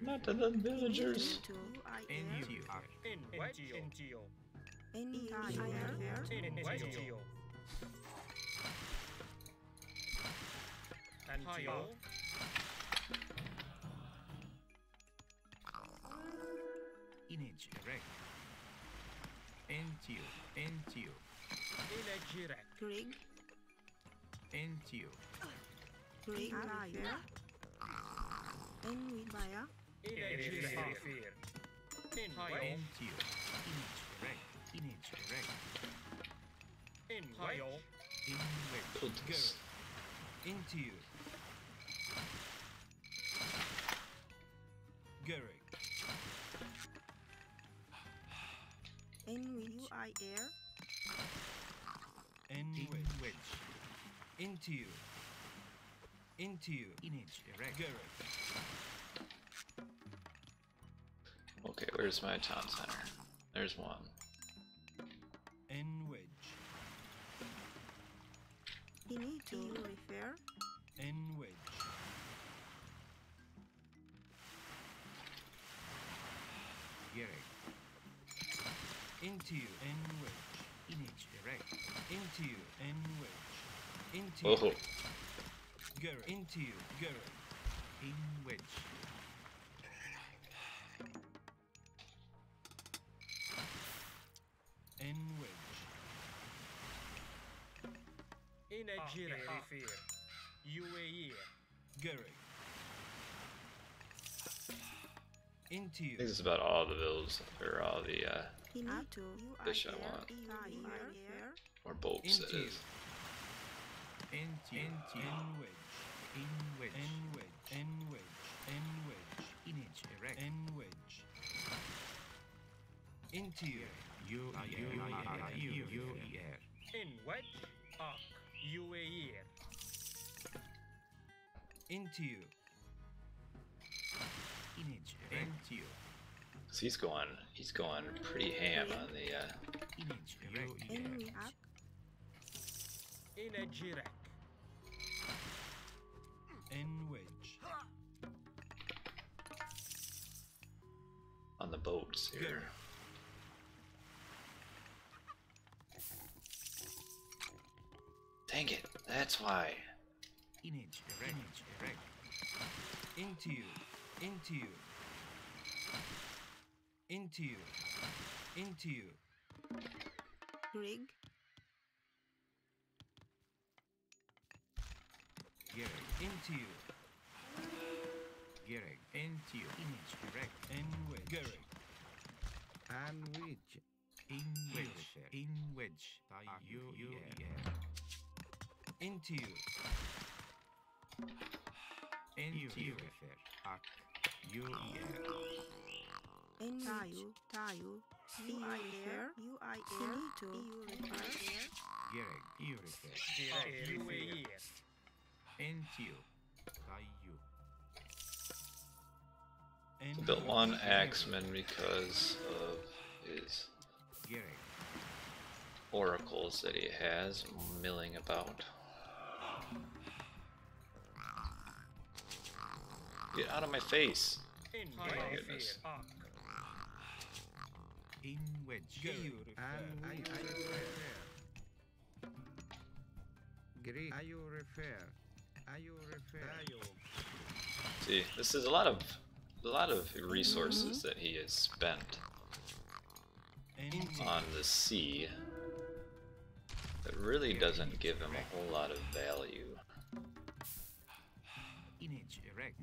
Not to the villagers. Inage erect. Entio. Rig. Entio. Rig. Refer. En with via. Entio. Inage erect. In wedge. Buildings. Entio. Gerek. En with UI air. In wedge. Entio. Inage erect. Gerek. Okay, where's my town center? There's one. In wedge. He need to refer. In wedge. Gerek. Entio. In wedge. Inage erect. Entio. In wedge. Entio. Oh, Gerek. Entio. Gerek. In wedge. In wedge. Gerek. Entio. I think this is about all the bills, or all the He need to fish I want, or boats that is. Entio. In wedge. In wedge. In wedge. In wedge. In wedge. Inage erect. In wedge. Entio. U-E-R. In wedge, arc, UAE. Entio. Inage erect. Entio. So he's going pretty ham on the Inage erect. En with up. In a jirek. In wedge. on the boats here. Dang it, that's why. Image, erect. Into you. Rig. Here, into you. Gereg. Into. Image. Direct. In wedge. Gereg. And wedge. In wedge. In wedge. You. Into you. Into you. Ak. You. Tayo. U I Finito. Gereg. You refer. UAE. Into you. Tayo. Built one axeman because of his Gereg. oracles that he has milling about. Get out of my face! In Oh my goodness. In wedge. You refer. See, this is a lot of resources that he has spent on the sea that really doesn't give him a whole lot of value. Image erect.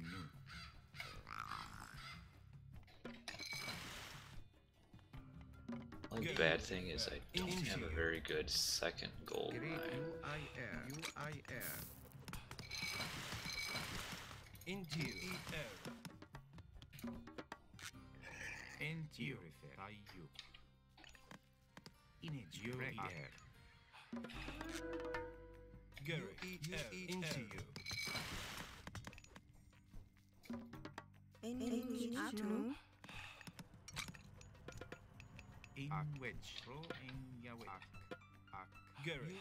Only bad thing is I don't have a very good second gold mine. Into you. Into you. Tayo. Image erect. Gereg. Into you. Finito. In wedge. Pro in Yahweh. Ak. Gereg.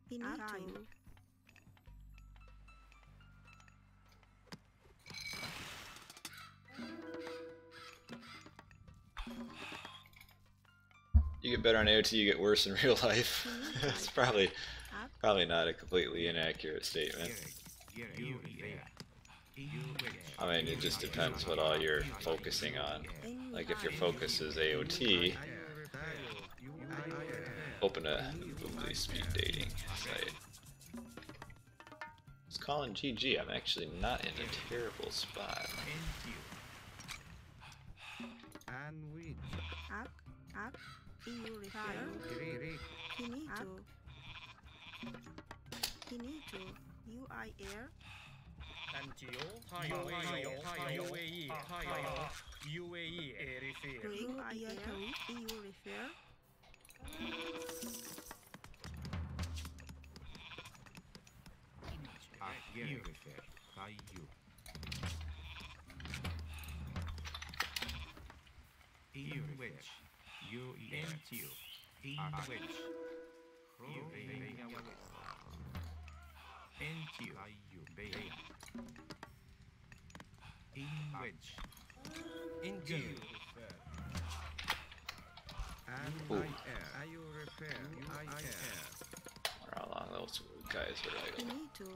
Finito. You get better on AOT, you get worse in real life. It's probably not a completely inaccurate statement. I mean, it just depends what all you're focusing on. Like if your focus is AOT, open a Voobly speed dating site. It's calling GG. I'm actually not in a terrible spot. And with Ak. You refer. Finito. UIR. UAE. EU refer. you refer. Tayo. In which you into in which into you bay in which into you and I you refer I air How long those guys are idle. Finito.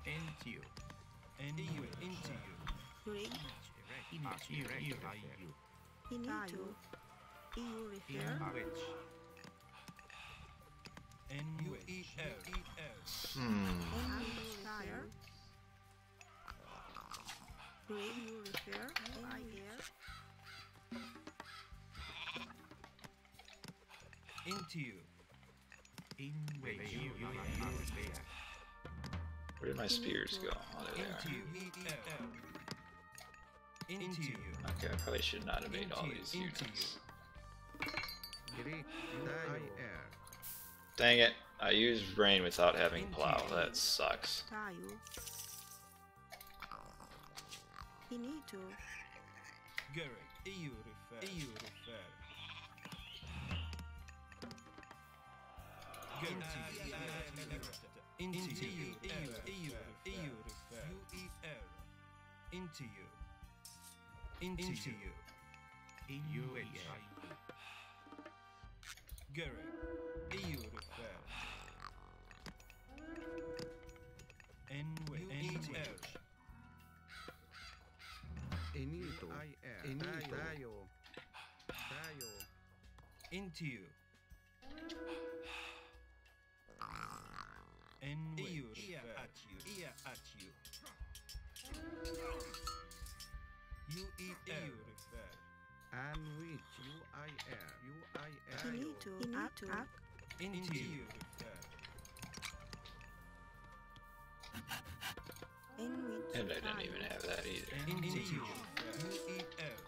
into you and you into you Great. Finito. EU refer. which Fire. Great. EU refer. IR. into you in which you Where did my spears go? Oh, there into they you into you are. Okay, I probably should not have made all these into units. Great. Dang it, I used brain without having plow. That sucks. Tayo. Finito. Garrick, EU refer. Into you refer. Into you. In which Garrick, EU refer. In which Enito. Tayo. Into you. And ear at you. Ear at you. You eat air. And which U-I-R. U-I-R. You need to act. Into you. In which And I didn't even have that either. Into you. You eat air.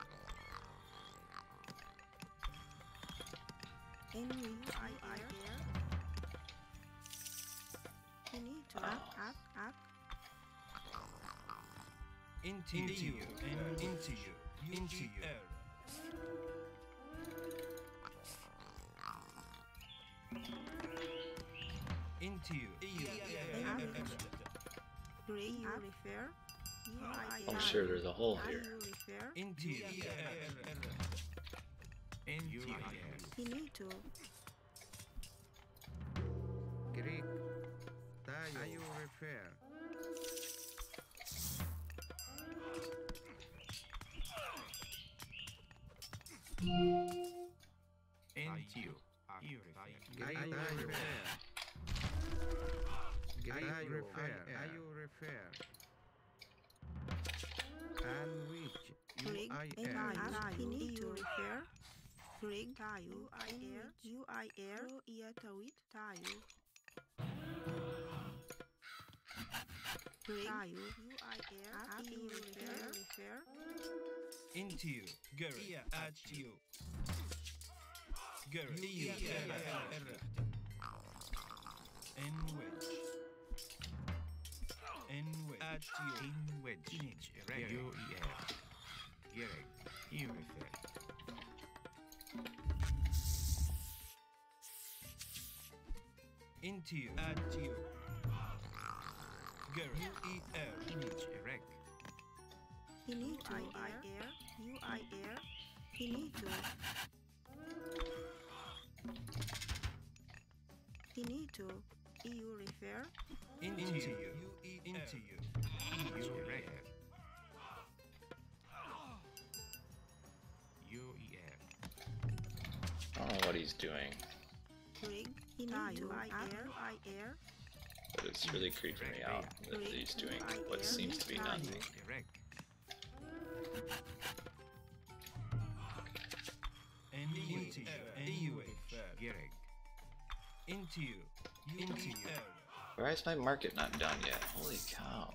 In which I air. You need to act. Into you. And into you. Into you. Air. Into you. Bring you refer. I'm sure there's a hole here. You refer. Into you. Into you. You need to. Greek. Tayo. You refer. Into you. I refer. I refer. And which Bring U-I-R. you need to refer. Bring tayo. You I air. Ear tawit tayo. Bring tayo. You I air. You refer. Into you. Gary. At you. Gary. In which. In which. At you. In which. You Gary. You refer. Into you. At you. Gary. You eat air. Image erect. You need to I air. You I air. You need to. You need to. You refer. Into you. You eat into you. Image erect. You eat air. I don't know what he's doing, Bring. You need to I air. but it's really creeping me out that he's doing what seems to be nothing. Erect. And into you. And you refer. Into you. Into you. Why is my market not done yet? Holy cow.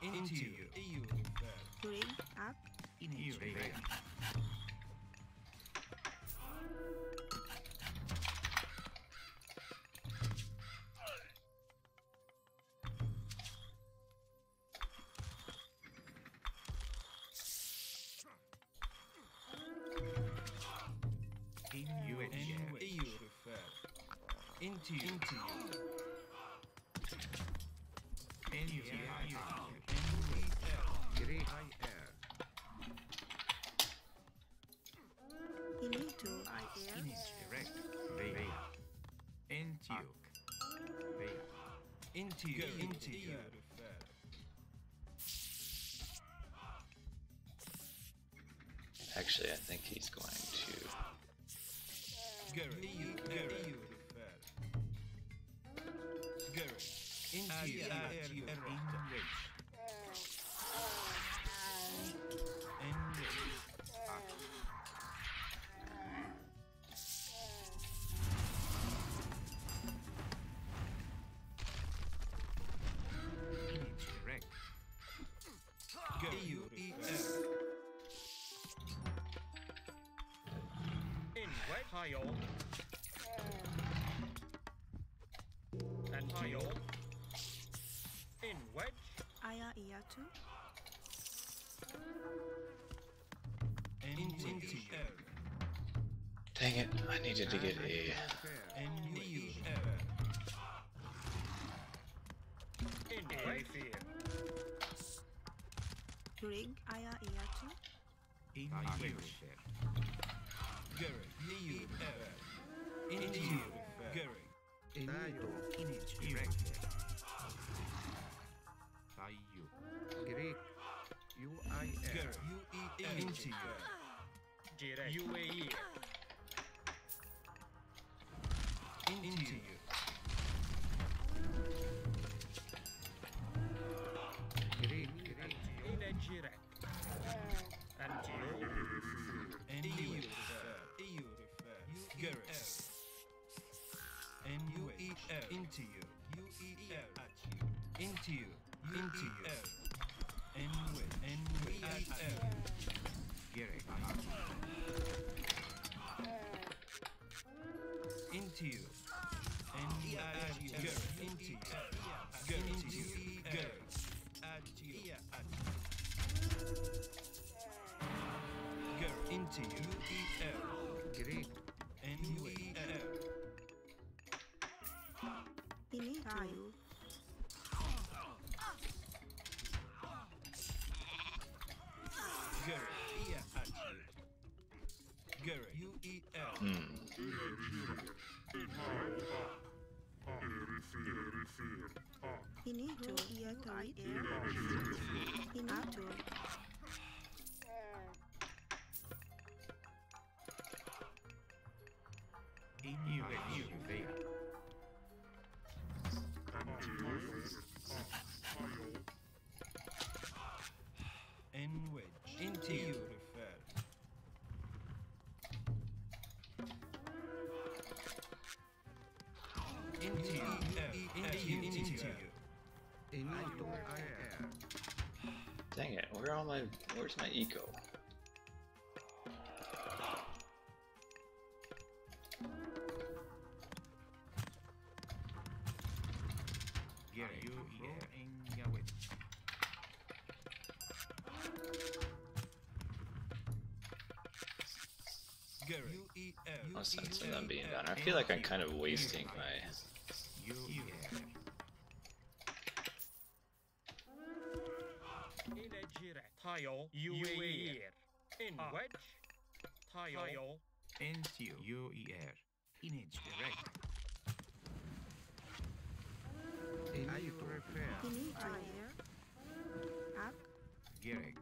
Into you. You refer. Bring up. You refer. Into you. Into you. Into you. Greek I-R. You need to I air. Image erect. Vea. Into you. Vea. Into you. Into you. Actually, I think he's going to. Gary. Gary. Gary. Into you. Into you. And Tayo. In wedge. Aya ear too. Into you. Dang it, I needed to get a. And you. In wedge. Bring Aya ear too. In wedge. Gary. You. Into you. Gary. Tayo. Image erect. into you. Direct. UAE. Into you. Direct. Anti-you. And you refer. Garrett. N-U-E-L. Into you. U-E-L. At you. Into you. Into you. N-W-E-L. Garrett. Into you. N-E-L. Garrett. Into you. Garrett. Into you. Garrett. At you. Garrett. Into you. U-E-L. Great. N-U-E-L. Ini tayo. Garrett. At you. Garrett. U-E-L. Ini to iya tayo. Ini to. N-wedge. Into you refer. Into you. Into you. Dang it, where's my eco? No sense in them being done. I feel like I'm kind of wasting my... Tile. UAE. In wedge. Tile. Into U-E-R. Image direct. Ini tayo. Up. Gerek.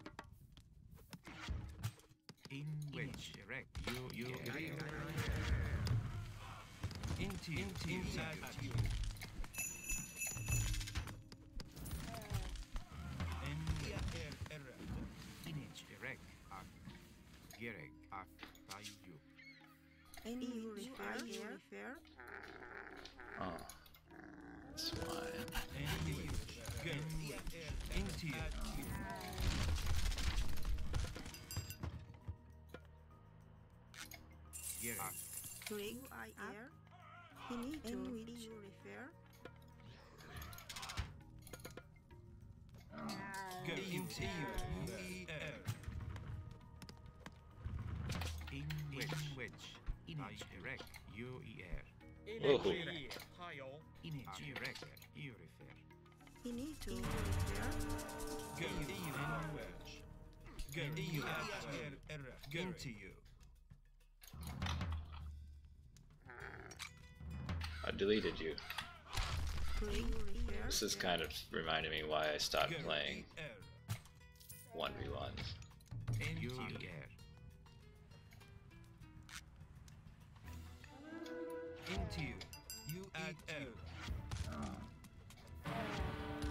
In wedge direct. U-E-R. Into inside you. Image direct. Gerek. Tayo. Any you refer. Oh. That's why. Into you. Gerek. Rig IR. Ini to which you refer. Go into you. In wedge. Image direct. U-E-R. Whoa. Tile. Image direct. You refer. Ini to refer. Go in wedge. Go into you. I deleted you. Rig refer. This is kind of reminding me why I stopped playing 1v1s. U-E-R. Into you. U-E-L.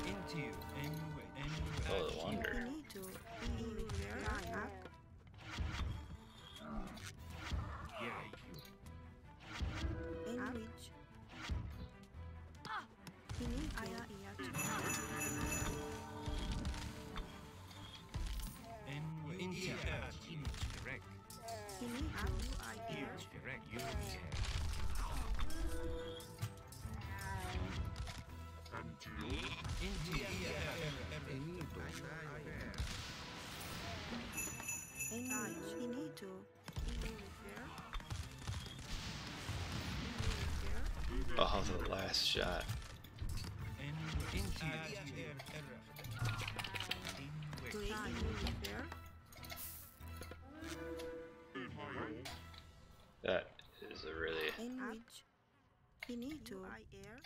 Into you. Oh, the wonder. Ini to refer. Up. In which. Ini ayah iya to. Into image direct. Ini up to IR. Image direct. U-E-R. Into Ini to refer. Oh, the last shot. into refer. That is a really... In which ini to IR.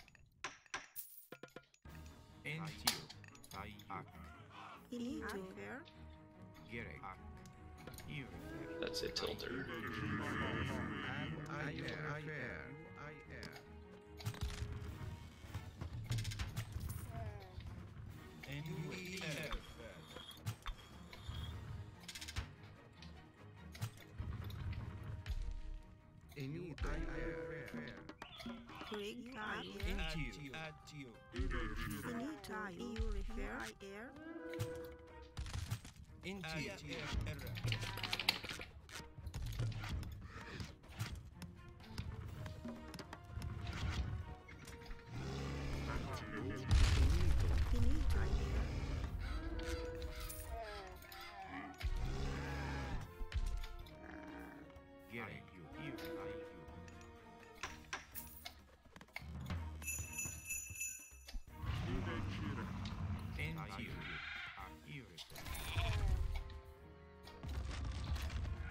Into Ini to refer. Gerek That's a tilter.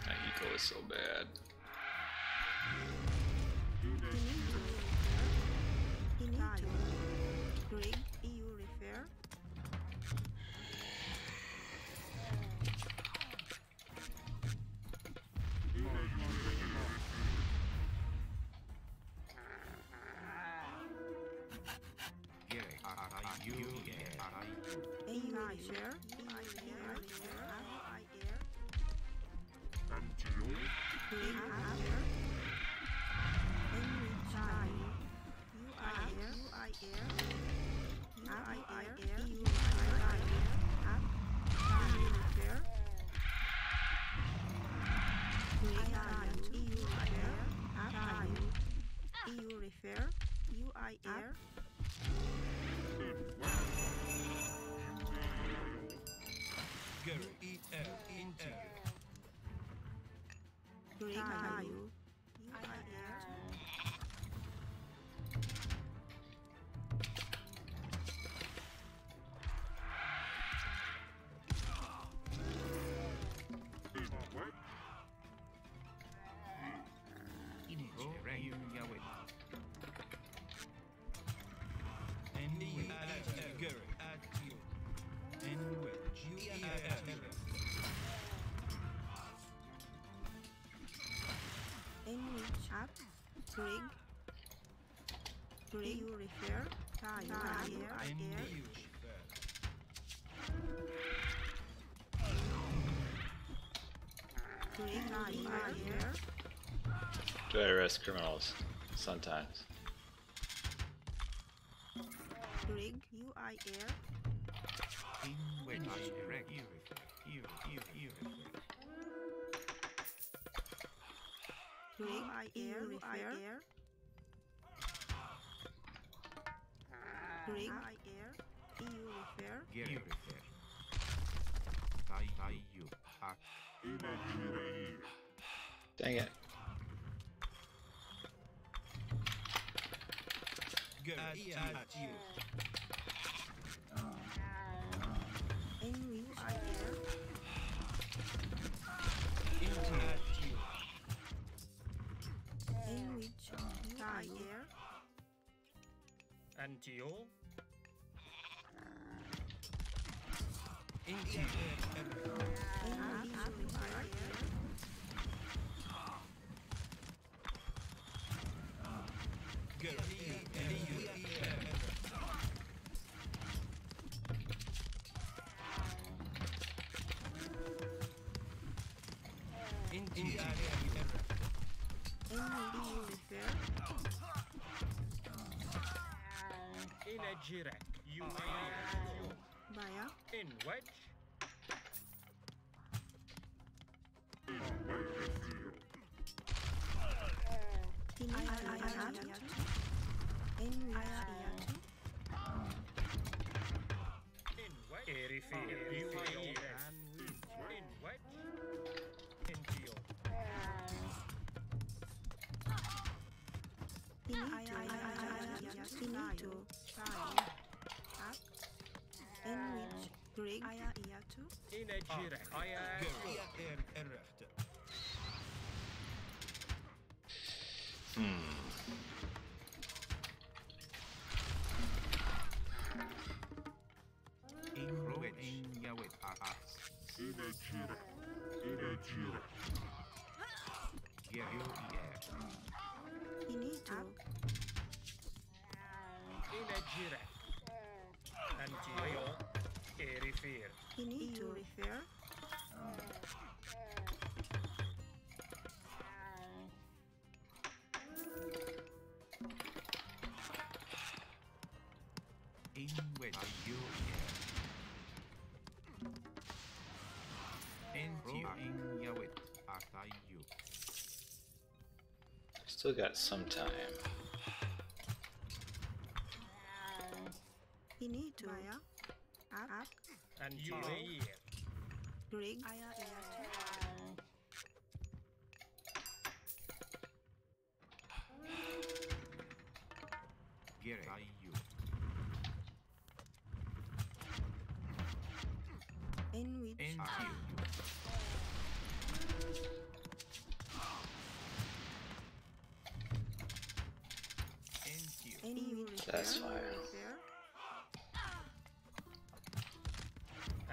That eco is so bad. Do I arrest criminals? Sometimes. Dang it. Antio. In a jirek, you in wedge. Energy. Finito. Inagire. Antio. Erifir. Finito. Refer. In wedge. Entio in Yawit. Atayu. Still got some time. Finito. Maya. Up. Antio. Rig. Gere. Ayu. In which. Entio. Entio. In which. That's fine. Refer.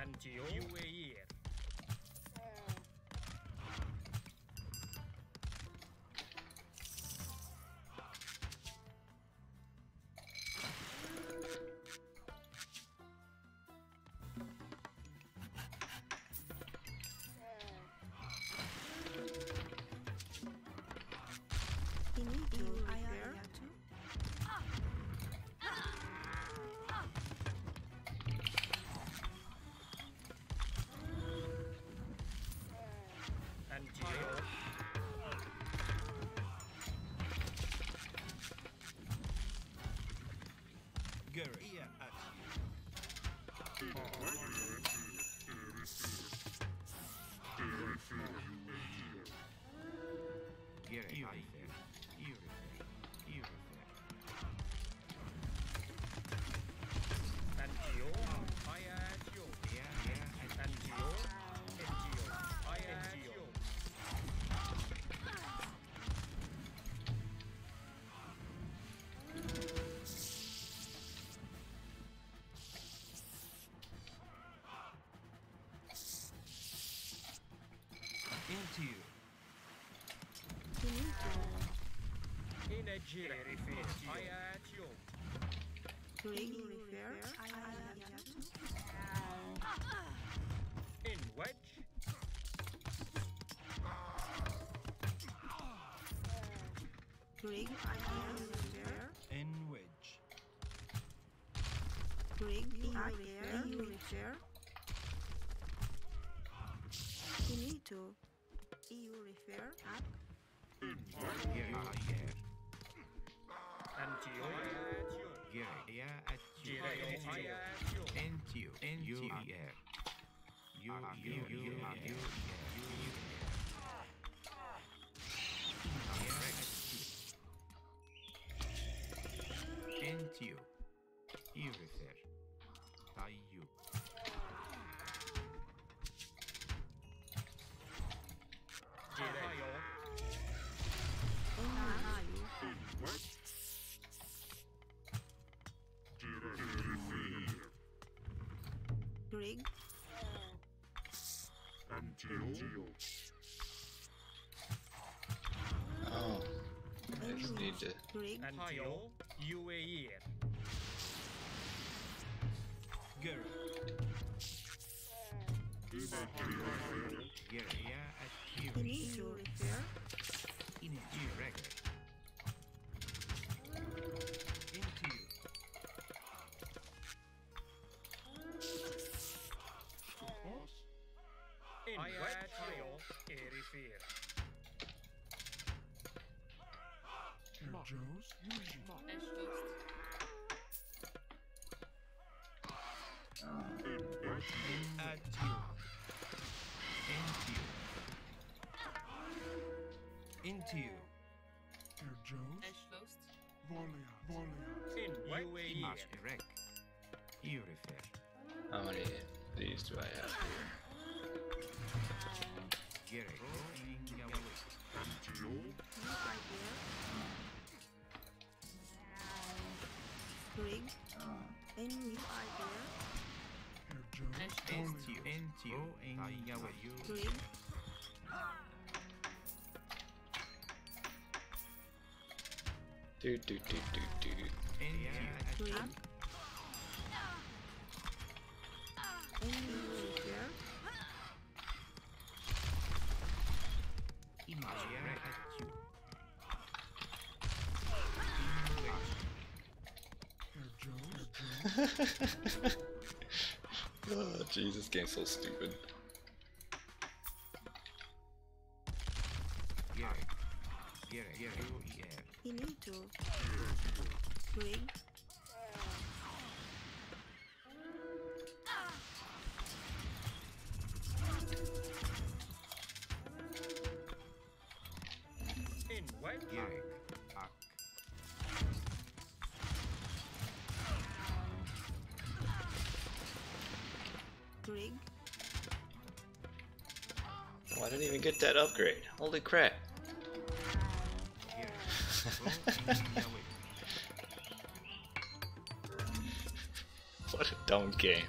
Antio. Uair. Finito. Refer. Antio. Gere. Ia at Gere. Irifer. Antio. Iatio. Antio. Entio. Iatio. Entio. Finito. Inagire. Iatio. Rig. Refer. In wedge. Rig. Refer. En wedge. Rig. Refer. Finito. EU refer. Up. Gere. Ayer. Antio. Iatio. Gere. Ia at Gire. Iatio. Entio. Uier. Entio. Irifer. Tayu. Gire. Rig. Oh, I just need to. Rig. Antio. Uair. Gere. Gere. Ia at Finito refer. In direct. Entio. In Iatio. Erifir. Atio. Entio. In wedge. Mas erect. Irifer. How many of these do I have here? Gere. In Yawit. Rig. In which Entio. In Yawit. Rig. Do do do do do. Three. Enemy here. Oh, jeez, this game's so stupid. You need to. Rig. In wedge. Rig. Oh, I didn't even get that upgrade. Holy crap. What a dumb game.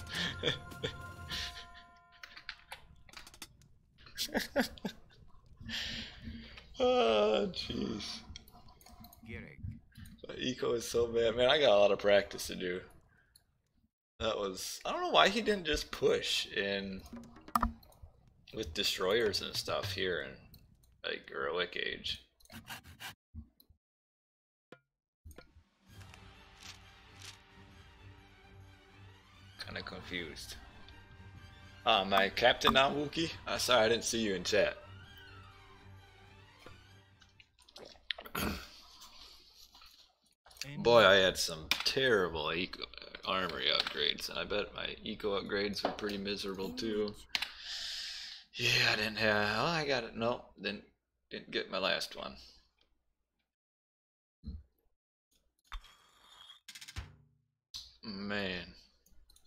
Oh, jeez. My eco is so bad. Man, I got a lot of practice to do. That was... I don't know why he didn't just push in... with destroyers and stuff here in, like, Heroic Age. Kinda confused. My captain now, Wookie? Sorry, I didn't see you in chat. Boy, I had some terrible armory upgrades, and I bet my eco upgrades were pretty miserable too. Yeah, I didn't have... Oh, I got it. No, didn't get my last one. Man.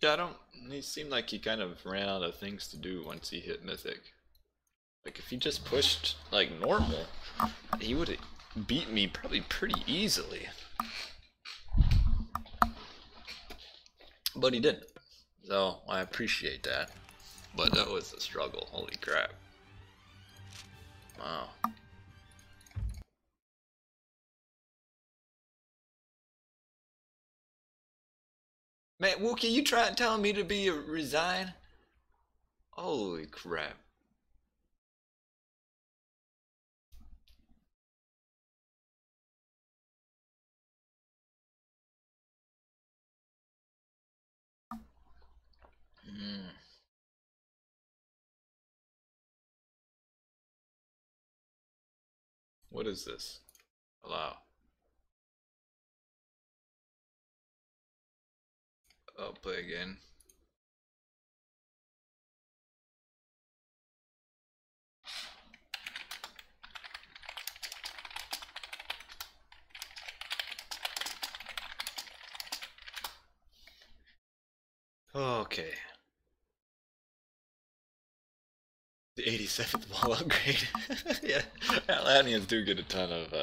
Yeah, I don't... He seemed like he kind of ran out of things to do once he hit Mythic. Like, if he just pushed, like, normal, he would have beat me probably pretty easily. But he didn't. So, I appreciate that. But that was a struggle. Holy crap. Wow. Man, Wookie, you trying telling me to resign? Holy crap. What is this? Allow. I'll play again. Okay. The 87th wall upgrade. Yeah, Atlanteans do get a ton of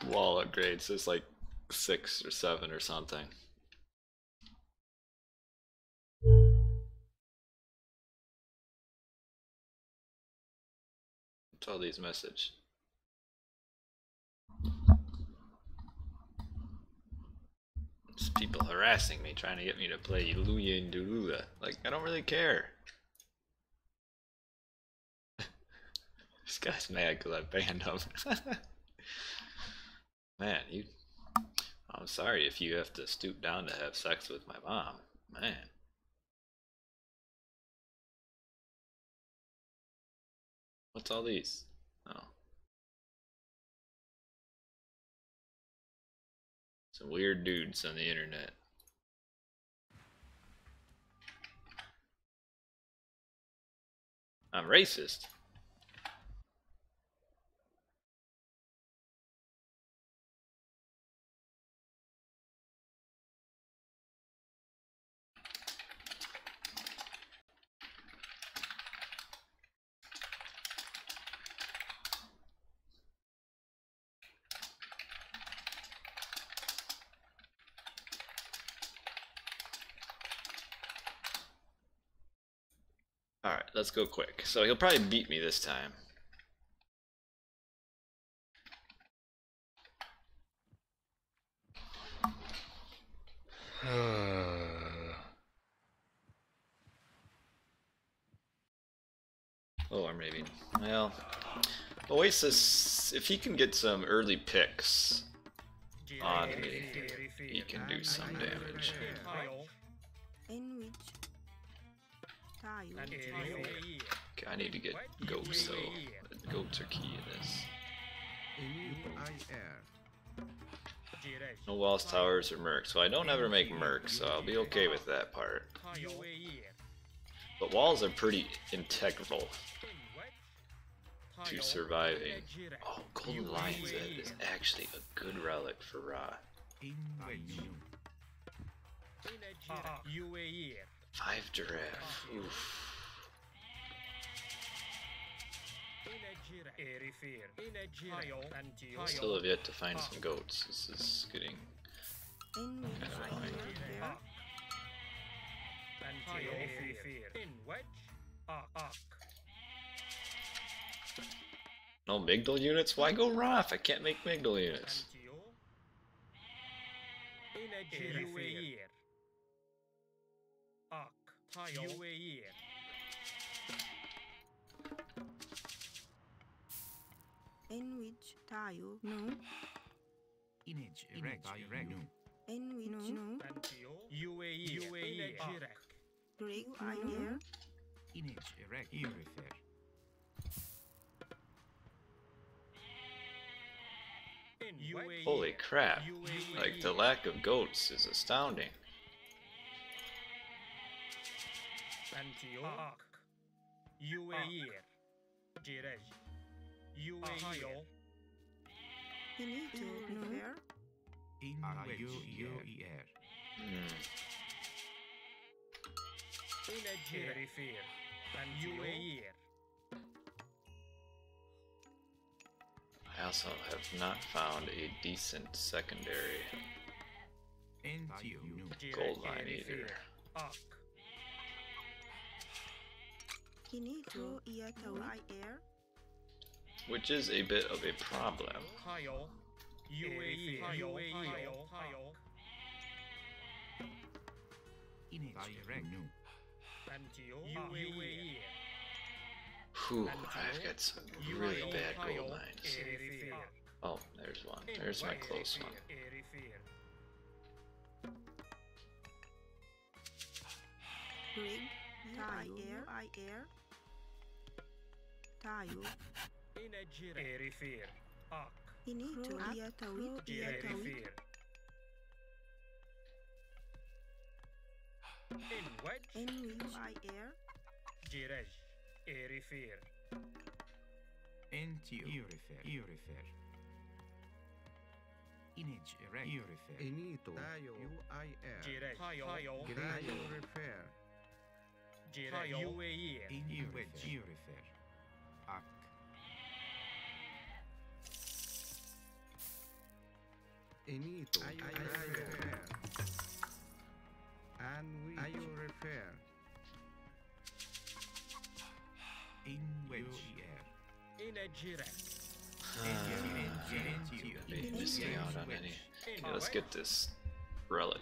wall upgrades. It's like 6 or 7 or something. What's all these messages? Just people harassing me, trying to get me to play Luya and Dulula. Like, I don't really care. This guy's mad because I banned him. Man, I'm sorry if you have to stoop down to have sex with my mom. Man. What's all these? Oh. Some weird dudes on the internet. I'm racist. Alright, let's go quick. So he'll probably beat me this time. Oh, or maybe, well, Oasis, if he can get some early picks on me, he can do some damage. In which Tayo. Okay, I need to get goats though. Goats are key in this. No walls, towers, or mercs. So I don't ever make mercs, so I'll be okay with that part. But walls are pretty integral to surviving. Oh, Golden Lion's Head is actually a good relic for Ra. 5 giraffe. Oof. Still have yet to find some goats. This is getting kind of annoying. No Migdal units? Why go Ra if I can't make Migdal units? In which Tayo. No. In which no. Rig I hear. Holy crap. Like, the lack of goats is astounding. I also have not found a decent secondary gold mine either. Which is a bit of a problem. Whew, I've got some really bad gold mines. Oh, there's one. There's my close one. Rig, Tayo, Tayo. Inito, Iatawit. In which I air. Inito, Inito, I refer. And we you refer. In which Missing out on any. Okay, let's get this relic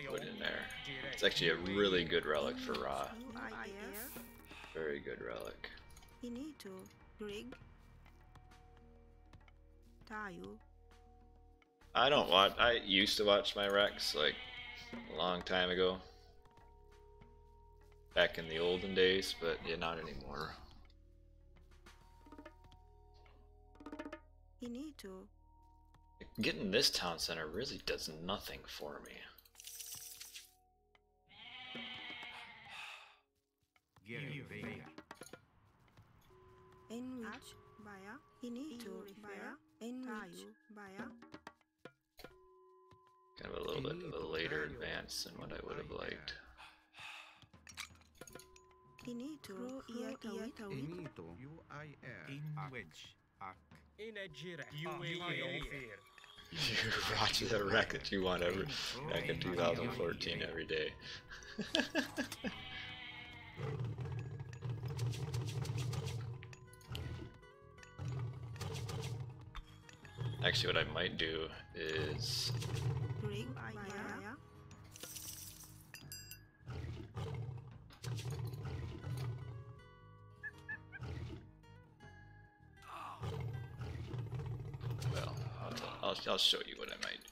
put in there. It's actually a really good relic for Ra. Very good relic. Inito, Rig, Tayo. I used to watch my Rex like a long time ago. Back in the olden days, but yeah, not anymore. Inito. Getting this town center really does nothing for me. In which Baya, Inito, Baya, in which Baya. Kind of a little bit of a later advance than what I would have liked. Inito, Iatawit. Inito, UIR. In which You're watching the wreck that you want every back in 2014 every day. Actually, what I might do is I'll show you what I might do.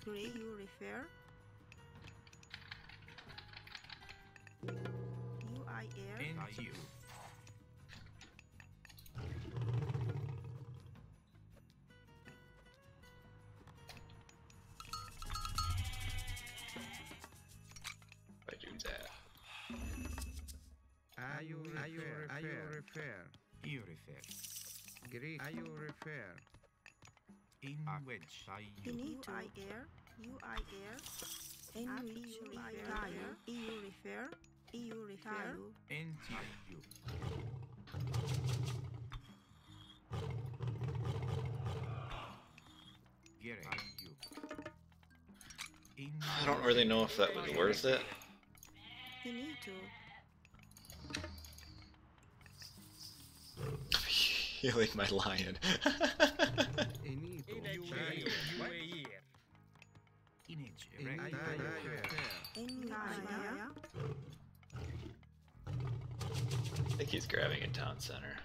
Greg, you refer? UIR? NTU. If I do that. Are you refer? You refer. Greek. Are you refer? In wedge. UIR? UIR? In which you refer? EU refer? EU refer? NTU. Gerek. I don't really know if that was worth it. You need to. Healing my lion. I think he's grabbing a town center.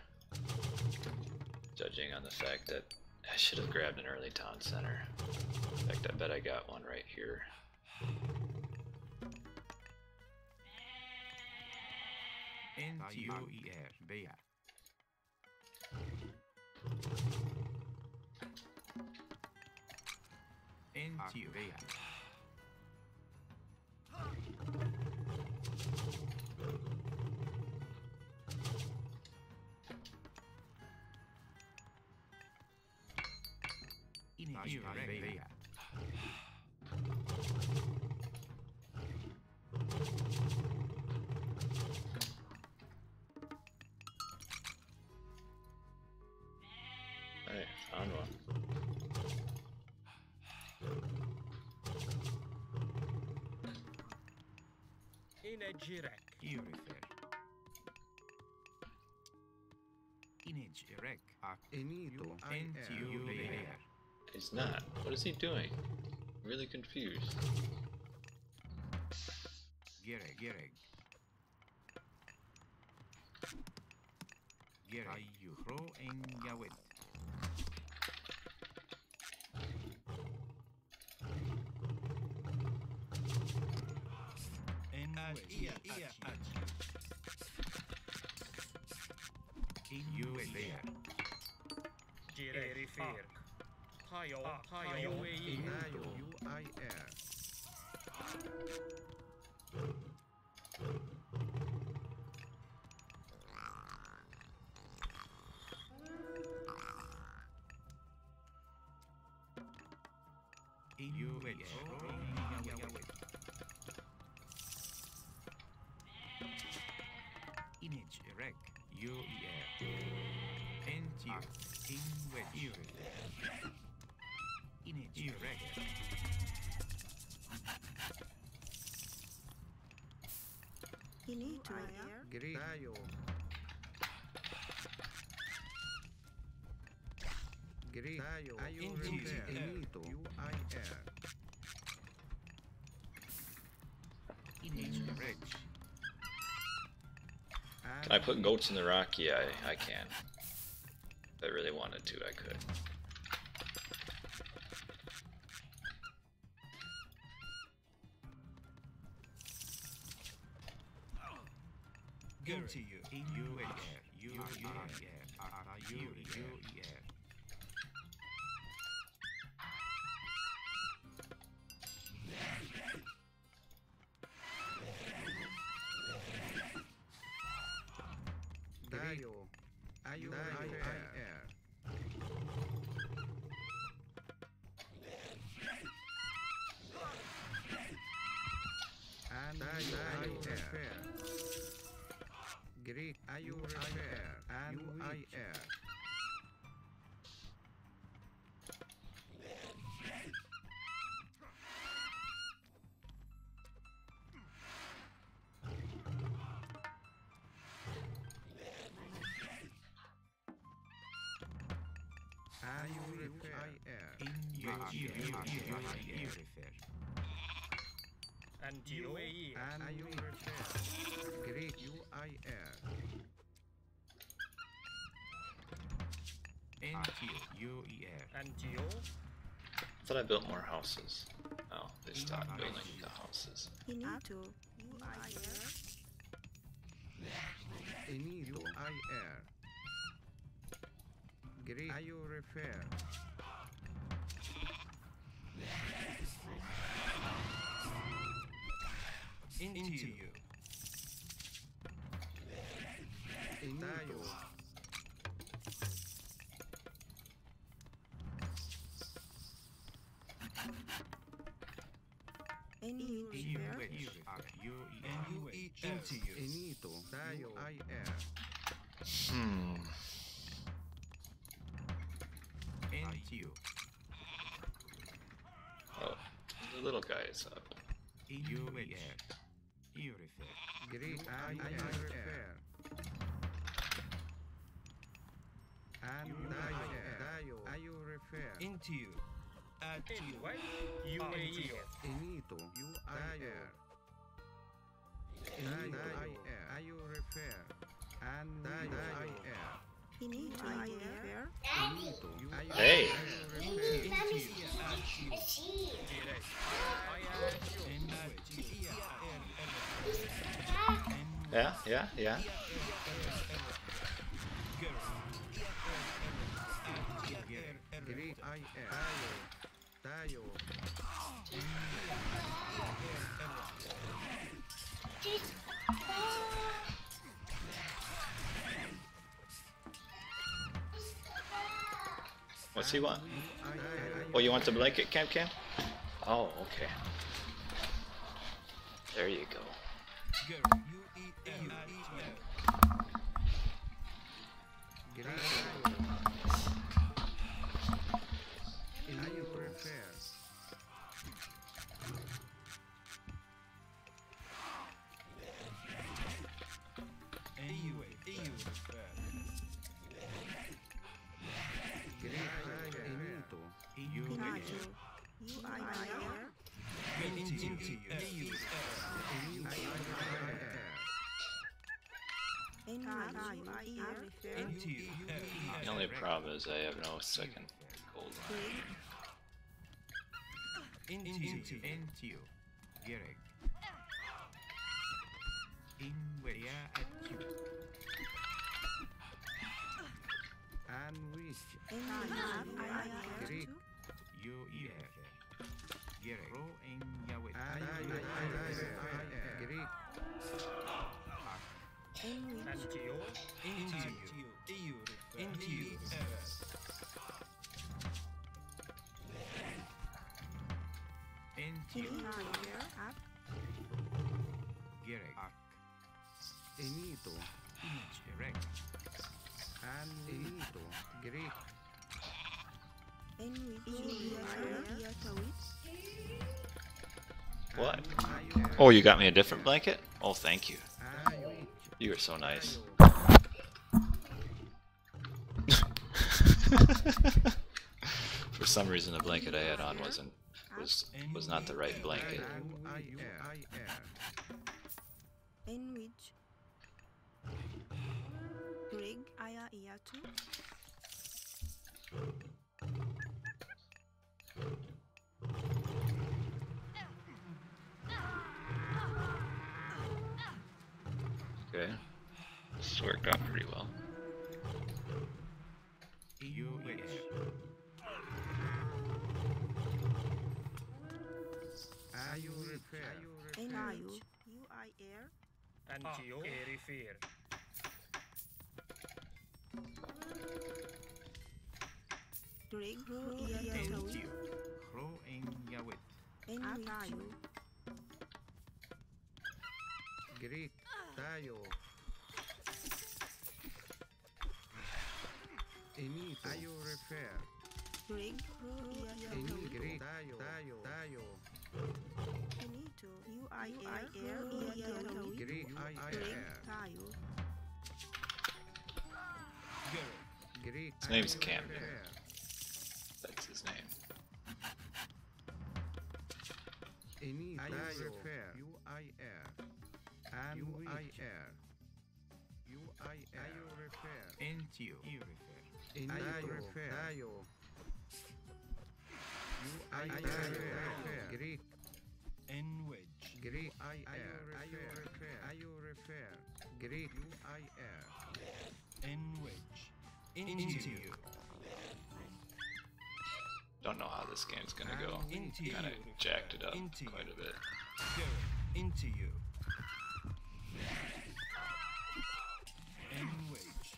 Judging on the fact that I should have grabbed an early town center. In fact, I bet I got one right here. NTUER. Bea. NTU. Bea. Bea. Hey, found one. Inejirek. You refer. Inejirek. Enito. NTU. Bea. He's not. What is he doing? I'm really confused. Gereg. Gereg. Gereg. You throw en Yawet. You there. Jirek. Hayo. Enito. UIR. Image erect. UER. NTU. In wedge. Image erect. You need to IR? Greek. Tayo. Greek. Tayo. Enito. UIR. Image erect. Can I put goats in the rock? Yeah, I can. If I really wanted to, I could. Into you. UER. Tayo. UIR. And UIR. Greek. UIR. And UIR. Antio. Greek UIR. Antio. I thought I built more houses. Oh, they stopped building the houses. Inito. UIR. Inito UIR. Greek you refer. Into you. Inito. Any repair. Into you. Inito UIR. Into you. Oh, the little guy is up. You Greek UIR. And Dayo refer. Into you. At you. UAE. Inito UIR. Dayo refer. And UIR. Inito UIR. Inito Hey! Yeah. Greek IR. Dayo. What's he want? Oh, you want the blanket, Cam? Oh, okay. There you go. The only problem is I have no second gold line. Into you. Gerek. In where at you. And which Greek You Gerek. Ro in Yahweh. Greek Antio. Into you. Gerek. Inito Gerek. and Inito Greek What? Oh, you got me a different blanket? Oh, thank you. You are so nice. For some reason, the blanket I had on was not the right blanket. in which Greg Aya Iatu Okay, this worked out pretty well. Enayu UIR Antio. Erifir. Greg Iatu Ro in Yahweh. Enayu Greek Tayo Inito Tayo refer Greg Greek Tayo Inito UIR Greek IR Tayo Greek His name's Camden. thing's name? Tayo. U-I-R. And U-I-R. U-I-R. Ayo refer. Entio. Ayo refer. Tayo. U-I-R. Greek. N-wedge. Greek. I-R. Ayo refer. Ayo refer. Greek. U-I-R. N-wedge. Into. Don't know how this game's gonna go. Kind of jacked it up quite a bit. Into you. N-wedge.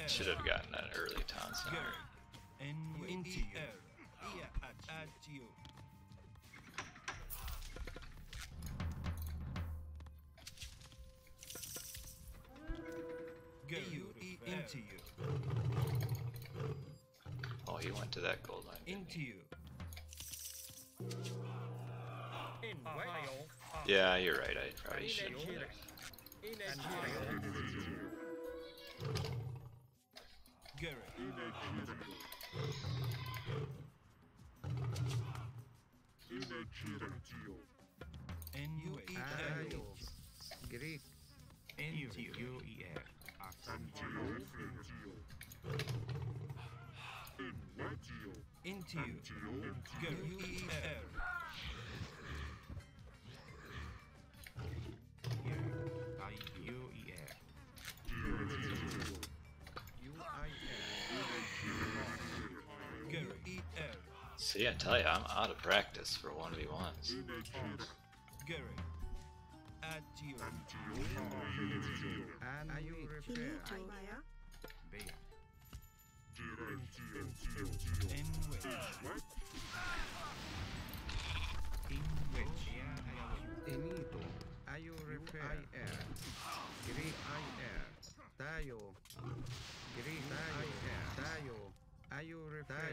Should have gotten that early town center. Into you. At you. Into you. Oh, he went to that gold mine. Into you. Yeah, you're right. I probably shouldn't have. Ayo. Greek. N-U-E-R. Into you. U-E-R. See, I tell you, I'm out of practice for 1v1s. Gary. At you. And Ayo refer. Bea. In-wedge. In-wedge. Enito. Ayo refer. I-R. Greek I-R. Tayo. Greek I-R. Tayo. Ayo refer.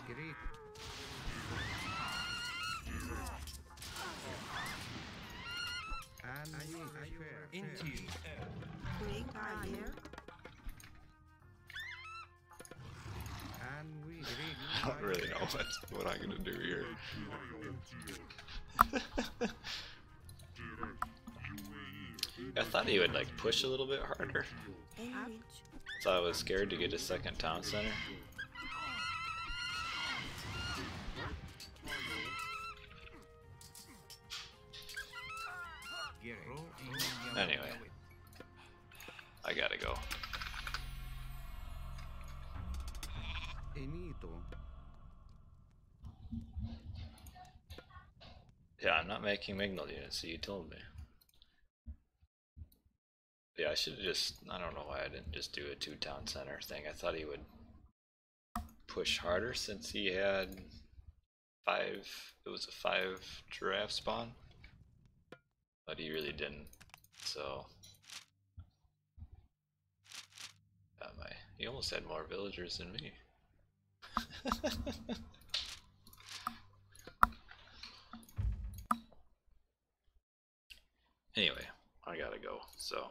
Greek. And Ayo refer. Into you. Greek fire. And we Greek. I don't really know what I'm gonna do here. I thought he would like push a little bit harder. So I was scared to get a second town center. Anyway, I gotta go. Enito. Yeah, I'm not making Mignol units, so you told me. Yeah, I should have just, I don't know why I didn't just do a 2-town center thing. I thought he would push harder since he had 5, it was a 5 giraffe spawn. But he really didn't, so. He almost had more villagers than me. Anyway, I gotta go, so.